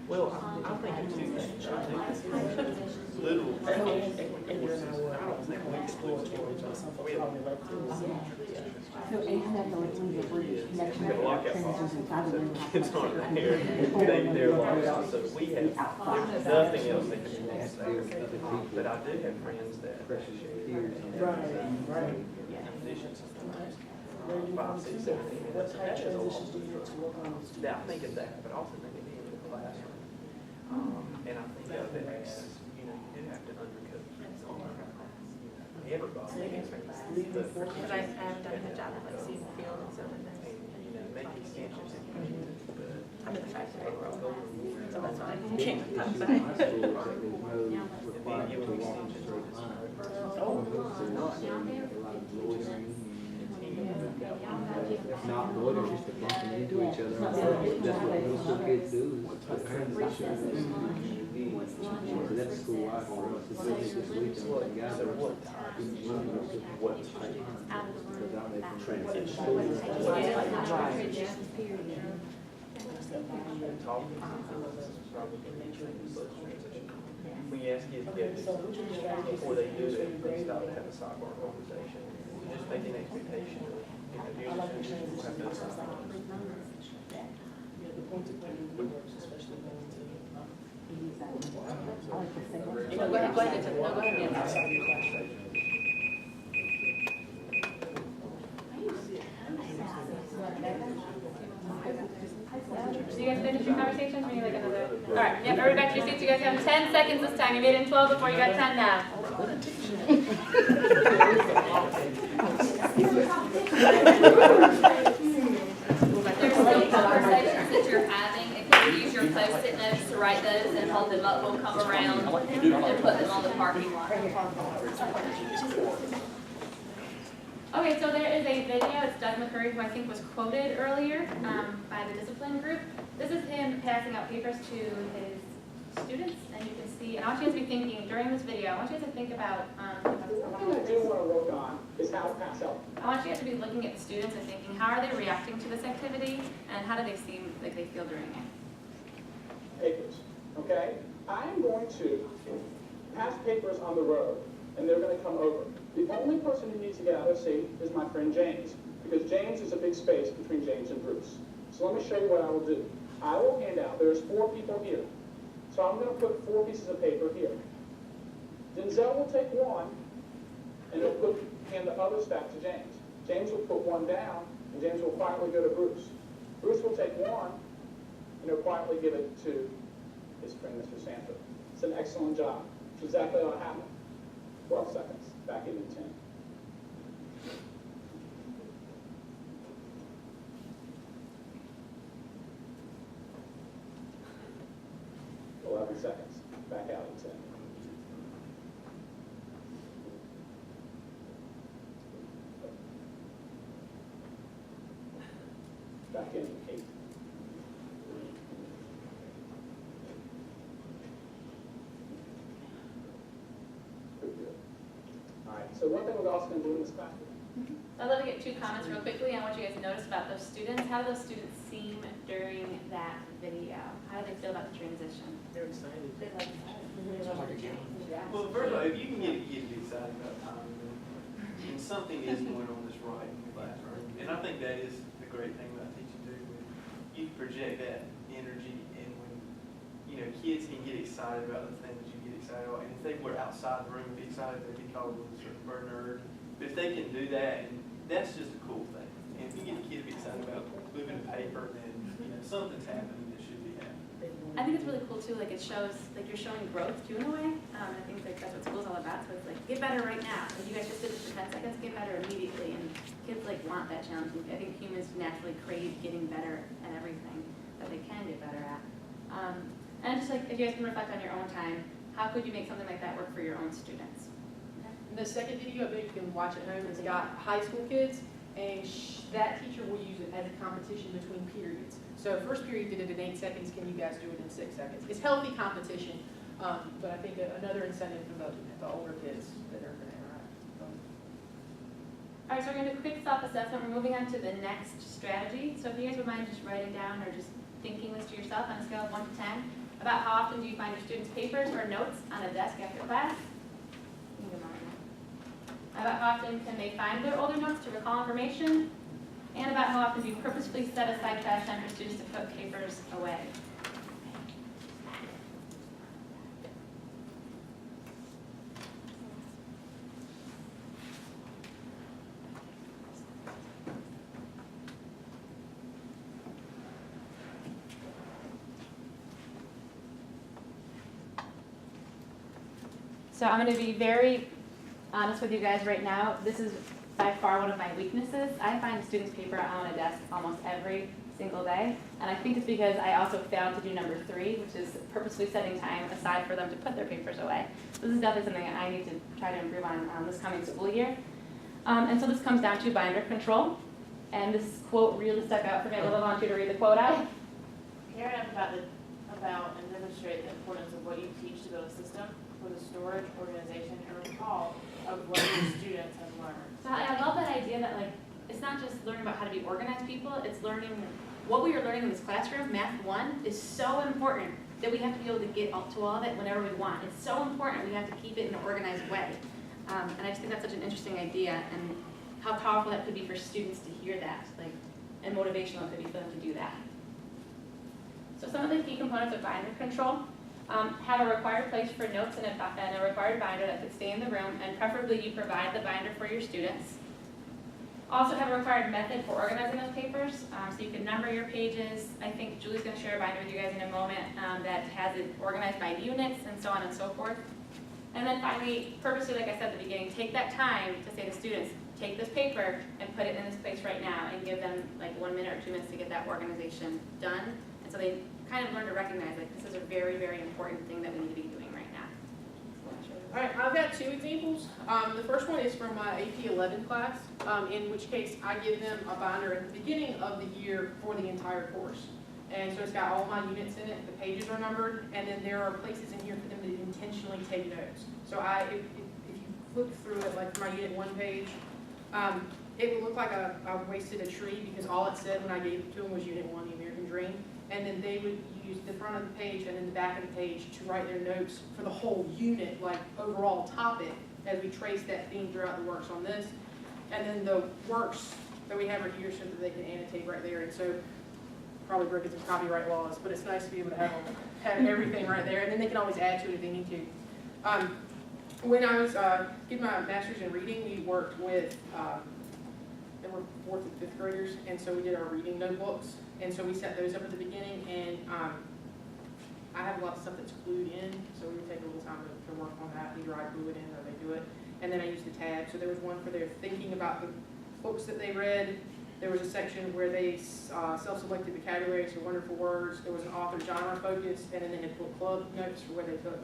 Well, I think it's two things. I think Little. I don't think we explore kids aren't there. They're lost. So we have nothing else they can do. But I do have friends that transitions sometimes. 5, 6, 7, 8 minutes. That is a lot. I think of that, but I also think of being in the classroom. And I think of it as, you do have to undercoat everybody. But I haven't done a good job of like seeing the field and some of that. Make extensions if you need to, but I'm in the 5th grade world, so that's why I can't talk about it. Not loitering, just bumping into each other. That's what middle school kids do. So that's school-wide for us. It's really just we don't gather. When you ask kids before they do it, they stop to have a sidebar conversation. Just make an expectation of, here's the students who have done something. No, go ahead, go ahead. No, go ahead. So you guys finish your conversations, or you like another? All right, yep, everybody back to your seats. You guys have 10 seconds this time. You made it in 12 before, you got 10 now. There's still conversations that you're having. If you use your Post-it notes to write those and hold them up, we'll come around and put them on the parking lot. Okay, so there is a video. It's Doug McCurry, who I think was quoted earlier by the discipline group. This is him passing out papers to his students, and you can see, and I want you guys to be thinking during this video, I want you guys to think about, What I do want to work on is how to pass out. I want you guys to be looking at the students and thinking, how are they reacting to this activity, and how do they seem like they feel during it? Papers, okay? I'm going to pass papers on the road, and they're going to come over. The only person who needs to get out of the seat is my friend James, because James is a big space between James and Bruce. So let me show you what I will do. I will hand out, there's 4 people here. So I'm going to put 4 pieces of paper here. Denzel will take one, and he'll hand the other stack to James. James will put one down, and James will quietly go to Bruce. Bruce will take one, and he'll quietly give it to his friend, Mr. Sanford. It's an excellent job. It's exactly what happened. 12 seconds. Back into 10. 11 seconds. Back out in 10. Back in 8. So one thing we're also going to do in this class. I'd love to get 2 comments real quickly on what you guys noticed about those students. How do those students seem during that video? How do they feel about the transition? They're excited. They like that. Sounds like a game. Well, first of all, if you can get a kid to be excited about time, then something is going on that's right in the classroom. And I think that is the great thing about teaching too. When you project that energy, and when kids can get excited about the things you get excited about. And if they were outside the room and be excited, they'd be called a certain bird nerd. But if they can do that, and that's just a cool thing. And if you get a kid to be excited about moving paper, then something's happening that should be happening. I think it's really cool too, like it shows, like you're showing growth too in a way. I think like that's what school's all about, so it's like, get better right now. Like you guys just did this for 10 seconds, get better immediately, and kids like want that challenge. I think humans naturally crave getting better at everything that they can get better at. And just like, if you guys can reflect on your own time, how could you make something like that work for your own students? The second video, I bet you can watch at home, it's got high school kids, and that teacher will use it as a competition between periods. So first period did it in 8 seconds, can you guys do it in 6 seconds? It's healthy competition, but I think another incentive for the older kids that are going to interact. All right, so we're going to do a quick self-assessment. We're moving on to the next strategy. So if you guys would mind just writing down or just thinking this to yourself on a scale of 1 to 10, about how often do you find your students' papers or notes on a desk after class? About how often can they find their older notes to recall information? And about how often do you purposefully set aside class time for students to put papers away? So I'm going to be very honest with you guys right now. This is by far one of my weaknesses. I find students' paper on a desk almost every single day, and I think it's because I also failed to do number 3, which is purposely setting time aside for them to put their papers away. This is definitely something that I need to try to improve on this coming school year. And so this comes down to binder control, and this quote really stuck out for me. I want you to read the quote out. Care enough about and demonstrate the importance of what you teach to build a system for the storage, organization, and recall of what your students have learned. So I love that idea that like it's not just learning about how to be organized people, it's learning what we are learning in this classroom. Math 1 is so important that we have to be able to get up to all of it whenever we want. It's so important we have to keep it in an organized way. And I just think that's such an interesting idea, and how powerful that could be for students to hear that, like, and motivational it could be for them to do that. So some of the key components of binder control Have a required place for notes and a required binder that could stay in the room, and preferably you provide the binder for your students. Also have a required method for organizing those papers, so you can number your pages. I think Julie's going to share a binder with you guys in a moment that has it organized by units and so on and so forth. And then finally, purposely, like I said at the beginning, take that time to say to students, take this paper and put it in this place right now, and give them like 1 minute or 2 minutes to get that organization done. And so they kind of learn to recognize that this is a very, very important thing that we need to be doing right now. All right, I've got 2 examples. The first one is from my AP 11 class, in which case I give them a binder at the beginning of the year for the entire course. And so it's got all my units in it, the pages are numbered, and then there are places in here for them to intentionally take notes. So if you flip through it, like for my unit 1 page, it would look like I wasted a tree, because all it said when I gave it to them was Unit 1, the American Dream. And then they would use the front of the page and then the back of the page to write their notes for the whole unit, like overall topic, as we trace that theme throughout the works on this. And then the works that we have right here so that they can annotate right there. And so probably breaking some copyright laws, but it's nice to be able to have everything right there. And then they can always add to it if they need to. When I was getting my master's in reading, we worked with, they were 4th and 5th graders, and so we did our reading notebooks. And so we set those up at the beginning, and I have a lot of stuff that's glued in, so we would take a little time to work on that. Either I glue it in or they do it. And then I use the tab. So there was one for their thinking about the books that they read. There was a section where they self-selected vocabulary, so wonderful words. There was an author genre focus, and then they had book club notes for where they took,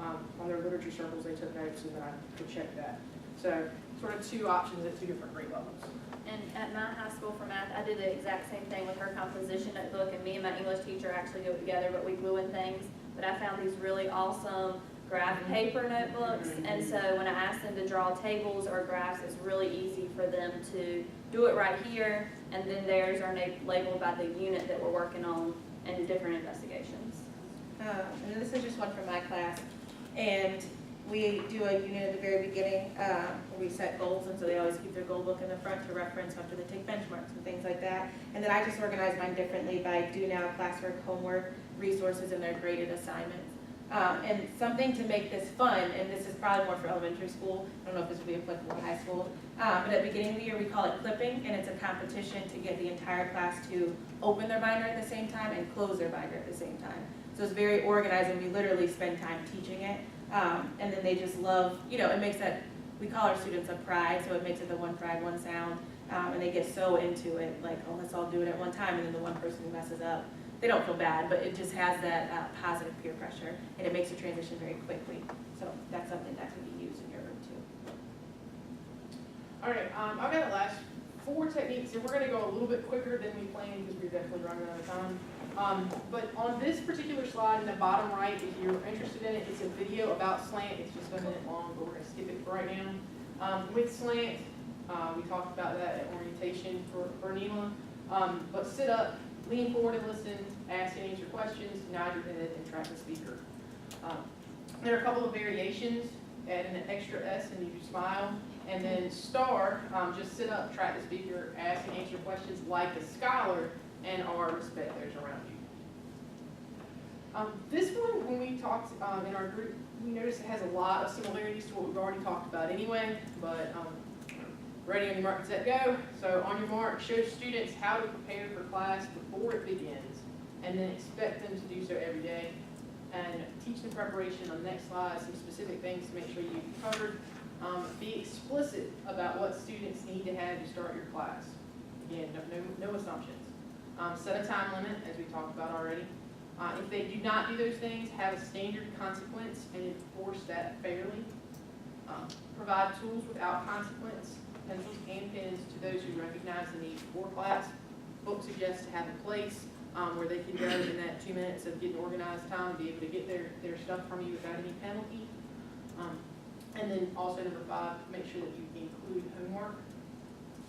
on their literature circles, they took notes, and then I could check that. So sort of 2 options at 2 different grade levels. And at my high school for math, I did the exact same thing with her composition notebook, and me and my English teacher actually do it together, but we glue in things. But I found these really awesome graph paper notebooks, and so when I asked them to draw tables or graphs, it's really easy for them to do it right here, and then theirs are labeled by the unit that we're working on and different investigations. And then this is just one from my class, and we do a unit at the very beginning where we set goals, and so they always keep their goal book in the front to reference after they take benchmarks and things like that. And then I just organize mine differently by do now, classwork, homework, resources, and their graded assignments. And something to make this fun, and this is probably more for elementary school, I don't know if this would be applicable to high school, but at the beginning of the year we call it clipping, and it's a competition to get the entire class to open their binder at the same time and close their binder at the same time. So it's very organized, and we literally spend time teaching it. And then they just love, it makes that, we call our students a pride, so it makes it the one pride, one sound, and they get so into it, like, oh, let's all do it at one time, and then the one person who messes up, they don't feel bad, but it just has that positive peer pressure, and it makes a transition very quickly. So that's something that can be used in your room too. All right, I've got the last 4 techniques, and we're going to go a little bit quicker than we planned because we're definitely running out of time. But on this particular slide in the bottom right, if you're interested in it, it's a video about slant. It's just 1 minute long, but we're going to skip it for right now. With slant, we talked about that at orientation for NELA. But sit up, lean forward and listen, ask and answer questions, nod your head, and track the speaker. There are a couple of variations. Add an extra S and you smile. And then star, just sit up, track the speaker, ask and answer questions like a scholar, and or respect those around you. This one, when we talked in our group, we noticed it has a lot of similarities to what we've already talked about anyway, but ready on your mark, set, go. So on your mark, show students how to prepare for class before it begins, and then expect them to do so every day. And teach them preparation on the next slide, some specific things to make sure you've covered. Be explicit about what students need to have to start your class. Again, no assumptions. Set a time limit, as we talked about already. If they do not do those things, have a standard consequence and enforce that fairly. Provide tools without consequence, pencils and pens to those who recognize the need for class. Book suggests to have a place where they can go in that 2 minutes of getting organized time, be able to get their stuff from you without any penalty. And then also number 5, make sure that you include homework.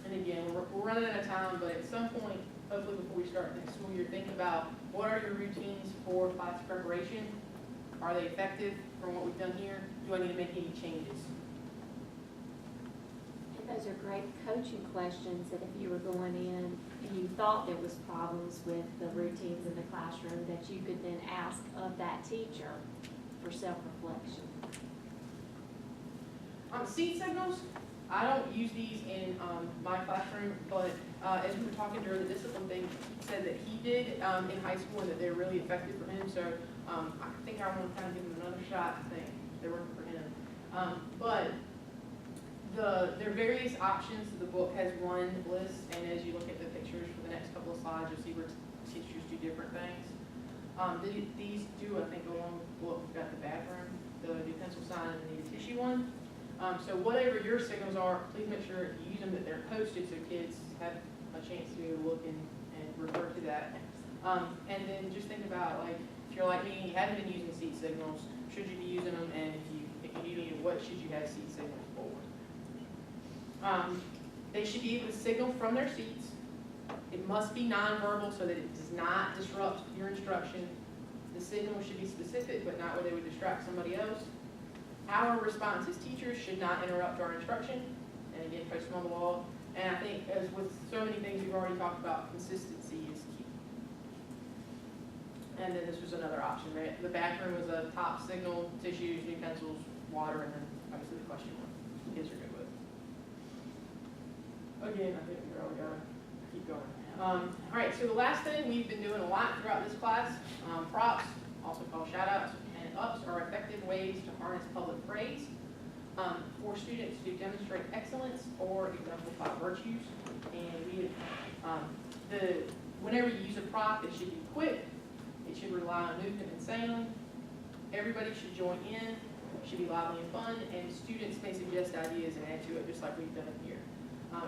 And again, we're running out of time, but at some point, hopefully before we start next school year, think about what are your routines for class preparation? Are they effective from what we've done here? Do I need to make any changes? And those those are great coaching questions that if you were going in and you thought there was problems with the routines in the classroom, that you could then ask of that teacher for self-reflection. Seat signals, I don't use these in my classroom, but as we were talking during the discipline thing, he said that he did in high school and that they're really effective for him. So I think I want to kind of give him another shot. I think they're working for him. But there are various options. The book has one list, and as you look at the pictures for the next couple of slides, you'll see where teachers do different things. These do, I think, along with the book, we've got the bathroom, the utensil sign, and the tissue one. So whatever your signals are, please make sure you use them, that they're posted so kids have a chance to look and refer to that. And then just think about, like, if you're like me and you haven't been using seat signals, should you be using them? And if you do, what should you have seat signals for? They should be able to signal from their seats. It must be nonverbal so that it does not disrupt your instruction. The signal should be specific, but not where they would distract somebody else. Our response as teachers should not interrupt our instruction. And again, post them on the wall. And I think, as with so many things we've already talked about, consistency is key. And then this was another option, right? The bathroom was a top signal, tissues, utensils, water, and then obviously the question one kids are good with. Again, I think we're all gotta keep going. All right, so the last thing we've been doing a lot throughout this class, props, also called shout-outs and ups, are effective ways to harness public praise for students to demonstrate excellence or exemplify virtues. And whenever you use a prop, it should be quick, it should rely on movement and sound, everybody should join in, it should be lively and fun, and students may suggest ideas and add to it, just like we've done here.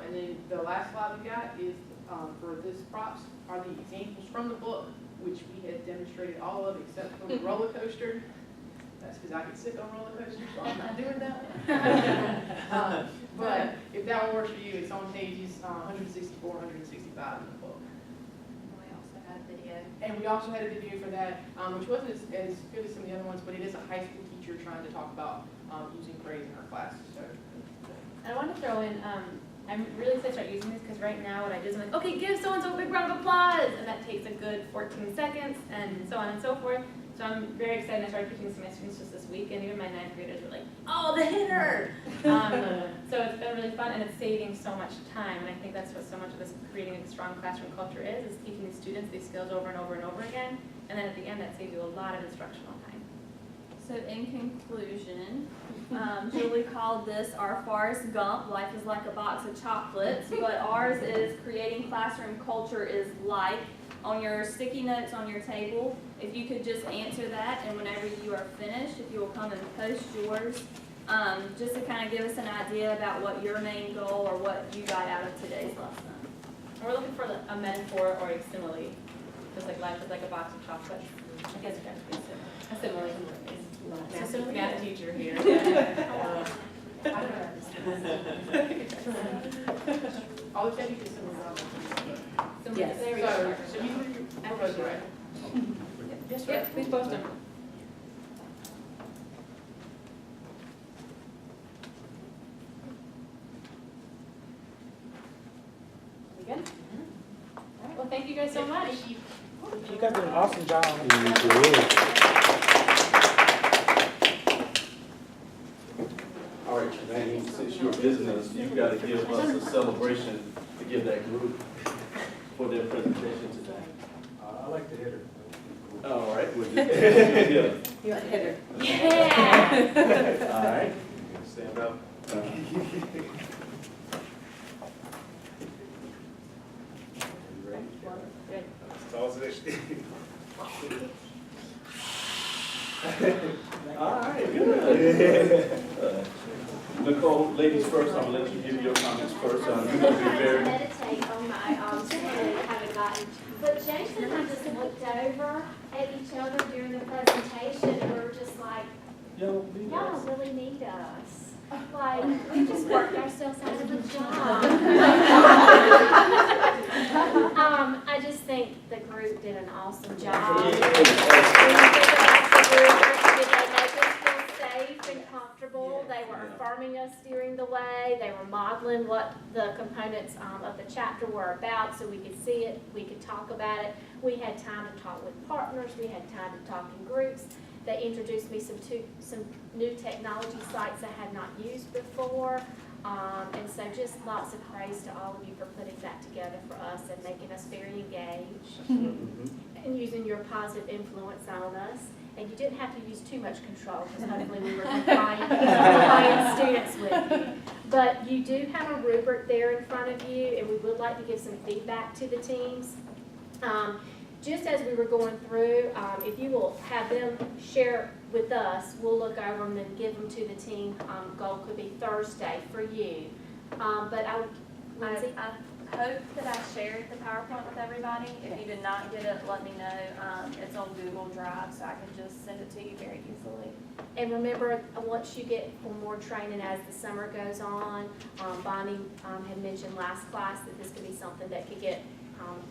And then the last slide we've got is for this props are the examples from the book, which we had demonstrated all of except for the roller coaster. That's because I get sick on roller coasters, so I'm not doing that. But if that one works for you, it's on pages 164, 165 in the book. We also had a video. And we also had a video for that, which wasn't as good as some of the other ones, but it is a high school teacher trying to talk about using praise in her classes. So. I want to throw in, I'm really excited to start using this because right now what I do is I'm like, okay, give so-and-so a big round of applause. And that takes a good 14 seconds and so on and so forth. So I'm very excited. I started teaching some of my students just this week, and even my 9th graders were like, oh, the hitter. So it's been really fun, and it's saving so much time. And I think that's what so much of this creating a strong classroom culture is teaching these students these skills over and over and over again. And then at the end, that saves you a lot of instructional time. So in conclusion, Julie called this our Forrest Gump, life is like a box of chocolates, but ours is creating classroom culture is like. On your sticky notes on your table, if you could just answer that, and whenever you are finished, if you will come and post yours, just to kind of give us an idea about what your main goal or what you got out of today's lesson. We're looking for a metaphor or a simile, just like life is like a box of chocolates. I guess you guys can a simile. So we got a teacher here. All the things is similar. Yes. There we go. So you propose, right? Yes, sir. Yep, please post them. We good? All right. Well, thank you guys so much. Thank you. You guys did an awesome job. All right, Tremaine, since you're business, you gotta give us a celebration to give that group for their presentation today. I like the hitter. All right, we'll do it. You're a hitter. Yeah. All right, stand up. All right, good. Nicole, ladies first, I'm gonna let you give your comments first. You're gonna be very. Meditate on my haven't gotten. But Jason and I just looked over at each other during the presentation, and we were just like, y'all don't really need us. Like, we just worked ourselves out of a job. I just think the group did an awesome job. They made us feel safe and comfortable. They were affirming affirming us during the way. They were modeling what the components of the chapter were about so we could see it, we could talk about it. We had time to talk with partners, we had time to talk in groups. They introduced me some new technology sites I had not used before. And so just lots of praise to all of you for putting that together for us and making us very engaged and using your positive influence on us. And you didn't have to use too much control because hopefully we were compliant students with you. But you do have a rubric there in front of you, and we would like to give some feedback to the teams. Just as we were going through, if you will have them share with us, we'll look over them and give them to the team. Goal could be Thursday for you. But Lindsay? I hope that I shared the PowerPoint with everybody. If you did not get it, let me know. It's on Google Drive, so I can just send it to you very easily. And remember, once you get more training as the summer goes on, Bonnie had mentioned last class that this could be something that could get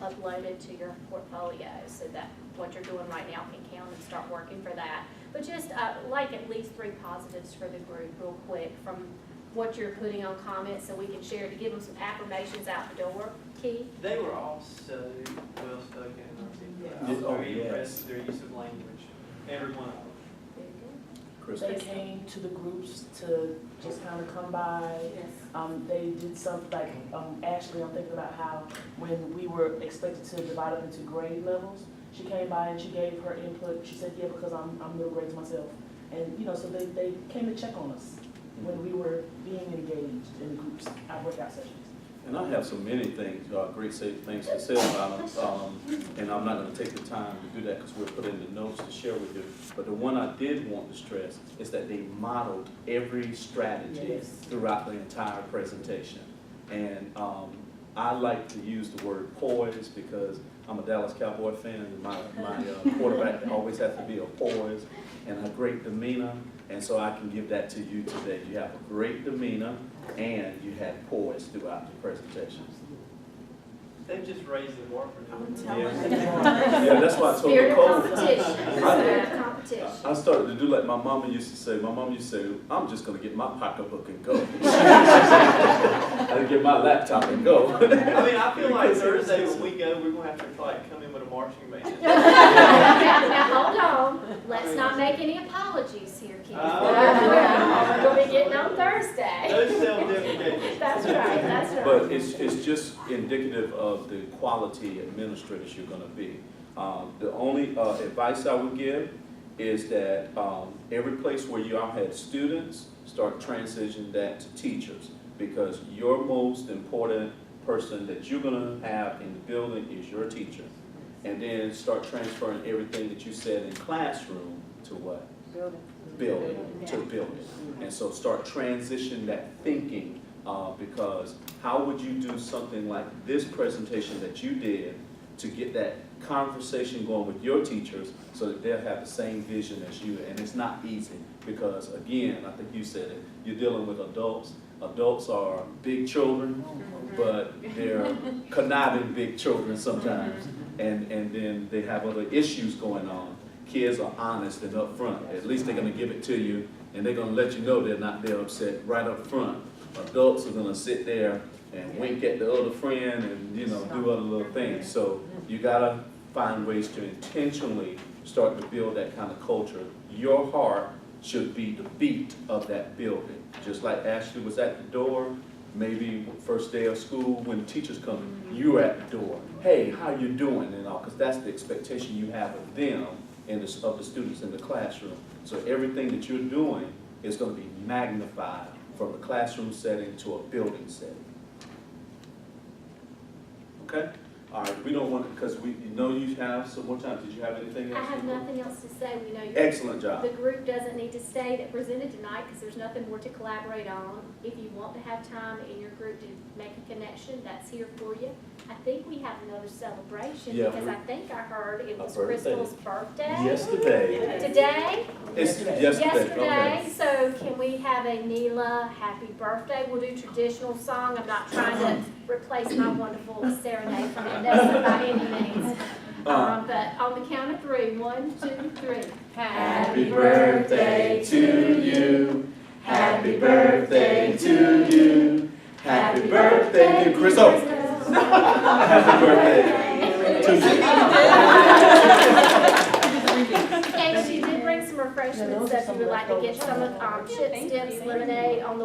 uploaded to your portfolio so that what you're doing right now can count and start working for that. But just like at least 3 positives for the group real quick from what you're putting on comments so we can share to give them some affirmations out the door. Keith? They were all so well spoken. I was very impressed with their use of language. Every one of them. They came to the groups to just kind of come by. They did something like, Ashley, I'm thinking about how when we were expected to divide up into grade levels, she came by and she gave her input. She said, yeah, because I'm middle grades myself. And, so they came to check on us when we were being engaged in the groups, our breakout sessions. And I have so many things, great things to say about them, and I'm not going to take the time to do that because we're putting the notes to share with you. But the one I did want to stress is that they modeled every strategy throughout the entire presentation. And I like to use the word poise because I'm a Dallas Cowboy fan, and my quarterback always has to be a poise and a great demeanor. And so I can give that to you today. You have a great demeanor and you had poise throughout the presentation. They've just raised the bar for them. Yeah, that's why I told Spirit of competition. I started to do like my mama used to say. My mama used to say, I'm just going to get my pocketbook and go. I get my laptop and go. I mean, I feel like Thursday when we go, we're going to have to like come in with a marching band. Now hold on. Let's not make any apologies here, Keith. We're going to be getting on Thursday. Those self-deprecations. That's right, that's right. But it's just indicative of the quality administrators you're going to be. The only advice I would give is that every place where you all had students, start transitioning that to teachers, because your most important person that you're going to have in the building is your teacher. And then start transferring everything that you said in classroom to what? Building. To building. And so start transitioning that thinking, because how would you do something like this presentation that you did to get that conversation going with your teachers so that they'll have the same vision as you? And it's not easy because, again, I think you said it, you're dealing with adults. Adults are big children, but they're conniving big children sometimes. And then they have other issues going on. Kids are honest and upfront. At least they're going to give it to you, and they're going to let you know they're upset right up front. Adults are going to sit there and wink at the other friend and do other little things. So you got to find ways to intentionally start to build that kind of culture. Your heart should be the beat of that building. Just like Ashley was at the door, maybe first day of school when teachers come, you're at the door. Hey, how you doing? And all, because that's the expectation you have of them and of the students in the classroom. So everything that you're doing is going to be magnified from a classroom setting to a building setting. Okay? All right, we don't want to, because we know you have some more time. Did you have anything else? I have nothing else to say. We know Excellent job. The group doesn't need to stay that presented tonight because there's nothing more to collaborate on. If you want to have time in your group to make a connection, that's here for you. I think we have another celebration because I think I heard it was Crystal's birthday. Yesterday. Today? It's yesterday. Okay. So can we have a NELA happy birthday? We'll do traditional song. I'm not trying to replace my wonderful serenade from Vanessa by any means. But on the count of 3, 1, 2, 3. Happy birthday to you. Happy birthday to you. Happy birthday to Chris. Oh. Happy birthday to you. And she did bring some refreshments that you would like to get, some chips, dips, lemonade on the way.